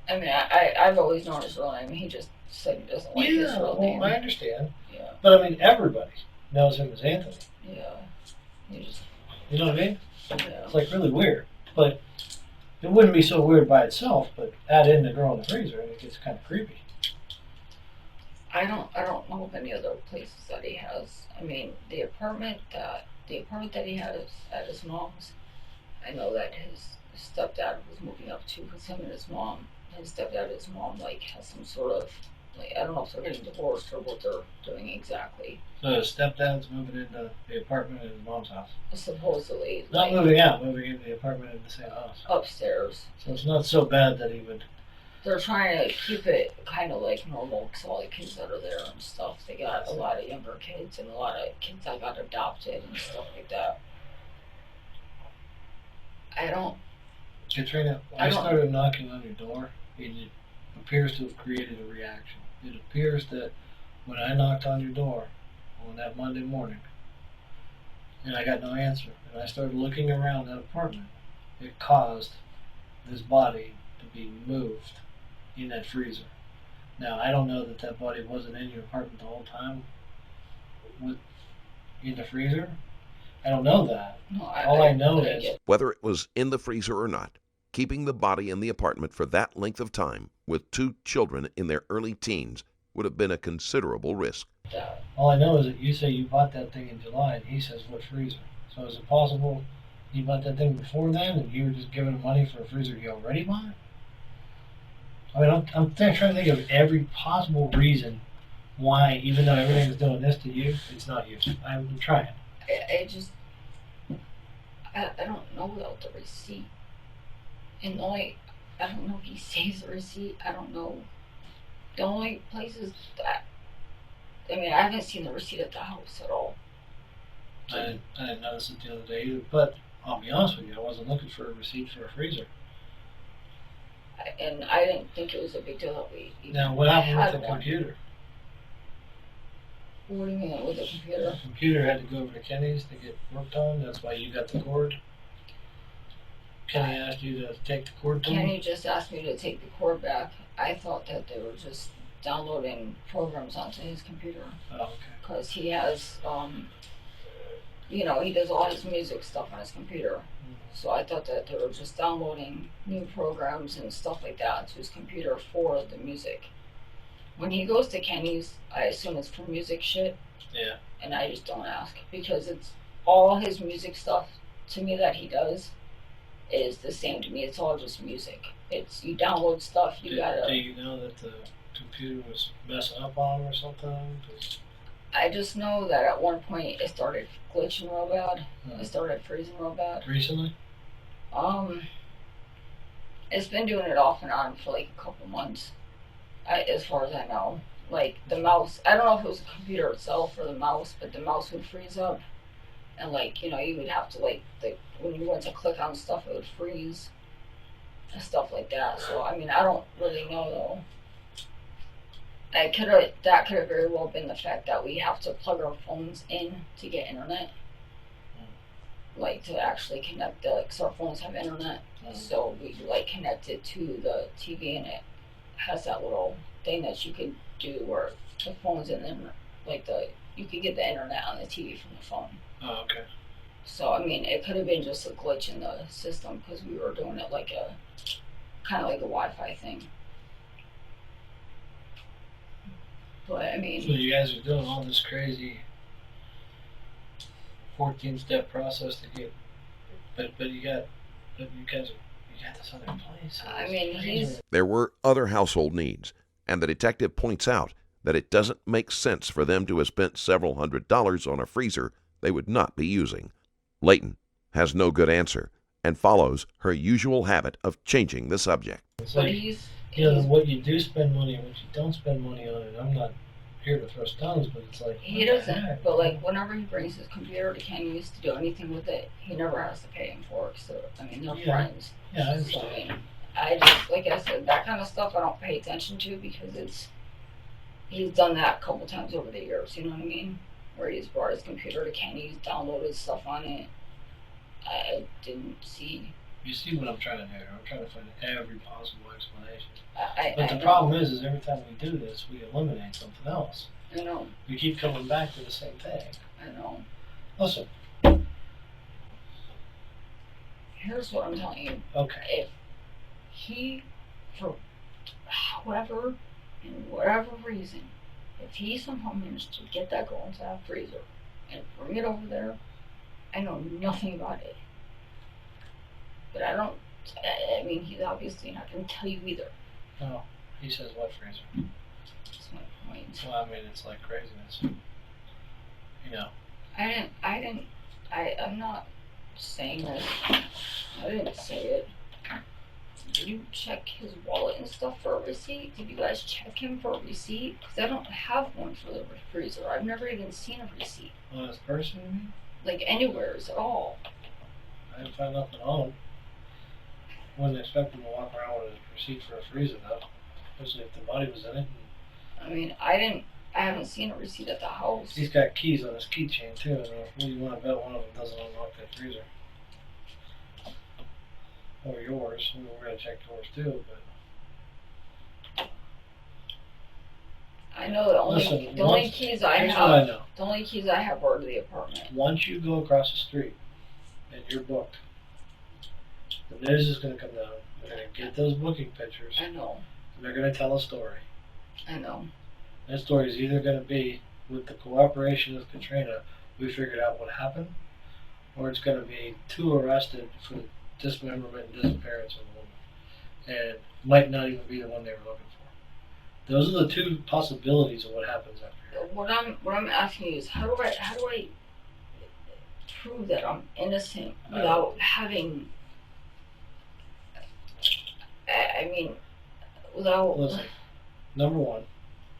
I mean, I've always known his real name. He just said he doesn't like his Yeah, real well, name. I understand. Yeah, But I mean, everybody knows him as Anthony. yeah. He just, You know what I mean? yeah. It's like really weird. But it wouldn't be so weird by itself, but add in the girl in the freezer and it gets kind of creepy. I don't know of any other places that he has. I mean, the apartment that he had at his mom's. I know that his stepdad was moving up to with him and his mom. His stepdad and his mom like has some sort of like, I don't know if they're getting divorced or what they're doing exactly. So his stepdad's moving into the apartment in his mom's house. Supposedly, Not like, moving out, moving into the apartment in the same house. upstairs. So it's not so bad that he would. They're trying to keep it kind of like normal because all the kids that are there and stuff. They got a lot of younger kids and a lot of kids that got adopted and stuff like that. Katrina, when I started knocking on your door, it appears to have created a reaction. It appears that when I knocked on your door on that Monday morning, and I got no answer, and I started looking around that apartment, it caused this body to be moved in that freezer. Now, I don't know that body wasn't in your apartment the whole time in the freezer. I don't know that. No, All I know is Whether it was in the freezer or not, keeping the body in the apartment for that length of time with two children in their early teens would have been a considerable risk. all I know is that you say you bought that thing in July, and he says what freezer. So is it possible you bought that thing before then, and you were just giving him money for a freezer you already bought? I mean, I'm trying to think of every possible reason why, even though everything's doing this to you, it's not you. I'm trying. I just, I don't know without the receipt. And the only, I don't know if he saves the receipt. I don't know. The only places that, I mean, I haven't seen the receipt at the house at all. I didn't notice it the other day either, but I'll be honest with you, I wasn't looking for a receipt for a freezer. And I didn't think it was a big deal that we even Now, what happened had with the one. computer? What do you mean with the computer? The computer had to go over to Kenny's to get worked on. That's why you got the cord. Kenny asked you to take the cord to him? Kenny just asked me to take the cord back. I thought that they were just downloading programs onto his computer. Oh, okay. Because he has, you know, he does all his music stuff on his computer. So I thought that they were just downloading new programs and stuff like that to his computer for the music. When he goes to Kenny's, I assume it's for music shit. Yeah. And I just don't ask because it's all his music stuff to me that he does is the same to me. It's all just music. It's you download stuff, you gotta. Do you know that the computer was messing up on him or something? I just know that at one point it started glitching real bad. Hmm. It started freezing real bad. Recently? It's been doing it off and on for like a couple months. As far as I know. Like the mouse, I don't know if it was the computer itself or the mouse, but the mouse would freeze up. And like, you know, you would have to like, when you went to click on stuff, it would freeze. And stuff like that. So, I mean, I don't really know though. That could have very well been the fact that we have to plug our phones in to get internet. Like to actually connect because our phones have internet. So we like connect it to the TV and it has that little thing that you could do where the phone's in there, like you could get the internet on the TV from the phone. Oh, okay. So I mean, it could have been just a glitch in the system because we were doing it like a kind of like a Wi-Fi thing. But I mean, So you guys are doing all this crazy 14-step process to get, but you guys you got this other place. I mean, he's There were other household needs, and the detective points out that it doesn't make sense for them to have spent several $100s on a freezer they would not be using. Leighton has no good answer and follows her usual habit of changing the subject. So but you know what you do spend money and what you don't spend money on, and I'm not here to throw stones, but it's like he doesn't. But like whenever he brings his computer to Kenny's to do anything with it, he never has to pay him for it. So I mean, they're friends. Yeah, I So understand. I mean, I just like I said, that kind of stuff I don't pay attention to because he's done that a couple times over the years. You know what I mean? Where he's brought his computer to Kenny's, downloaded stuff on it. I didn't see. You see what I'm trying to do? I'm trying to find every possible explanation. But The problem is every time we do this, we eliminate something else. I know. We keep coming back to the same thing. I know. Listen, Here's what I'm telling you. okay. If he, for whatever reason, if he somehow managed to get that girl into that freezer and bring it over there, I know nothing about it. But I mean, he's obviously not going to tell you either. No, he says what freezer? That's my point. Well, I mean, it's like craziness. You know. I'm not saying this. I didn't say it. Did you check his wallet and stuff for a receipt? Did you guys check him for a receipt? Because I don't have one for the freezer. I've never even seen a receipt. On his person, you mean? Like anywhere at all. I didn't find nothing on him. Wouldn't expect him to walk around with a receipt for a freezer, though. Especially if the body was in it. I mean, I haven't seen a receipt at the house. He's got keys on his keychain, too. And if you want to bet one of them doesn't unlock that freezer. Or yours. We're going to check yours, too, but... I know the only Listen, the only once- keys I here's what I have. know. The only keys I have are to the apartment. Once you go across the street and you're booked, the news is going to come down. They're going to get those booking pictures, I know. and they're going to tell a story. I know. That story is either going to be, with the cooperation of Katrina, we figured out what happened, or it's going to be 2 arrested for the dismemberment and disappearance of a woman, and might not even be the one they were looking for. Those are the two possibilities of what happens after here. What I'm asking you is how do I prove that I'm innocent without having? I mean, without. Listen, number one,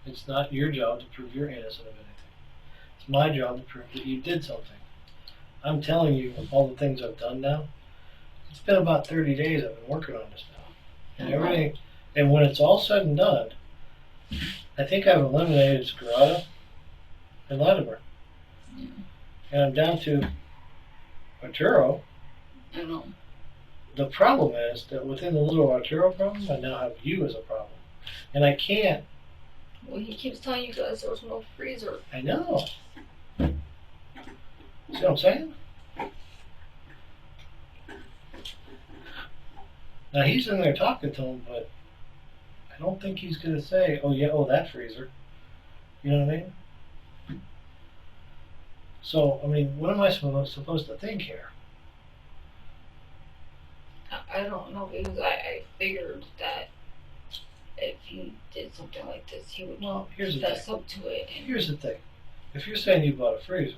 it's not your job to prove you're innocent of anything. It's my job to prove that you did something. I'm telling you all the things I've done now. It's been about 30 days I've been working on this now. And everything, and when it's all said and done, I think I've eliminated Scarata and Latimer. Yeah. And I'm down to Arturo. I know. The problem is that within the little Arturo problem, I now have you as a problem. And I can't. Well, he keeps telling you guys there was no freezer. I know. See what I'm saying? Now he's in there talking to him, but I don't think he's going to say, oh yeah, oh that freezer. You know what I mean? So, I mean, what am I supposed to think here? I don't know, because I figured that if he did something like this, he would Well, here's the fess thing. up to it. And Here's the thing. If you're saying you bought a freezer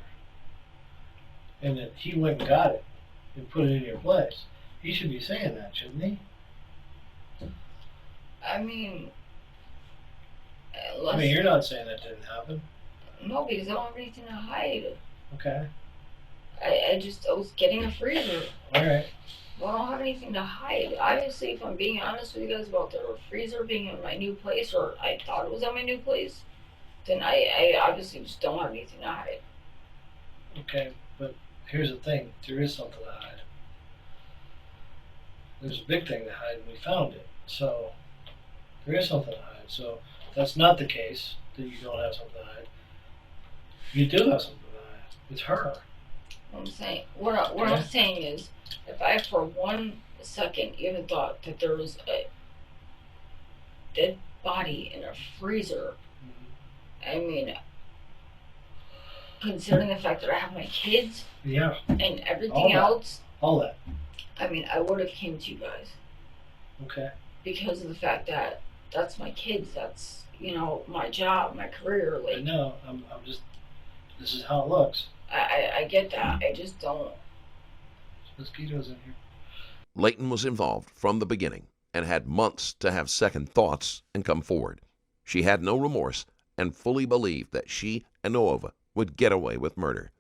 and that he went and got it and put it in your place, he should be saying that, shouldn't he? I mean, I mean, you're not saying that didn't happen. no, because I don't have anything to hide. Okay. I was getting a freezer. All right. Well, I don't have anything to hide. Obviously, if I'm being honest with you guys about the freezer being in my new place, or I thought it was at my new place, then I obviously just don't have anything to hide. Okay, but here's the thing. There is something to hide. There's a big thing to hide, and we found it. So, there is something to hide. So, that's not the case, that you don't have something to hide. You do have something to hide. It's her. What I'm saying is, if I for 1 second even thought that there was a dead body in a freezer, I mean, considering the fact that I have my kids Yeah, and everything else, all that. I mean, I would have came to you guys Okay. because of the fact that that's my kids, that's, my job, my career. I Like, know. I'm just. This is how it looks. I get that. I just don't. Mosquitoes in here. Leighton was involved from the beginning and had months to have second thoughts and come forward. She had no remorse and fully believed that she and Novoa would get away with murder.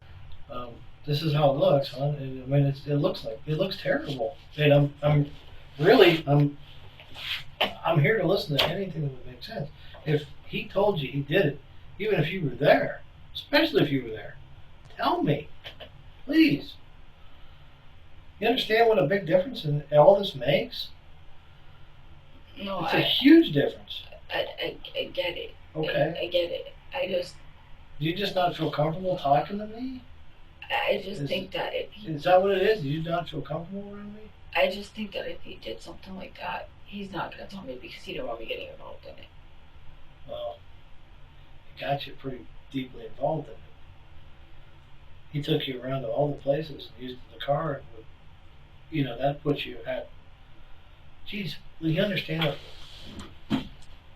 This is how it looks, huh? I mean, it looks terrible. And I'm really here to listen to anything that would make sense. If he told you he did it, even if you were there, especially if you were there, tell me, please. You understand what a big difference in all this makes? No, It's a huge difference. I get it. Okay. I get it. Do you just not feel comfortable talking to me? I just think that if he, Is that what it is? Do you not feel comfortable around me? I just think that if he did something like that, he's not going to tell me because he didn't want me getting involved in it. Well, he got you pretty deeply involved in it. He took you around to all the places and used the car, and that puts you at. Geez, will you understand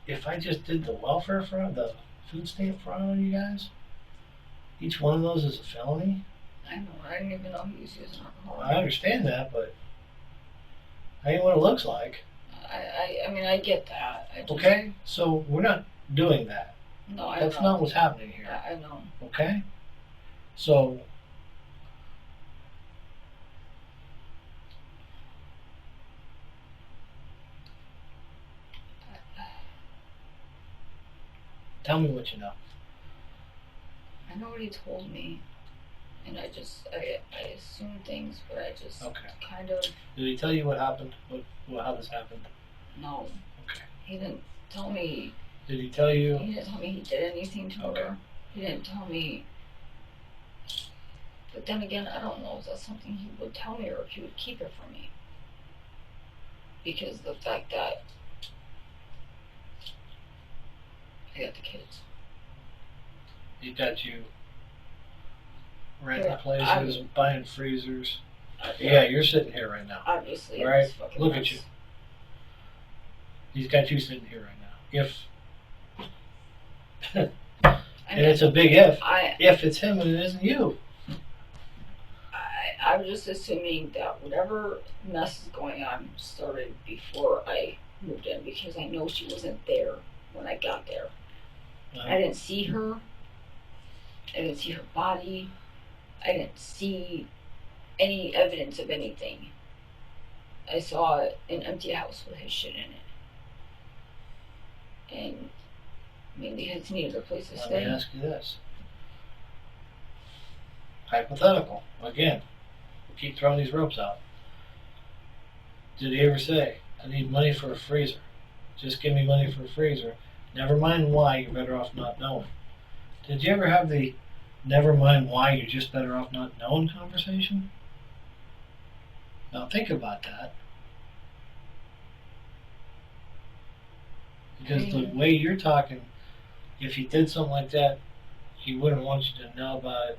if I just did the welfare fraud, the food stamp fraud on you guys? Each one of those is a felony. I know. I didn't even know he was using alcohol. I understand that, but I ain't what it looks like. I mean, I get that. Okay, so we're not doing that. No, I That's know. not what's happening here. I know. Okay, so tell me what you know. I know what he told me, and I assume things, but I just Okay. kind of Did he tell you what happened? How this happened? no. Okay. He didn't tell me. Did he tell you? He didn't tell me he did anything to Okay. her. He didn't tell me. But then again, I don't know if that's something he would tell me or if he would keep it from me. Because the fact that I got the kids. He got you renting Yeah, places, buying freezers. Yeah, you're sitting here right now. Obviously, All right, it's fucking look at nuts. you. He's got you sitting here right now. If And I mean, it's a big if. I If it's him and it isn't you. I'm just assuming that whatever mess is going on started before I moved in because I know she wasn't there when I got there. I didn't see her. I didn't see her body. I didn't see any evidence of anything. I saw an empty house with his shit in it. And I mean, he has needed a place to Let stay. me ask you this. Hypothetical. Again, we keep throwing these ropes out. Did he ever say, I need money for a freezer? Just give me money for a freezer. Never mind why, you're better off not knowing. Did you ever have the never mind why, you're just better off not knowing conversation? Now think about that. Because the way you're talking, if he did something like that, he wouldn't want you to know about it,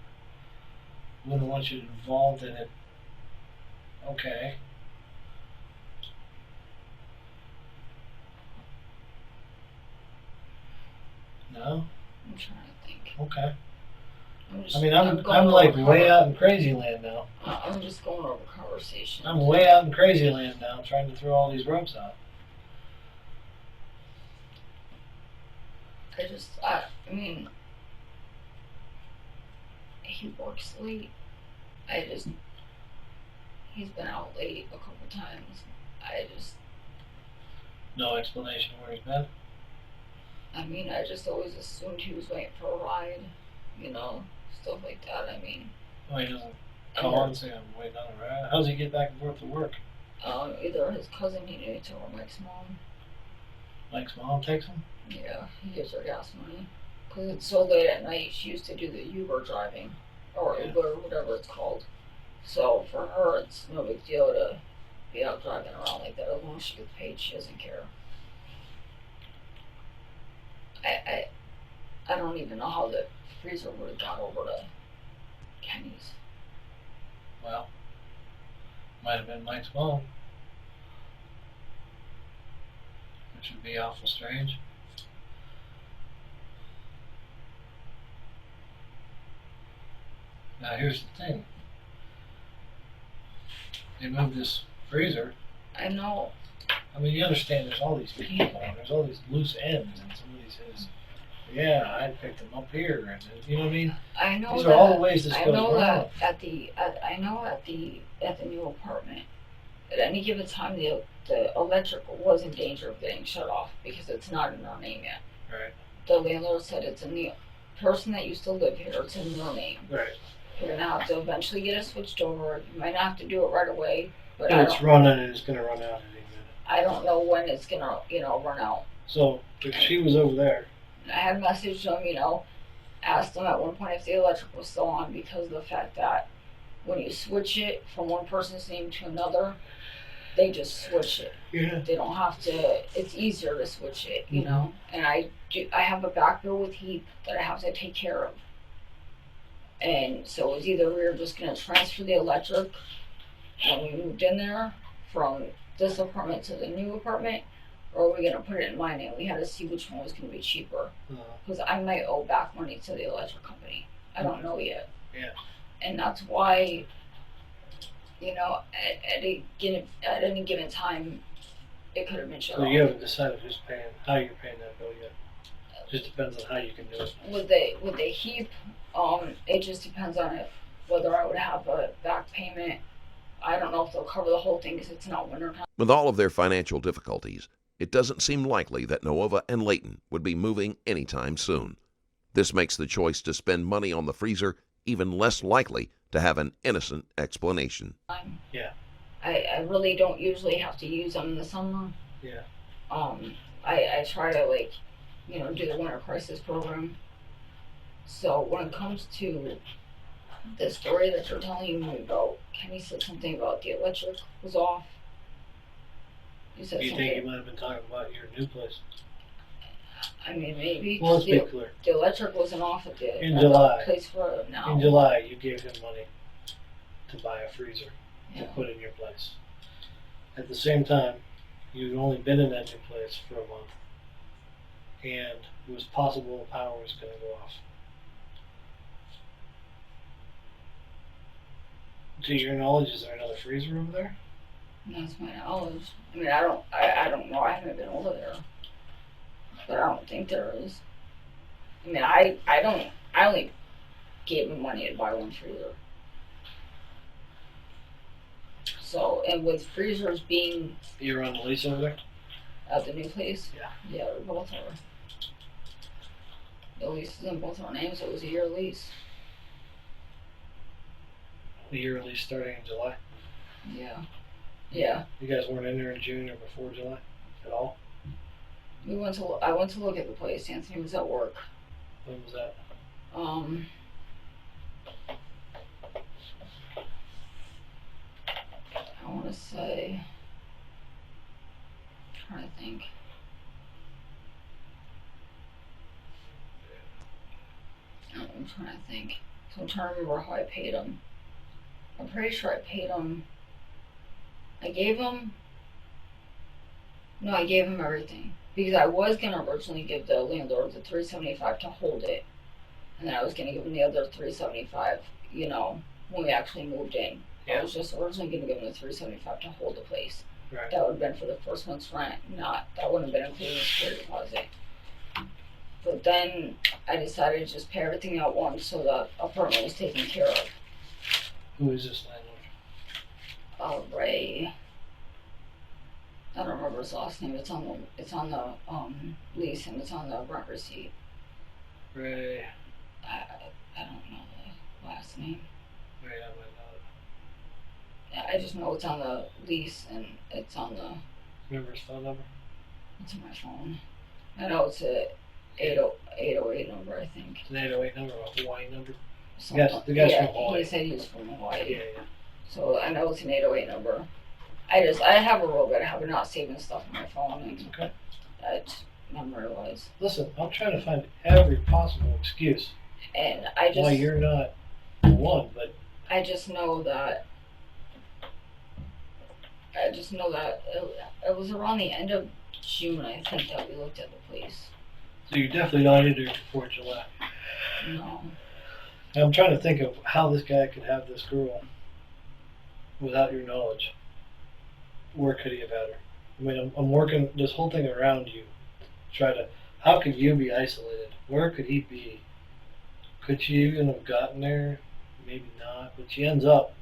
wouldn't want you involved in it. Okay. No? I'm trying to think. Okay. Just, I mean, I'm going like over way out in crazy land now. I'm just going over conversation. I'm way out in crazy land now, trying to throw all these ropes out. I mean, he works late. He's been out late a couple times. No explanation where he's been. I mean, I just always assumed he was waiting for a ride, stuff like that. I mean, Oh, he doesn't call and say, I'm waiting on a ride. How does he get back and forth to work? either his cousin he knew or Mike's mom. Mike's mom takes him? Yeah, he gives her gas money. Because it's so late at night, she used to do the Uber driving, or Uber, whatever it's called. So for her, it's no big deal to be out driving around like that. As long as she gets paid, she doesn't care. I don't even know how the freezer would have got over to Kenny's. Well, might have been Mike's mom. Which would be awful strange. Now here's the thing. They moved this freezer. I know. I mean, you understand there's all these people, and there's all these loose ends, and somebody says, yeah, I picked them up here, and you know what I mean? I know These that. are all the ways this I goes know wrong. that at the new apartment, at any given time, the electric was in danger of getting shut off because it's not in our name yet. Right. The landlord said it's in the person that used to live here. It's in their name. Right. We're gonna have to eventually get it switched over. You might not have to do it right away, but And it's running, and it's going to run out any minute. I don't know when it's gonna, run out. So, if she was over there, I had messaged them, asked them at one point if the electric was still on because of the fact that when you switch it from one person's name to another, they just switch it. yeah, They don't have to. It's easier to switch it, And I have a back bill with heat that I have to take care of. And so it's either we were just gonna transfer the electric when we moved in there from this apartment to the new apartment, or we're gonna put it in my name. We had to see which one was gonna be cheaper because I might owe back money to the electric company. I don't know yet. Yeah. And that's why, at any given time, it could have been shut so off. you haven't decided who's paying, how you're paying that bill yet. Just depends on how you can do it. With the heap, it just depends on whether I would have a back payment. I don't know if they'll cover the whole thing because it's not winter time. With all of their financial difficulties, it doesn't seem likely that Novoa and Leighton would be moving anytime soon. This makes the choice to spend money on the freezer even less likely to have an innocent explanation. Yeah. I really don't usually have to use them in the summer. Yeah. I try to do the winter crisis program. So when it comes to the story that you're telling me about, Kenny said something about the electric was off. You said You something. think you might have been talking about your new place? I mean, maybe. Well, let's be clear. The electric wasn't off at the In July. place for now. In July, you gave him money to buy a freezer to Yeah. put in your place. At the same time, you'd only been in that new place for a month, and it was possible the power was going to go off. To your knowledge, is there another freezer over there? That's my knowledge. I mean, I don't know. I haven't been over there, but I don't think there is. I mean, I only gave him money to buy one freezer. So, and with freezers being You're on the lease over there? at the new place, Yeah. yeah, we both are. The lease is in both our names. It was a year lease. The year lease starting in July. Yeah. Yeah. You guys weren't in there in June or before July at all? I went to look at the place. Anthony was at work. When was that? I want to say. I'm trying to think. I'm trying to think. So I'm trying to remember how I paid him. I'm pretty sure I paid him. I gave him everything because I was gonna originally give the landlord the $375 to hold it, and then I was gonna give him the other $375. You know, when we actually moved in, I was just originally gonna give him the $375 to hold the place. Right. That would have been for the first month's rent, that wouldn't have been including the security deposit. But then I decided to just pay everything out once so the apartment was taken care of. Who is this landlord? Ray. I don't remember his last name. It's on the lease and it's on the rent receipt. Ray. I don't know the last name. Ray, I might know it. I just know it's on the lease and it's on the. Remember his phone number? It's on my phone. I know it's a 808 number. I think. It's an 808 number, a Hawaii number. Something. The guy's Yeah, from Hawaii. he said he was from Hawaii. Yeah. So I know it's an 808 number. I have a real good habit of not saving stuff on my phone, and Okay. that number was. Listen, I'm trying to find every possible excuse And I why just, you're not the one, but I just know that. It was around the end of June, I think, that we looked at the place. so you're definitely not in there before July. No. And I'm trying to think of how this guy could have this girl without your knowledge. Where could he have had her? I mean, I'm working this whole thing around you. How could you be isolated? Where could he be? Could she even have gotten there? Maybe not, but she ends up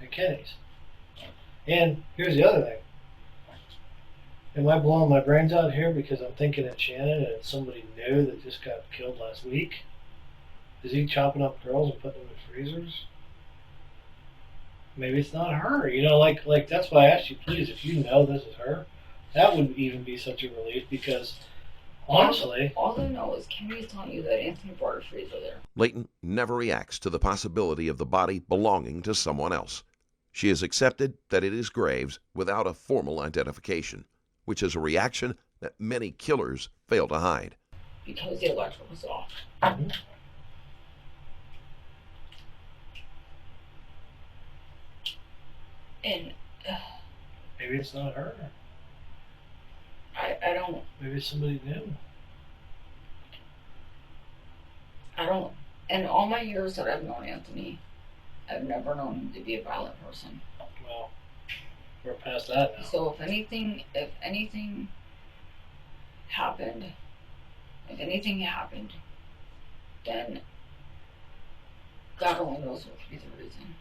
at Kenny's. And here's the other thing. Am I blowing my brains out here because I'm thinking it's Shannon and it's somebody new that just got killed last week? Is he chopping up girls and putting them in freezers? Maybe it's not her. You know, like that's why I asked you, please, if you know this is her, that would even be such a relief because honestly, all I know is Kenny's telling you that Anthony brought a freezer there. Leighton never reacts to the possibility of the body belonging to someone else. She has accepted that it is Graves without a formal identification, which is a reaction that many killers fail to hide. Because the electric was off. Mhm. And Maybe it's not her. I don't, Maybe it's somebody new. in all my years that I've known Anthony, I've never known him to be a violent person. Well, we're past that now. So if anything happened, then God only knows what could be the reason.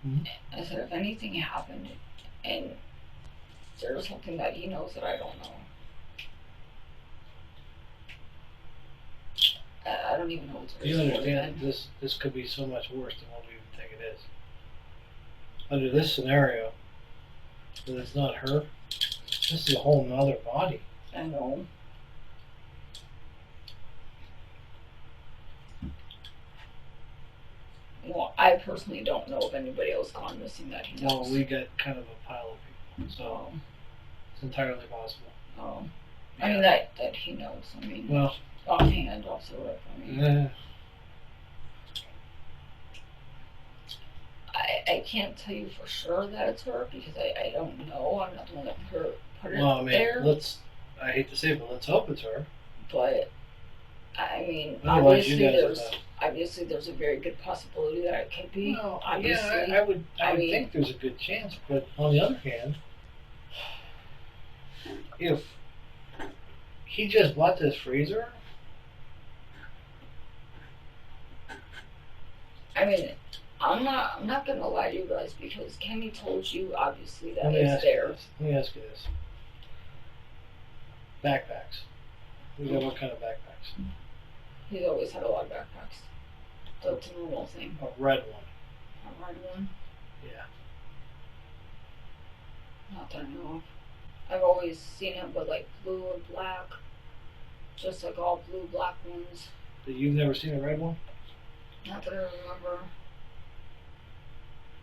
Mhm. I said, if anything happened and there's something that he knows that I don't know, I don't even know what the You reason understand was. this could be so much worse than what we even think it is. Under this scenario, that it's not her, this is a whole nother body. I know. Well, I personally don't know of anybody else gone missing that he knows. Well, we got kind of a pile of people, so it's entirely possible. I mean that he knows. I mean, Well, offhand, off the rip. I mean, eh, I can't tell you for sure that it's her because I don't know. I'm not the one that put it well, I mean, there. let's I hate to say it, but let's hope it's her. But I mean, Otherwise, you guys would know. obviously there's a very good possibility that it could be. Well, obviously, yeah, I would mean, think there's a good chance, but on the other hand, if he just bought this freezer, I mean, I'm not gonna lie to you guys because Kenny told you obviously that let me it's ask you there. this. Let me ask you this. Backpacks. We got what kind of backpacks? He's always had a lot of backpacks, so it's a normal thing. A red one. A red one, Yeah. not that I know of. I've always seen him with like blue and black, just like all blue black ones. But you've never seen a red one? Not that I remember.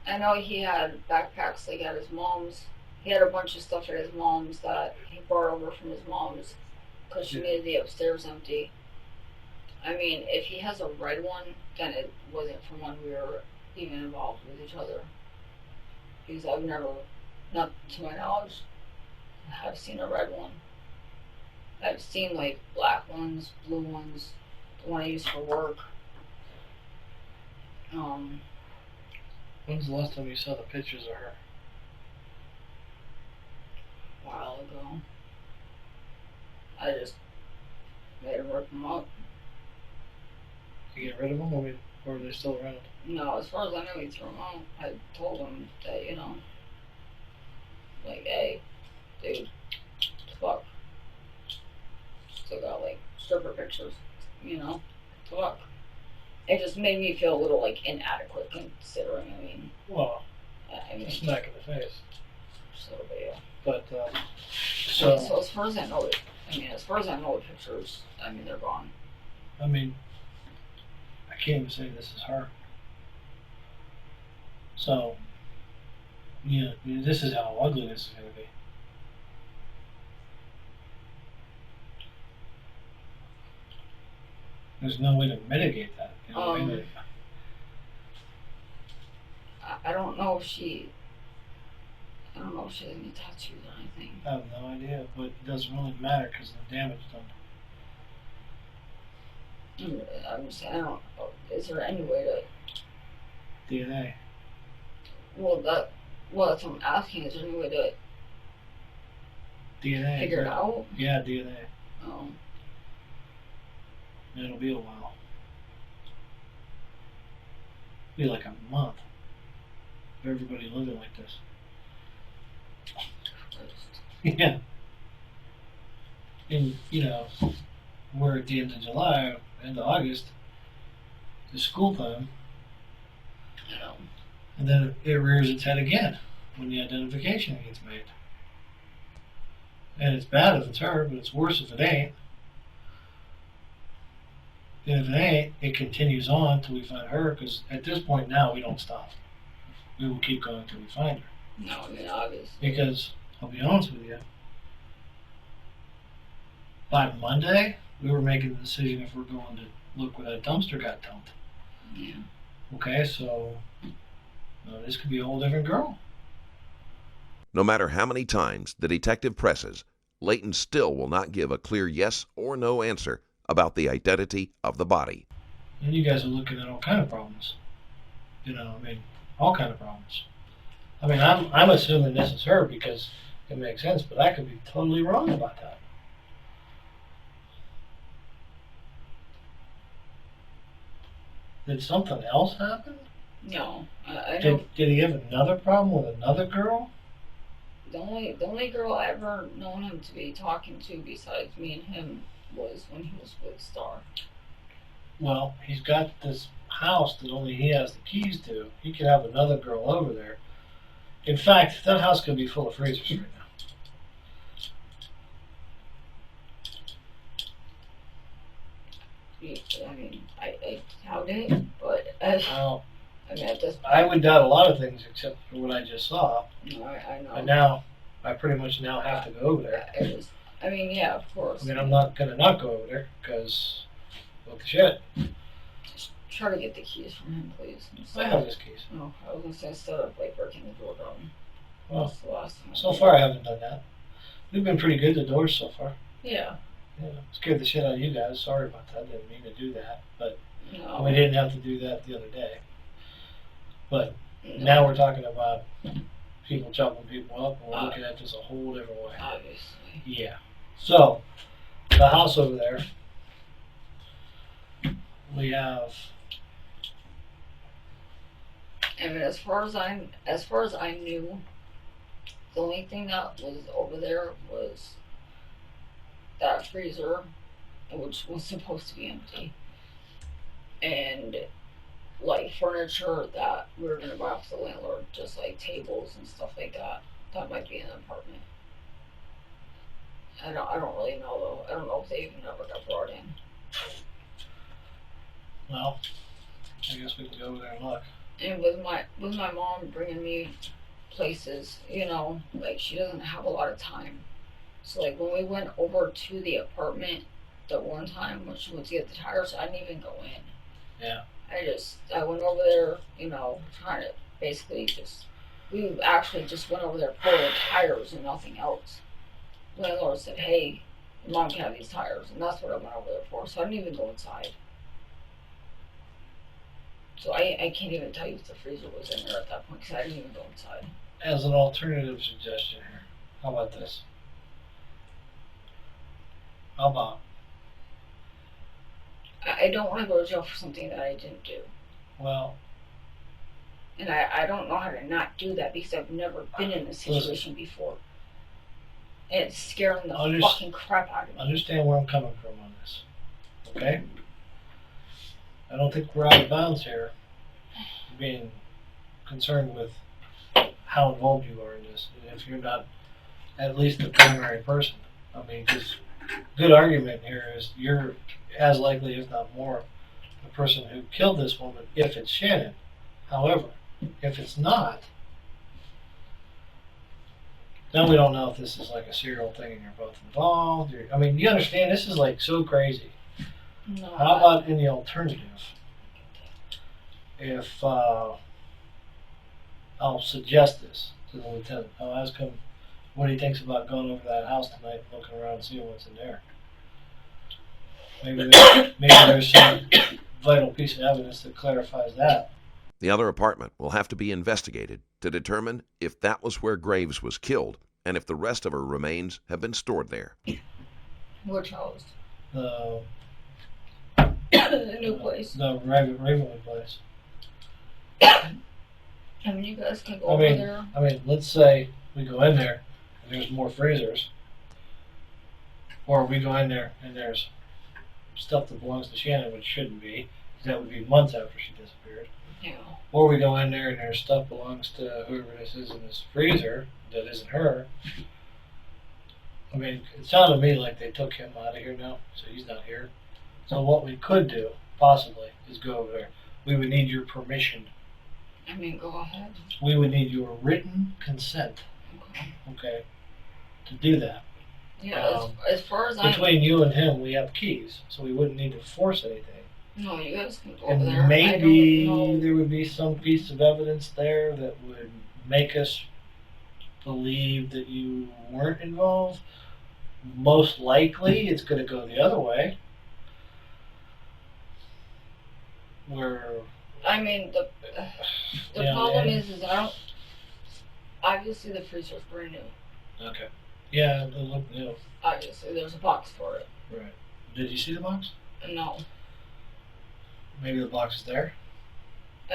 I know he had backpacks like at his mom's. He had a bunch of stuff at his mom's that he brought over from his mom's because she needed the upstairs empty. I mean, if he has a red one, then it wasn't from when we were even involved with each other. Because I've never, not to my knowledge, have seen a red one. I've seen like black ones, blue ones, the one I use for work. When's the last time you saw the pictures of her? A while ago. I just made him rip them up. You get rid of them, or are they still around? No, as far as I know, he threw them out. I told him that, like, hey, dude, fuck. Still got, like, stripper pictures, fuck. It just made me feel a little, like, inadequate considering, Well, a smack in the face. So, but yeah. But, So as far as I know, the pictures, they're gone. I mean, I can't even say this is her. So, this is how ugly this is going to be. There's no way to mitigate that. I don't know if she has any tattoos or anything. I have no idea, but it doesn't really matter because of the damage done. I'm just saying, I don't know. Is there any way to... DNA. Well, that's what I'm asking. Is there any way to DNA. figure it out? Yeah, DNA. Oh. And it'll be a while. Be like a month of everybody living like this. Yeah. And, we're at the end of July, end of August, it's school time. And then it rears its head again when the identification gets made. And it's bad if it's her, but it's worse if it ain't. And if it ain't, it continues on till we find her, because at this point now we don't stop. We will keep going till we find her. No, obviously. Because, I'll be honest with you, by Monday, we were making the decision if we're going to look where that dumpster got dumped. Yeah. Okay, so this could be a whole different girl. No matter how many times the detective presses, Leighton still will not give a clear yes or no answer about the identity of the body. And you guys are looking at all kind of problems. All kind of problems. I'm assuming this is her because it makes sense, but I could be totally wrong about that. Did something else happen? No, I don't. Did he have another problem with another girl? The only girl I ever known him to be talking to besides me and him was when he was with Star. Well, he's got this house that only he has the keys to. He could have another girl over there. In fact, that house could be full of freezers right now. I doubt it, but Well, at this point, I would doubt a lot of things except for what I just saw. no, I know. And now, I pretty much now have to go over there. Yeah, of course. I'm not going to not go over there, because, what the shit. Just try to get the keys from him, please. I have his keys. No, I was going to say instead of breaking the door down. Well, That's the last time. so far I haven't done that. We've been pretty good to doors so far. Yeah. Yeah, scared the shit out of you guys. Sorry about that. Didn't mean to do that, but No. we didn't have to do that the other day. But No. now we're talking about people chopping people up, and we're looking at this a whole different way. Obviously. Yeah. So the house over there, we have. I mean, as far as I knew, the only thing that was over there was that freezer, which was supposed to be empty, and like furniture that we were gonna buy off the landlord, just like tables and stuff like that. That might be in the apartment. I don't really know though. I don't know if they even ever got brought in. Well, I guess we can go over there and look. And with my mom bringing me places, you know, like she doesn't have a lot of time. So like when we went over to the apartment the one time when she went to get the tires, I didn't even go in. Yeah. I went over there, you know, trying to basically we actually just went over there for the tires and nothing else. The landlord said, hey, your mom can have these tires, and that's what I went over there for, so I didn't even go inside. So I can't even tell you if the freezer was in there at that point because I didn't even go inside. As an alternative suggestion here, how about this? How about I don't want to go to jail for something that I didn't do. well, And I don't know how to not do that because I've never been in this situation before. And it's scaring the fucking crap out of me. understand where I'm coming from on this, okay? I don't think we're out of bounds here, being concerned with how involved you are in this, and if you're not at least the primary person. I mean, because good argument here is you're as likely, if not more, the person who killed this woman, if it's Shannon. However, if it's not, then we don't know if this is like a serial thing and you're both involved. I mean, you understand, this is like so crazy. No, How about in the alternative? If I'll suggest this to the lieutenant, I'll ask him what he thinks about going over to that house tonight and looking around and seeing what's in there. Maybe there's some vital piece of evidence that clarifies that. The other apartment will have to be investigated to determine if that was where Graves was killed and if the rest of her remains have been stored there. Which house? The The new place. The Ravenwood place. I mean, you guys can go over there. I mean, let's say we go in there and there's more freezers, or we go in there and there's stuff that belongs to Shannon, which shouldn't be. That would be months after she disappeared. Yeah. Or we go in there and there's stuff belongs to whoever this is in this freezer that isn't her. I mean, it sounded to me like they took him out of here now, so he's not here. So what we could do, possibly, is go over there. We would need your permission. I mean, go ahead. We would need your written consent, Okay. okay, to do that. Yeah, as far as I Between you and him, we have keys, so we wouldn't need to force anything. No, you guys can go over And there. maybe I don't know. there would be some piece of evidence there that would make us believe that you weren't involved. Most likely, it's going to go the other way. Where, I mean, the Yeah, problem man. is I don't. Obviously, the freezer's brand new. okay, yeah, it looked new. Obviously, there's a box for it. Right. Did you see the box? No, Maybe the box is there.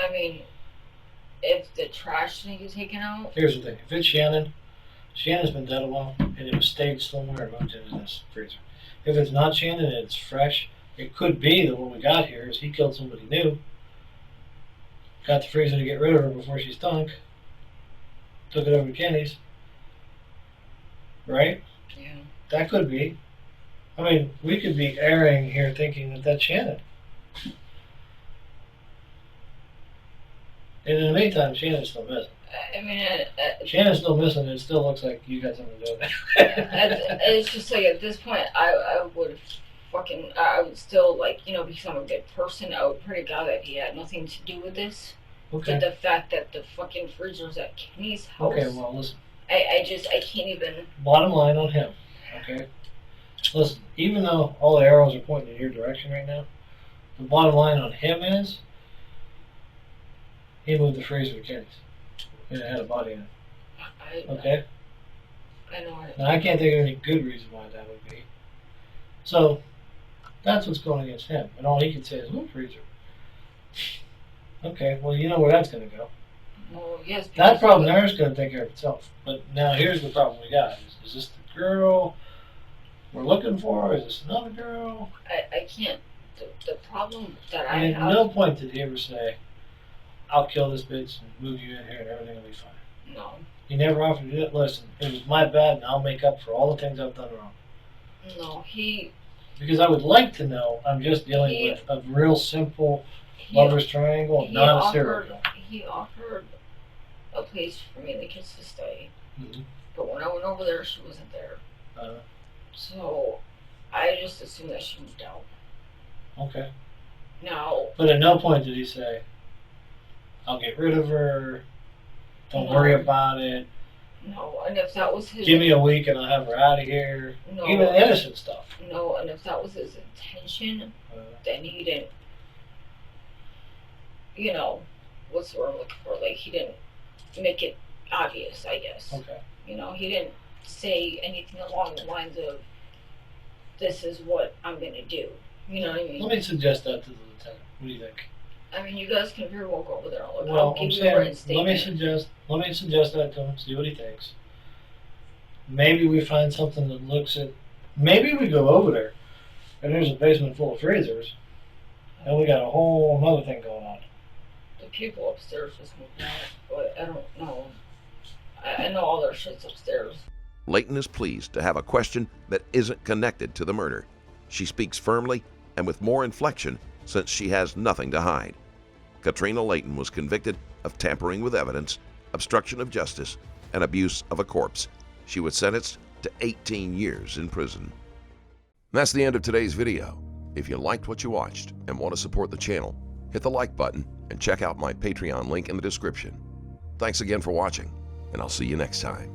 I mean, if the trash can get taken out, Here's the thing: if it's Shannon, Shannon's been dead a while, and it was staged somewhere and moved into this freezer. If it's not Shannon and it's fresh, it could be that what we got here is he killed somebody new, got the freezer to get rid of her before she stunk, took it over to Kenny's, right? yeah. That could be. I mean, we could be erring here thinking that that's Shannon. And in the meantime, Shannon's still missing. I mean, Shannon's still missing, and it still looks like you got something to do with it. it's just like at this point, I would still like, you know, because I'm a good person, I would pray to God that he had nothing to do with this. Okay. But the fact that the fucking freezer's at Kenny's house. Okay, well, listen. I can't even. Bottom line on him, okay? Listen, even though all the arrows are pointing in your direction right now, the bottom line on him is he moved the freezer to Kenny's. And it had a body in it. Okay? I know it. Now, I can't think of any good reason why that would be. So, that's what's going against him. And all he can say is, "Ooh, freezer." Okay, well, you know where that's going to go. Well, yes. That problem there is going to take care of itself. But now here's the problem we got. Is this the girl we're looking for? Is this another girl? I can't. The problem that I And have. at no point did he ever say, "I'll kill this bitch and move you in here and everything will be fine." No. He never offered to do it. Listen, it was my bad and I'll make up for all the things I've done wrong. No, he. Because I would like to know I'm just dealing with a real simple lover's triangle, not a serial killer. He offered a place for me and the kids to stay. Mhm. But when I went over there, she wasn't there. So I just assumed that she moved out. Okay. Now. But at no point did he say, "I'll get rid of her. Don't No. worry about it. No, and if that was his. Give me a week and I'll have her out of here." No. Even innocent stuff. No, and if that was his intention, then he didn't. You know, what's the word I'm looking for? Like, he didn't make it obvious, I guess. Okay. You know, he didn't say anything along the lines of, "This is what I'm gonna do." You know what I mean? Let me suggest that to the lieutenant. What do you think? I mean, you guys can very well go over there and look. Well, I'll I'm give you a written saying, let me statement. suggest that to him, see what he thinks. Maybe we find something that looks at, maybe we go over there, and there's a basement full of freezers, and we got a whole other thing going on. The people upstairs just moved out, but I don't know. I know all their shit's upstairs. Leighton is pleased to have a question that isn't connected to the murder. She speaks firmly and with more inflection since she has nothing to hide. Katrina Layton was convicted of tampering with evidence, obstruction of justice, and abuse of a corpse. She was sentenced to 18 years in prison. That's the end of today's video. If you liked what you watched and want to support the channel, hit the like button and check out my Patreon link in the description. Thanks again for watching, and I'll see you next time.